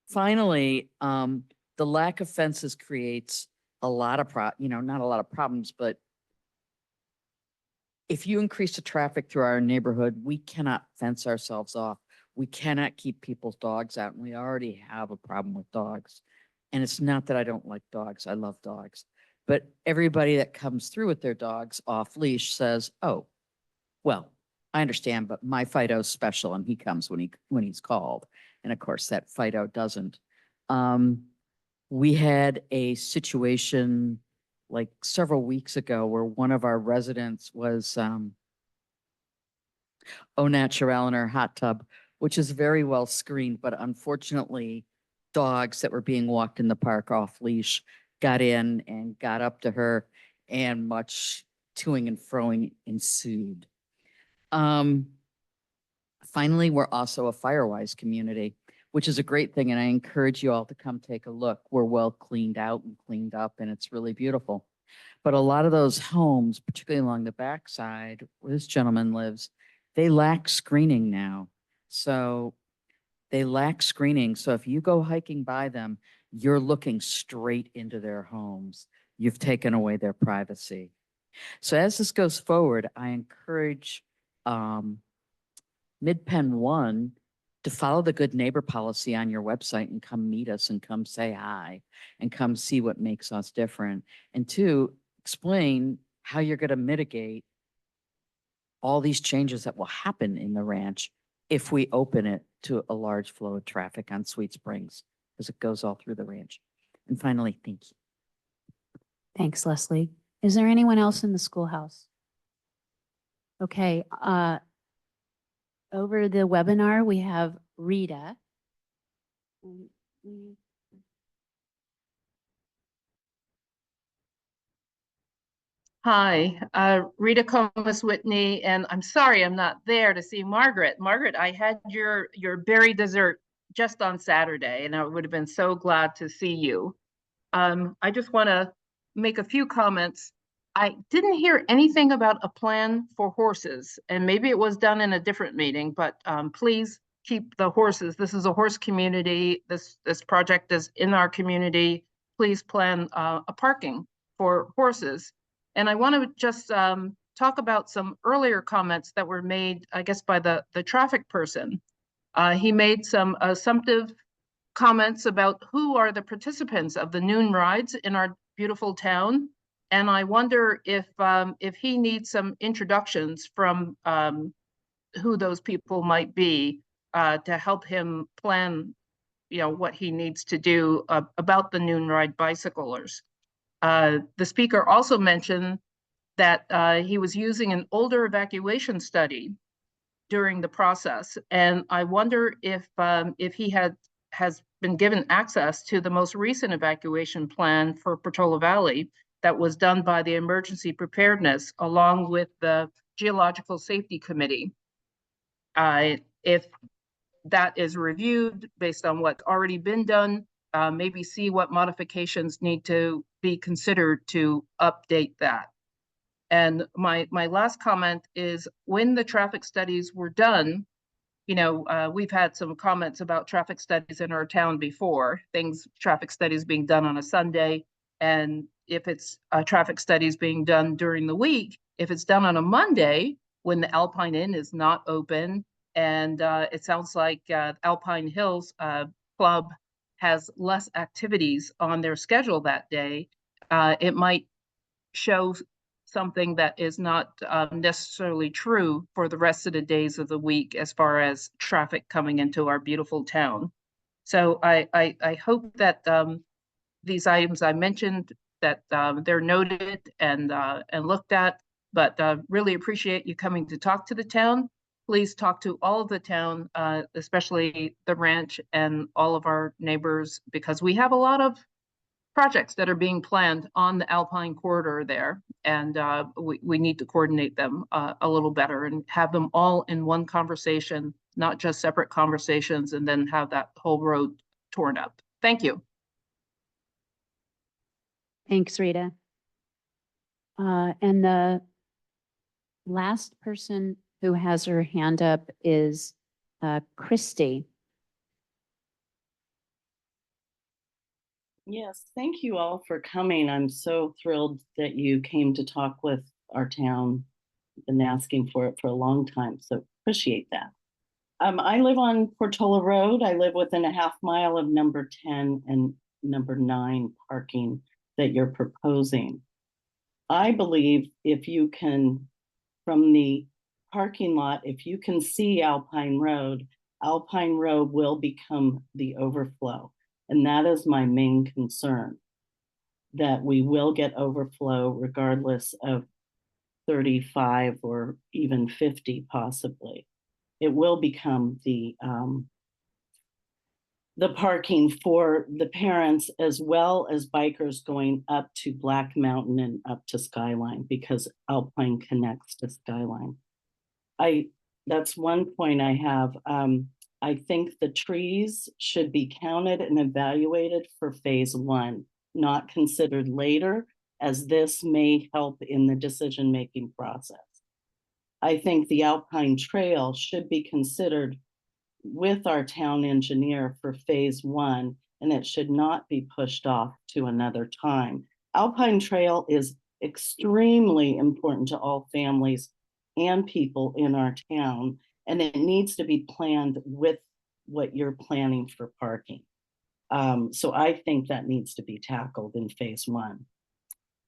Finally, the lack of fences creates a lot of not a lot of problems, but if you increase the traffic through our neighborhood, we cannot fence ourselves off. We cannot keep people's dogs out, and we already have a problem with dogs. And it's not that I don't like dogs. I love dogs. But everybody that comes through with their dogs off leash says, oh, well, I understand, but my Fido's special and he comes when he's called. And of course that Fido doesn't. We had a situation like several weeks ago where one of our residents was au naturel in her hot tub, which is very well screened, but unfortunately dogs that were being walked in the park off leash got in and got up to her, and much toing and froing ensued. Finally, we're also a Firewise community, which is a great thing, and I encourage you all to come take a look. We're well cleaned out and cleaned up, and it's really beautiful. But a lot of those homes, particularly along the backside where this gentleman lives, they lack screening now. So they lack screening. So if you go hiking by them, you're looking straight into their homes. You've taken away their privacy. So as this goes forward, I encourage Mid-Penn 1 to follow the good neighbor policy on your website and come meet us and come say hi and come see what makes us different. And 2, explain how you're going to mitigate all these changes that will happen in the ranch if we open it to a large flow of traffic on Sweet Springs, because it goes all through the ranch. And finally, thank you. Thanks, Leslie. Is there anyone else in the schoolhouse? Okay, over the webinar, we have Rita. Hi, Rita Comas Whitney, and I'm sorry I'm not there to see Margaret. Margaret, I had your berry dessert just on Saturday, and I would have been so glad to see you. I just want to make a few comments. I didn't hear anything about a plan for horses, and maybe it was done in a different meeting, but please keep the horses. This is a horse community. This project is in our community. Please plan a parking for horses. And I want to just talk about some earlier comments that were made, I guess, by the traffic person. He made some assumptive comments about who are the participants of the noon rides in our beautiful town. And I wonder if he needs some introductions from who those people might be to help him plan, what he needs to do about the noon ride bicyclers. The speaker also mentioned that he was using an older evacuation study during the process. And I wonder if he has been given access to the most recent evacuation plan for Portola Valley that was done by the Emergency Preparedness along with the Geological Safety Committee. If that is reviewed based on what's already been done, maybe see what modifications need to be considered to update that. And my last comment is when the traffic studies were done, we've had some comments about traffic studies in our town before, traffic studies being done on a Sunday. And if it's traffic studies being done during the week, if it's done on a Monday when the Alpine Inn is not open, and it sounds like Alpine Hills Club has less activities on their schedule that day, it might show something that is not necessarily true for the rest of the days of the week as far as traffic coming into our beautiful town. So I hope that these items I mentioned, that they're noted and looked at, but really appreciate you coming to talk to the town. Please talk to all of the town, especially the ranch and all of our neighbors, because we have a lot of projects that are being planned on the Alpine corridor there. And we need to coordinate them a little better and have them all in one conversation, not just separate conversations, and then have that whole road torn up. Thank you. Thanks, Rita. And the last person who has her hand up is Christy. Yes, thank you all for coming. I'm so thrilled that you came to talk with our town. Been asking for it for a long time, so appreciate that. I live on Portola Road. I live within a half mile of number 10 and number 9 parking that you're proposing. I believe if you can, from the parking lot, if you can see Alpine Road will become the overflow. And that is my main concern, that we will get overflow regardless of 35 or even 50 possibly. It will become the parking for the parents as well as bikers going up to Black Mountain and up to Skyline, because Alpine connects to Skyline. That's one point I have. I think the trees should be counted and evaluated for phase 1, not considered later, as this may help in the decision-making process. I think the Alpine Trail should be considered with our town engineer for phase 1, and it should not be pushed off to another time. Alpine Trail is extremely important to all families and people in our town, and it needs to be planned with what you're planning for parking. So I think that needs to be tackled in phase 1.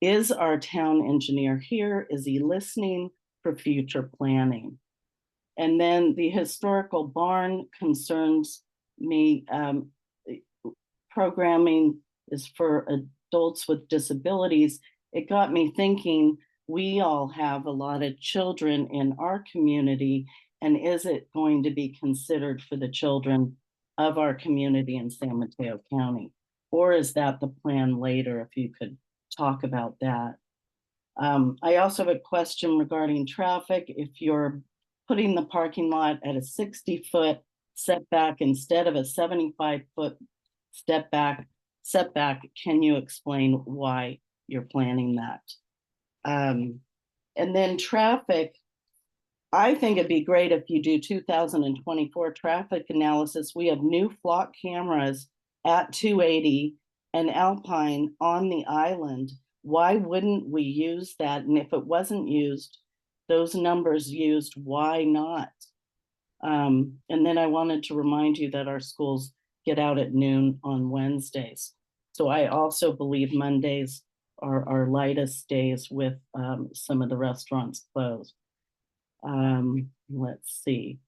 Is our town engineer here? Is he listening for future planning? And then the historical barn concerns me, programming is for adults with disabilities, it got me thinking, we all have a lot of children in our community, and is it going to be considered for the children of our community in San Mateo County? Or is that the plan later, if you could talk about that? I also have a question regarding traffic. If you're putting the parking lot at a 60-foot setback instead of a 75-foot setback, can you explain why you're planning that? And then traffic, I think it'd be great if you do 2024 traffic analysis. We have new flock cameras at 280 and Alpine on the island. Why wouldn't we use that? And if it wasn't used, those numbers used, why not? And then I wanted to remind you that our schools get out at noon on Wednesdays. So I also believe Mondays are our lightest days with some of the restaurants closed. Let's see.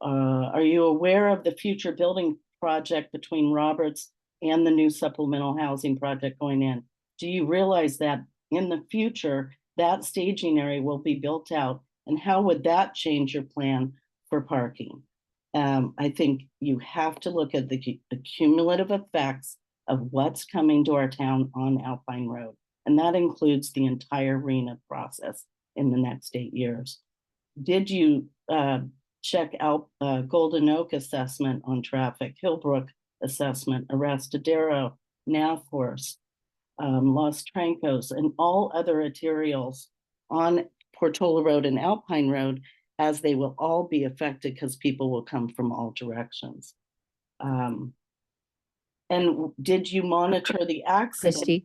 Are you aware of the future building project between Roberts and the new supplemental housing project going in? Do you realize that in the future, that staging area will be built out? And how would that change your plan for parking? I think you have to look at the cumulative effects of what's coming to our town on Alpine Road. And that includes the entire RENA process in the next 8 years. Did you check out Golden Oak assessment on traffic, Hillbrook assessment, Arrestadero, Nathorst, Los Trancos, and all other arterials on Portola Road and Alpine Road, as they will all be affected because people will come from all directions. And did you monitor the accident? Christy,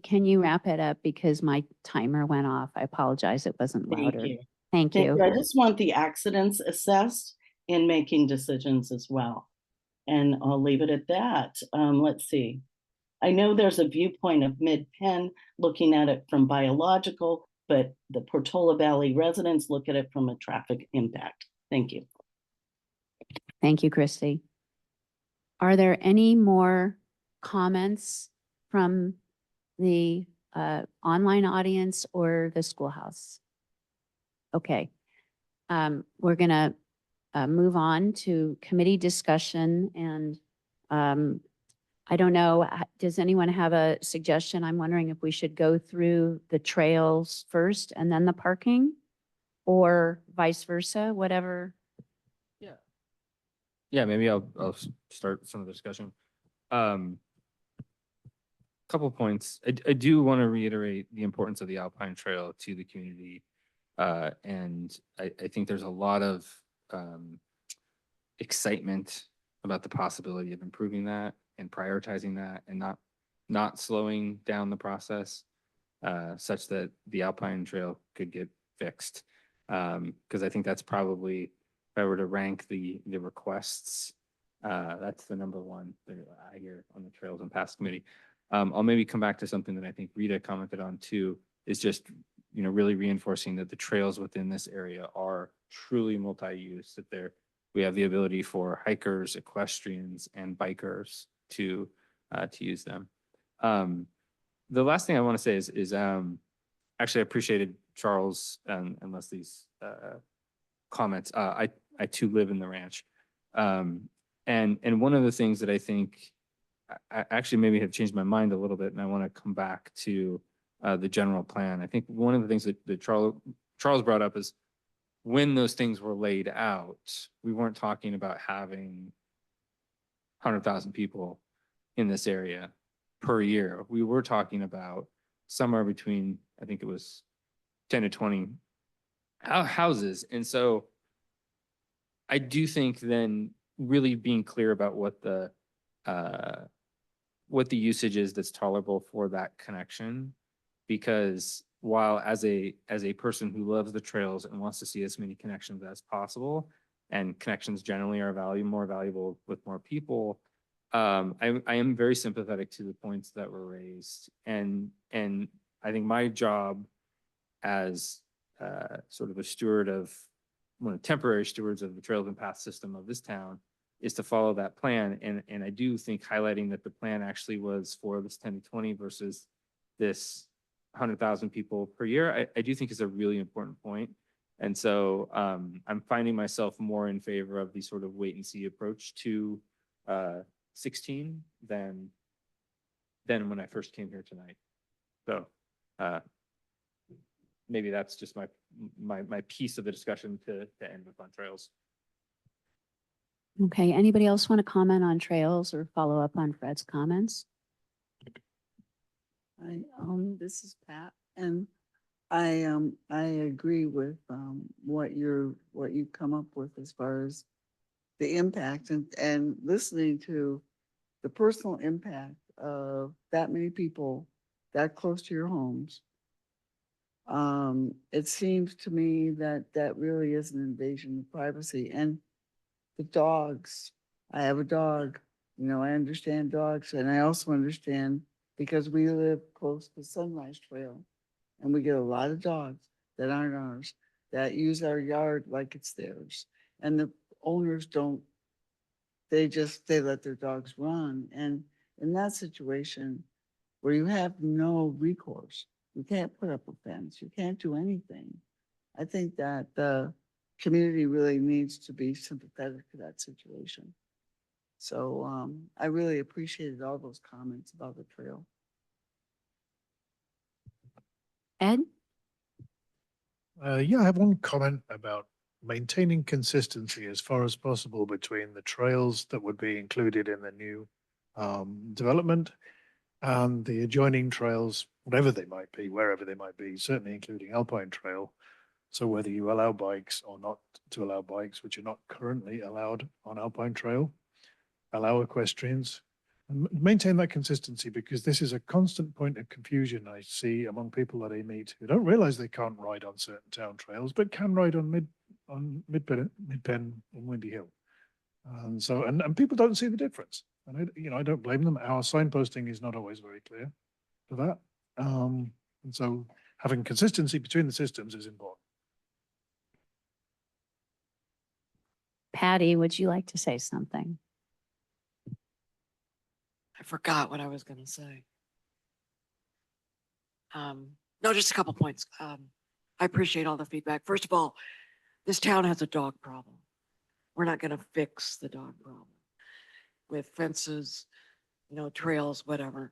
can you wrap it up because my timer went off? I apologize. It wasn't louder. Thank you. Thank you. I just want the accidents assessed in making decisions as well. And I'll leave it at that. Let's see. I know there's a viewpoint of Mid-Penn looking at it from biological, but the Portola Valley residents look at it from a traffic impact. Thank you. Thank you, Christy. Are there any more comments from the online audience or the schoolhouse? Okay. We're gonna move on to committee discussion, and I don't know, does anyone have a suggestion? I'm wondering if we should go through the trails first and then the parking, or vice versa, whatever. Yeah, maybe I'll start some of the discussion. Couple points. I do want to reiterate the importance of the Alpine Trail to the community. And I think there's a lot of excitement about the possibility of improving that and prioritizing that and not slowing down the process such that the Alpine Trail could get fixed. Because I think that's probably, if I were to rank the requests, that's the number one that I hear on the Trails and Paths Committee. I'll maybe come back to something that I think Rita commented on too, is just, really reinforcing that the trails within this area are truly multi-use, that we have the ability for hikers, equestrians, and bikers to use them. The last thing I want to say is actually I appreciated Charles and Leslie's comments. I too live in the ranch. And one of the things that I think I actually maybe have changed my mind a little bit, and I want to come back to the general plan. I think one of the things that Charles brought up is when those things were laid out, we weren't talking about having 100,000 people in this area per year. We were talking about somewhere between, I think it was 10 to 20 houses. And so I do think then really being clear about what the usage is that's tolerable for that connection, because while as a person who loves the trails and wants to see as many connections as possible, and connections generally are more valuable with more people, I am very sympathetic to the points that were raised, and I think my job as sort of a steward of one of the temporary stewards of the Trails and Paths system of this town is to follow that plan. And I do think highlighting that the plan actually was for this 10 to 20 versus this 100,000 people per year, I do think is a really important point. And so I'm finding myself more in favor of the sort of wait and see approach to 16 than when I first came here tonight. So maybe that's just my piece of the discussion to end with on trails. Okay, anybody else want to comment on trails or follow up on Fred's comments? This is Pat, and I agree with, what you've come up with as far as the impact and listening to the personal impact of that many people that close to your homes. It seems to me that that really is an invasion of privacy. And the dogs, I have a dog, I understand dogs, and I also understand because we live close to Sunrise Trail and we get a lot of dogs that aren't ours, that use our yard like it's theirs. And the owners don't, they let their dogs run. And in that situation where you have no recourse, you can't put up a fence, you can't do anything. I think that the community really needs to be sympathetic to that situation. So I really appreciated all those comments about the trail. Ed? Yeah, I have one comment about maintaining consistency as far as possible between the trails that would be included in the new development and the adjoining trails, whatever they might be, wherever they might be, certainly including Alpine Trail. So whether you allow bikes or not to allow bikes, which are not currently allowed on Alpine Trail, allow equestrians, and maintain that consistency, because this is a constant point of confusion I see among people that I meet who don't realize they can't ride on certain town trails, but can ride on Mid-Pen and Windy Hill. And so, and people don't see the difference. And I don't blame them. Our signposting is not always very clear for that. And so having consistency between the systems is important. Patty, would you like to say something? I forgot what I was going to say. No, just a couple points. I appreciate all the feedback. First of all, this town has a dog problem. We're not going to fix the dog problem with fences, trails, whatever.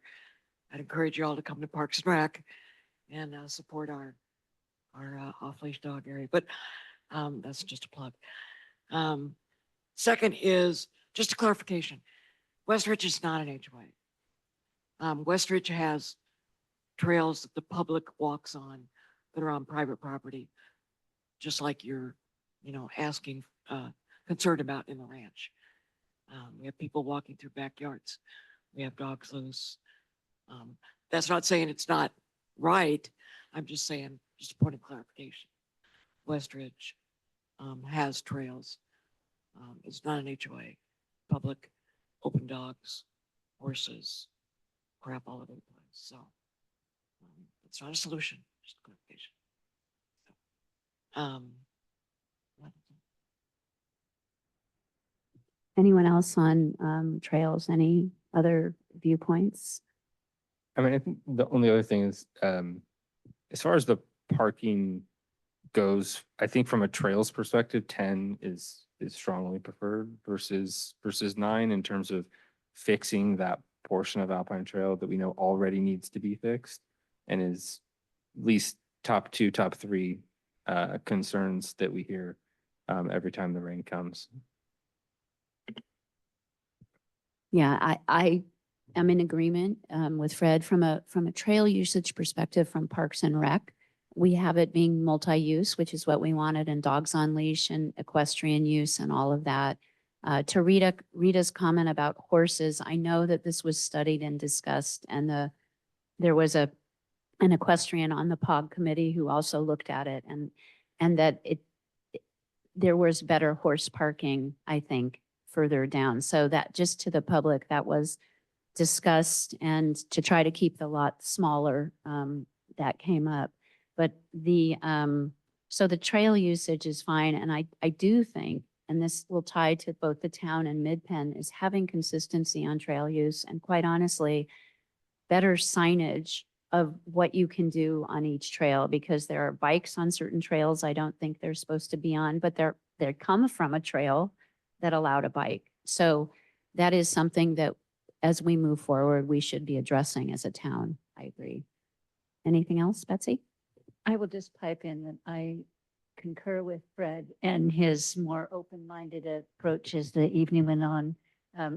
I'd encourage you all to come to Parks and Rec and support our off-leash dog area. But that's just a plug. Second is just a clarification. Westridge is not an HOA. Westridge has trails that the public walks on that are on private property, just like you're, asking, concerned about in the ranch. We have people walking through backyards. We have dogs loose. That's not saying it's not right. I'm just saying, just a point of clarification. Westridge has trails. It's not an HOA. Public, open dogs, horses, crap all over the place. So it's not a solution, just clarification. Anyone else on trails? Any other viewpoints? I mean, I think the only other thing is, as far as the parking goes, I think from a trails perspective, 10 is strongly preferred versus 9 in terms of fixing that portion of Alpine Trail that we know already needs to be fixed and is at least top 2, top 3 concerns that we hear every time the rain comes. Yeah, I am in agreement with Fred from a trail usage perspective from Parks and Rec. We have it being multi-use, which is what we wanted, and dogs on leash and equestrian use and all of that. To Rita's comment about horses, I know that this was studied and discussed, and there was an equestrian on the POG committee who also looked at it, and that there was better horse parking, I think, further down. So that just to the public, that was discussed, and to try to keep the lot smaller, that came up. But so the trail usage is fine. And I do think and this will tie to both the town and Mid-Penn, is having consistency on trail use and quite honestly, better signage of what you can do on each trail, because there are bikes on certain trails I don't think they're supposed to be on, but they come from a trail that allowed a bike. So that is something that as we move forward, we should be addressing as a town. I agree. Anything else, Betsy? I will just pipe in that I concur with Fred and his more open-minded approach as the evening went on,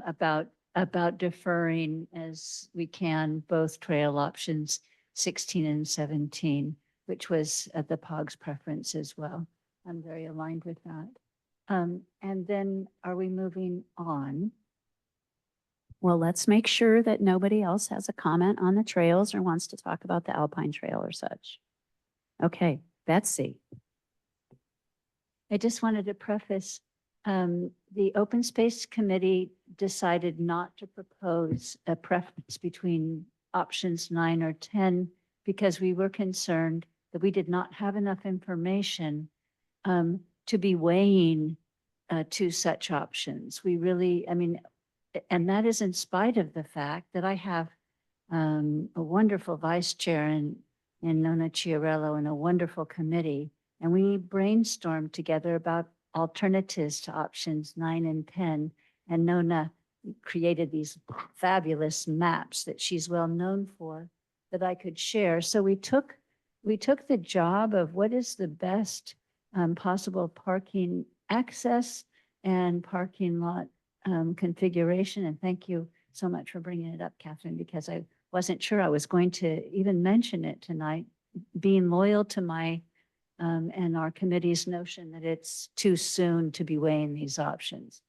about deferring as we can both trail options 16 and 17, which was the POG's preference as well. I'm very aligned with that. And then are we moving on? Well, let's make sure that nobody else has a comment on the trails or wants to talk about the Alpine Trail or such. Okay, Betsy. I just wanted to preface, the Open Space Committee decided not to propose a preference between options 9 or 10 because we were concerned that we did not have enough information to be weighing two such options. We really, I mean, and that is in spite of the fact that I have a wonderful vice chair in Nona Chiarello and a wonderful committee. And we brainstormed together about alternatives to options 9 and 10. And Nona created these fabulous maps that she's well known for that I could share. So we took the job of what is the best possible parking access and parking lot configuration. And thank you so much for bringing it up, Catherine, because I wasn't sure I was going to even mention it tonight, being loyal to my and our committee's notion that it's too soon to be weighing these options.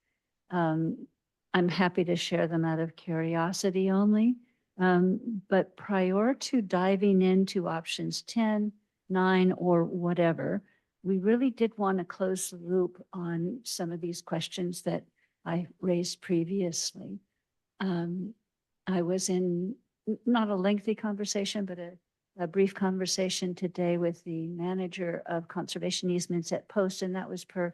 I'm happy to share them out of curiosity only, but prior to diving into options 10, 9, or whatever, we really did want to close the loop on some of these questions that I raised previously. I was in not a lengthy conversation, but a brief conversation today with the manager of conservation easements at Post, and that was per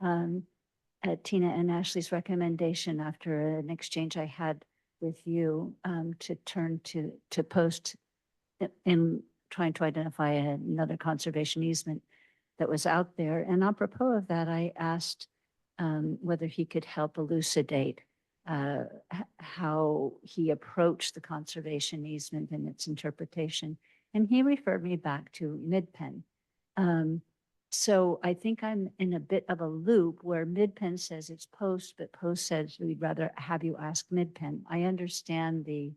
Tina and Ashley's recommendation after an exchange I had with you to turn to Post in trying to identify another conservation easement that was out there. And apropos of that, I asked whether he could help elucidate how he approached the conservation easement and its interpretation. And he referred me back to Mid-Penn. So I think I'm in a bit of a loop where Mid-Penn says it's Post, but Post says we'd rather have you ask Mid-Penn. I understand the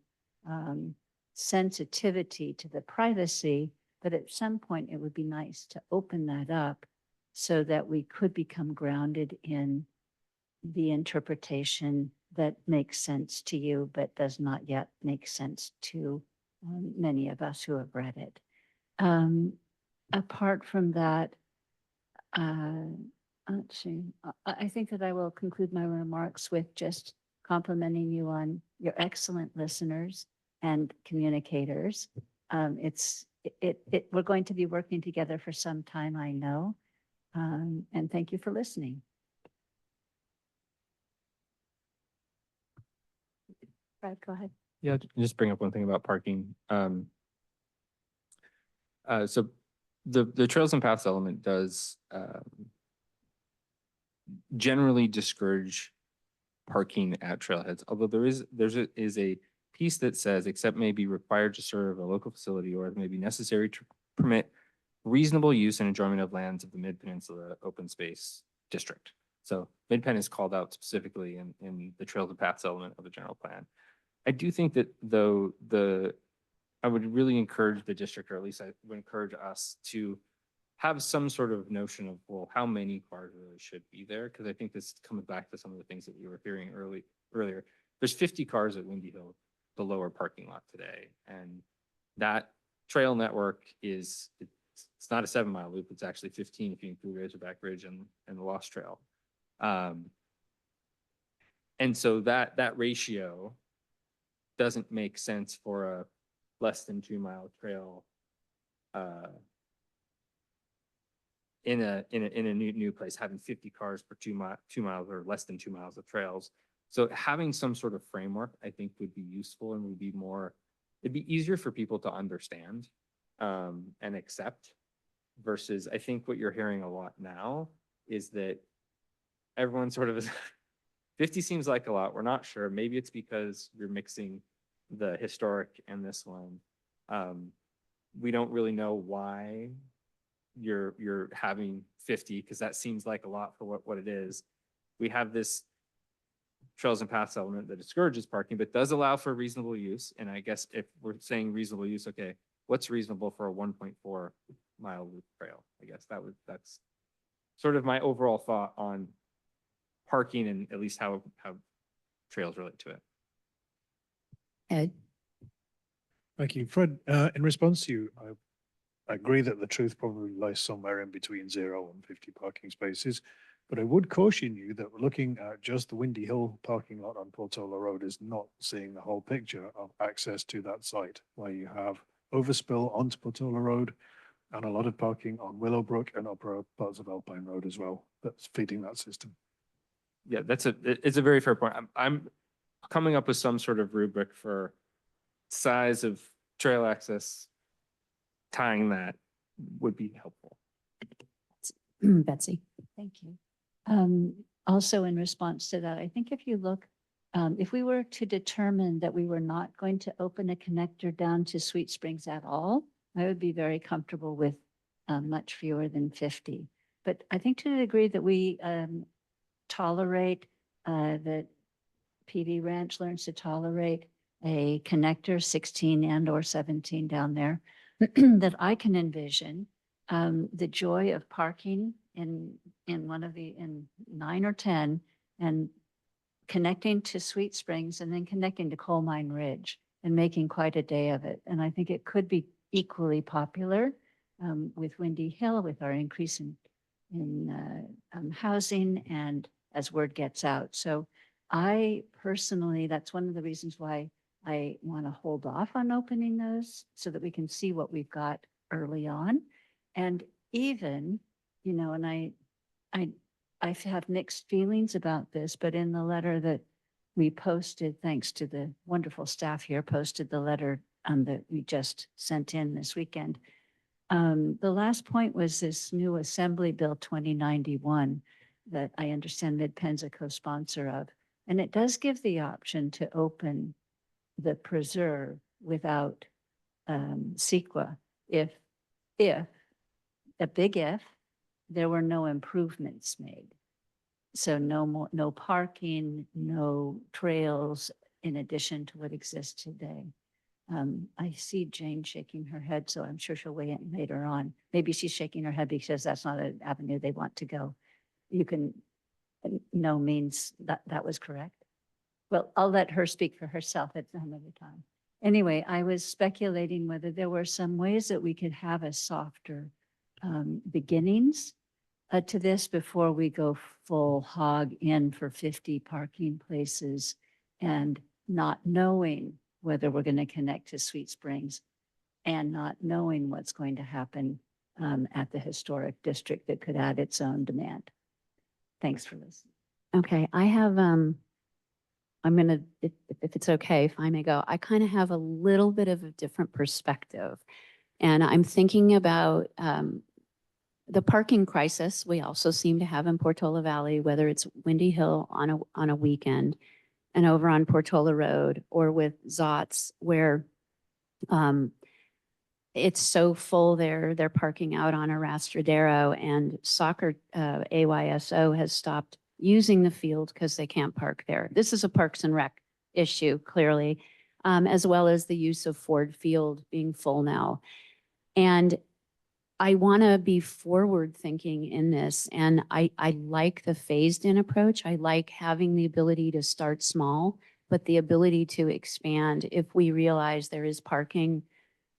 sensitivity to the privacy, but at some point it would be nice to open that up so that we could become grounded in the interpretation that makes sense to you, but does not yet make sense to many of us who have read it. Apart from that, let's see, I think that I will conclude my remarks with just complimenting you on your excellent listeners and communicators. We're going to be working together for some time, I know. And thank you for listening. Brad, go ahead. Yeah, just bring up one thing about parking. So the trails and paths element does generally discourage parking at trailheads, although there is a piece that says, except may be required to serve a local facility or it may be necessary to permit reasonable use and enjoyment of lands of the Mid-Peninsula Open Space District. So Mid-Penn is called out specifically in the trails and paths element of the general plan. I do think that though I would really encourage the district, or at least I would encourage us to have some sort of notion of, well, how many cars really should be there? Because I think this comes back to some of the things that we were hearing earlier. There's 50 cars at Windy Hill, the lower parking lot today. And that trail network it's not a 7-mile loop, it's actually 15 if you include Razorback Ridge and the Lost Trail. And so that ratio doesn't make sense for a less than 2-mile trail in a new place, having 50 cars per 2 miles or less than 2 miles of trails. So having some sort of framework, I think would be useful and would be more, it'd be easier for people to understand and accept versus I think what you're hearing a lot now is that everyone sort of is 50 seems like a lot. We're not sure. Maybe it's because you're mixing the historic and this one. We don't really know why you're having 50 because that seems like a lot for what it is. We have this trails and paths element that discourages parking, but does allow for reasonable use. And I guess if we're saying reasonable use, okay, what's reasonable for a 1.4 mile loop trail? I guess that's sort of my overall thought on parking and at least how trails relate to it. Ed? Thank you. Fred, in response to you, I agree that the truth probably lies somewhere in between 0 and 50 parking spaces, but I would caution you that looking at just the Windy Hill parking lot on Portola Road is not seeing the whole picture of access to that site, where you have overspill onto Portola Road and a lot of parking on Willowbrook and upper parts of Alpine Road as well, that's feeding that system. Yeah, it's a very fair point. I'm coming up with some sort of rubric for size of trail access, tying that would be helpful. Betsy? Thank you. Also in response to that, I think if you look, if we were to determine that we were not going to open a connector down to Sweet Springs at all, I would be very comfortable with much fewer than 50. But I think to the degree that we tolerate, that PV Ranch learns to tolerate a connector 16 and or 17 down there, that I can envision the joy of parking in 9 or 10 and connecting to Sweet Springs and then connecting to Coal Mine Ridge and making quite a day of it. And I think it could be equally popular with Windy Hill, with our increase in housing and as word gets out. So I personally, that's one of the reasons why I want to hold off on opening those so that we can see what we've got early on. And even, you know, and I have mixed feelings about this, but in the letter that we posted, thanks to the wonderful staff here, posted the letter that we just sent in this weekend. The last point was this new Assembly Bill 2091 that I understand Mid-Penn's a co-sponsor of. And it does give the option to open the preserve without CEQA if, a big if, there were no improvements made. So no parking, no trails in addition to what exists today. I see Jane shaking her head, so I'm sure she'll weigh in later on. Maybe she's shaking her head because that's not an avenue they want to go. You can, no means that was correct. Well, I'll let her speak for herself at another time. Anyway, I was speculating whether there were some ways that we could have a softer beginnings to this before we go full hog in for 50 parking places and not knowing whether we're going to connect to Sweet Springs and not knowing what's going to happen at the historic district that could add its own demand. Thanks for listening. Okay, I have, I'm gonna, if it's okay, if I may go, I kind of have a little bit of a different perspective. And I'm thinking about the parking crisis we also seem to have in Portola Valley, whether it's Windy Hill on a weekend and over on Portola Road or with Zotz where it's so full there, they're parking out on Arrastradero and soccer AYSO has stopped using the field because they can't park there. This is a Parks and Rec issue, clearly, as well as the use of Ford Field being full now. And I want to be forward thinking in this. And I like the phased in approach. I like having the ability to start small, but the ability to expand if we realize there is parking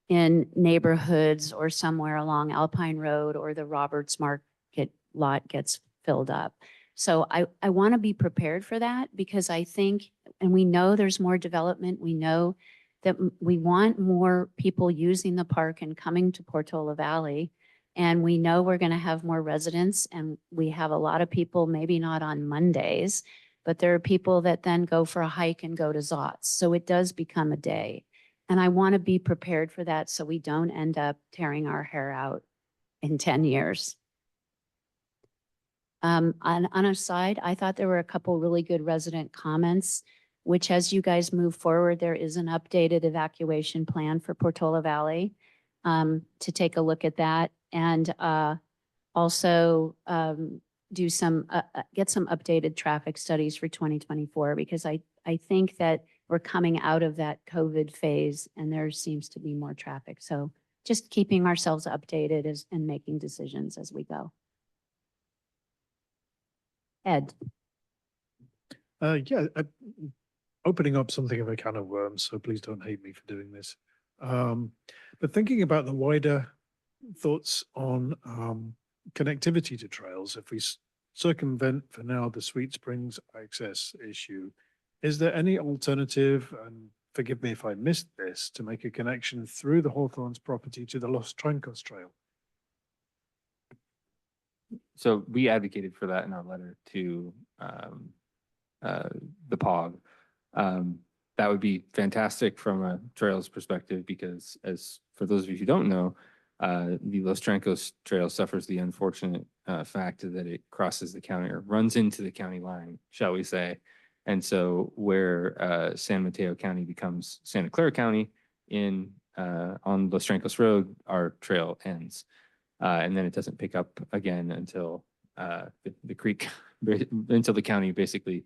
in neighborhoods or somewhere along Alpine Road or the Roberts Market lot gets filled up. So I want to be prepared for that because I think, and we know there's more development. We know that we want more people using the park and coming to Portola Valley. And we know we're going to have more residents, and we have a lot of people, maybe not on Mondays, but there are people that then go for a hike and go to Zots. So it does become a day. And I want to be prepared for that so we don't end up tearing our hair out in 10 years. On a side, I thought there were a couple really good resident comments, which as you guys move forward, there is an updated evacuation plan for Portola Valley to take a look at that. And also do some, get some updated traffic studies for 2024, because I think that we're coming out of that COVID phase and there seems to be more traffic. So just keeping ourselves updated and making decisions as we go. Ed. Yeah, opening up something of a can of worms, so please don't hate me for doing this. But thinking about the wider thoughts on connectivity to trails, if we circumvent for now the Sweet Springs access issue, is there any alternative, and forgive me if I missed this, to make a connection through the Hawthorns property to the Los Trancos Trail? So we advocated for that in our letter to the POG. That would be fantastic from a trails perspective, because as for those of you who don't know, the Los Trancos Trail suffers the unfortunate fact that it crosses the county, or runs into the county line, shall we say. And so where San Mateo County becomes Santa Clara County on Los Trancos Road, our trail ends. And then it doesn't pick up again until the creek, until the county basically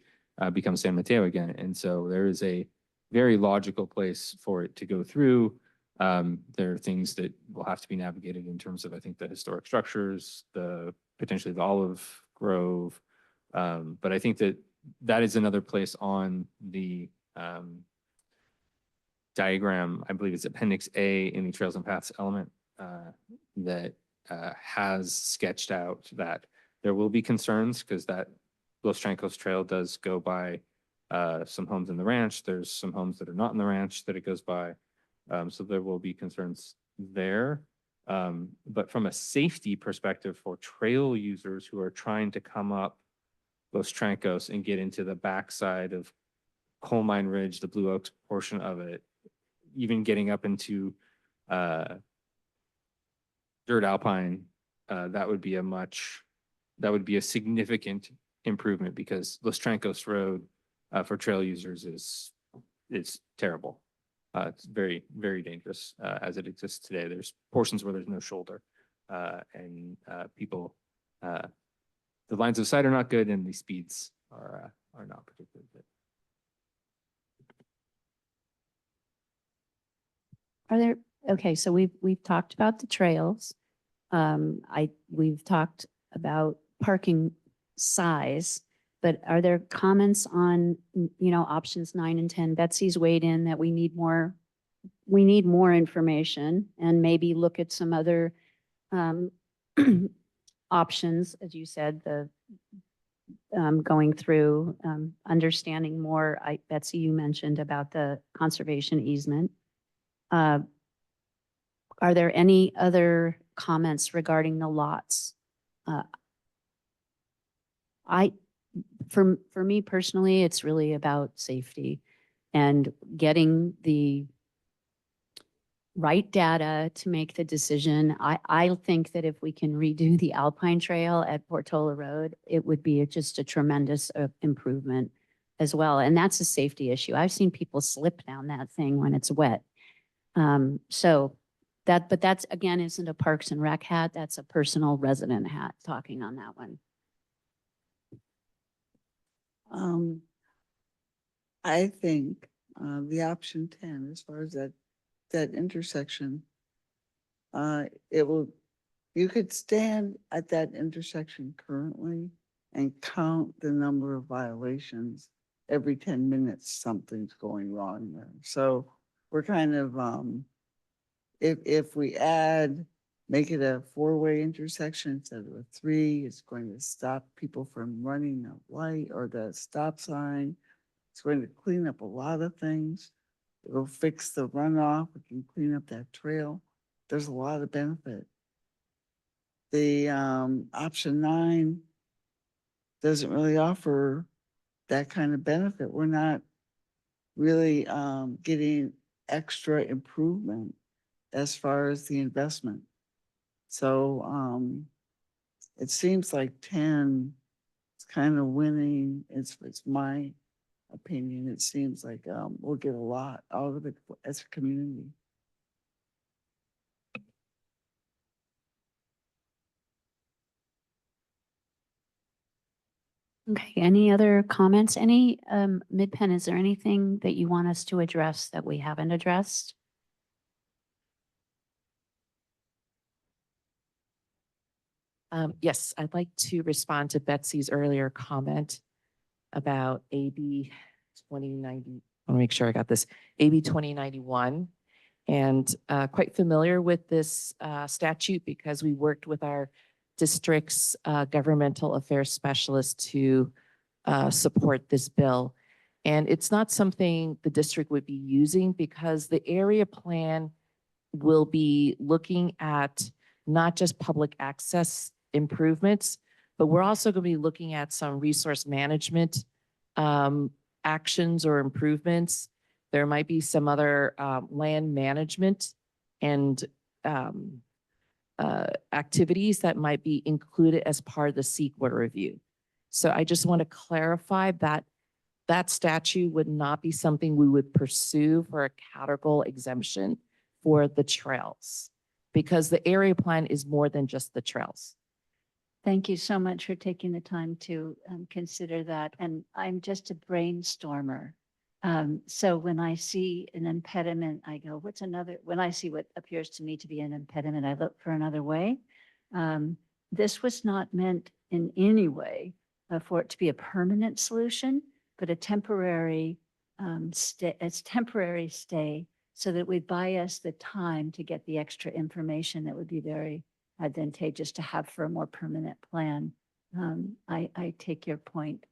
becomes San Mateo again. And so there is a very logical place for it to go through. There are things that will have to be navigated in terms of, I think, the historic structures, potentially the olive grove. But I think that is another place on the diagram. I believe it's Appendix A in the Trails and Paths element that has sketched out that there will be concerns, because that Los Trancos Trail does go by some homes in the ranch. There's some homes that are not in the ranch that it goes by. So there will be concerns there. But from a safety perspective for trail users who are trying to come up Los Trancos and get into the backside of Coal Mine Ridge, the Blue Oaks portion of it, even getting up into Dirt Alpine, that would be a significant improvement, because Los Trancos Road for trail users is terrible. It's very, very dangerous as it exists today. There's portions where there's no shoulder, and people, the lines of sight are not good, and the speeds are not particularly good. Are there, okay, so we've talked about the trails. We've talked about parking size, but are there comments on, options 9 and 10? Betsy's weighed in that we need more information, and maybe look at some other options, as you said, going through, understanding more. Betsy, you mentioned about the conservation easement. Are there any other comments regarding the lots? For me personally, it's really about safety and getting the right data to make the decision. I think that if we can redo the Alpine Trail at Portola Road, it would be just a tremendous improvement as well. And that's a safety issue. I've seen people slip down that thing when it's wet. But that's, again, isn't a Parks and Rec hat. That's a personal resident hat talking on that one. I think the option 10, as far as that intersection, you could stand at that intersection currently and count the number of violations. Every 10 minutes, something's going wrong there. So we're kind of, if we make it a 4-way intersection instead of a 3, it's going to stop people from running a light or the stop sign. It's going to clean up a lot of things. It'll fix the runoff. We can clean up that trail. There's a lot of benefit. the option 9 doesn't really offer that kind of benefit. We're not really getting extra improvement as far as the investment. So it seems like 10 is kind of winning. It's my opinion. It seems like we'll get a lot out of it as a community. Okay, any other comments? Any, Mid-Penn, is there anything that you want us to address that we haven't addressed? Yes, I'd like to respond to Betsy's earlier comment about AB 2090. I want to make sure I got this. AB 2091. And quite familiar with this statute because we worked with our district's governmental affairs specialist to support this bill. And it's not something the district would be using because the area plan will be looking at not just public access improvements, but we're also going to be looking at some resource management actions or improvements. There might be some other land management and activities that might be included as part of the CEQA review. So I just want to clarify that that statute would not be something we would pursue for a categorical exemption for the trails because the area plan is more than just the trails. Thank you so much for taking the time to consider that. And I'm just a brainstormer. So when I see an impediment, I go, what's another, when I see what appears to me to be an impediment, I look for another way. This was not meant in any way for it to be a permanent solution, but a temporary stay so that we buy us the time to get the extra information that would be very advantageous to have for a more permanent plan. I take your point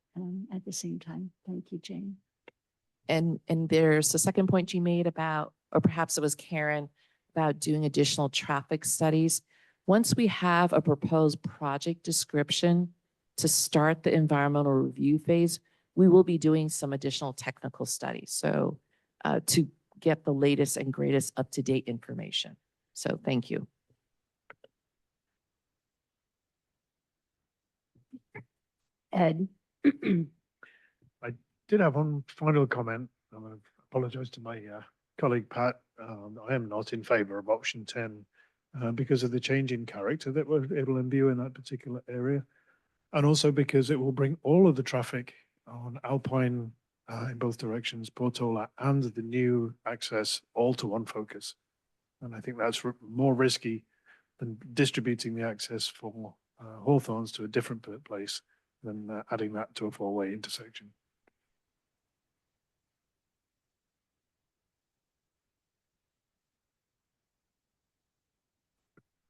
at the same time. Thank you, Jane. And there's a second point you made about, or perhaps it was Karen, about doing additional traffic studies. Once we have a proposed project description to start the environmental review phase, we will be doing some additional technical studies. So to get the latest and greatest up-to-date information. So thank you. Ed. I did have one final comment. I'm going to apologize to my colleague Pat. I am not in favor of option 10 because of the change in character that it'll imbue in that particular area. And also because it will bring all of the traffic on Alpine in both directions, Portola and the new access all to one focus. And I think that's more risky than distributing the access for Hawthorns to a different place than adding that to a four-way intersection.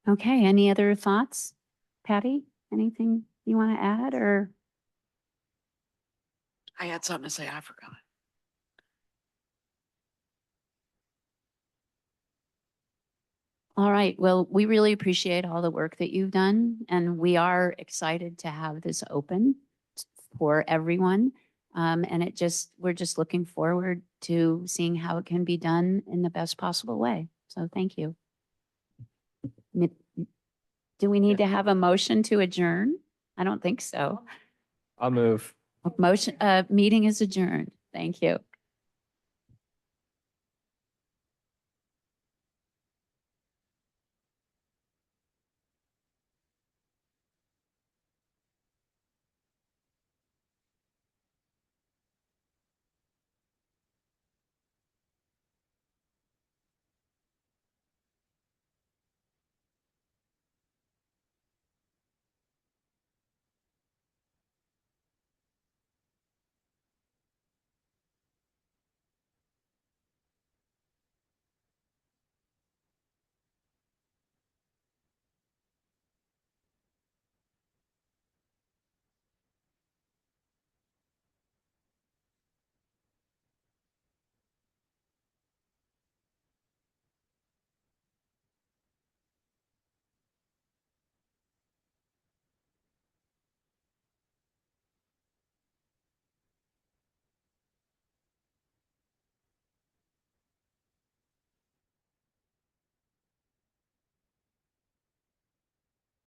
Okay, any other thoughts? Patty, anything you want to add or? I had something to say, I forgot. All right, well, we really appreciate all the work that you've done and we are excited to have this open for everyone. And we're just looking forward to seeing how it can be done in the best possible way. So thank you. Do we need to have a motion to adjourn? I don't think so. I'll move. Meeting is adjourned. Thank you.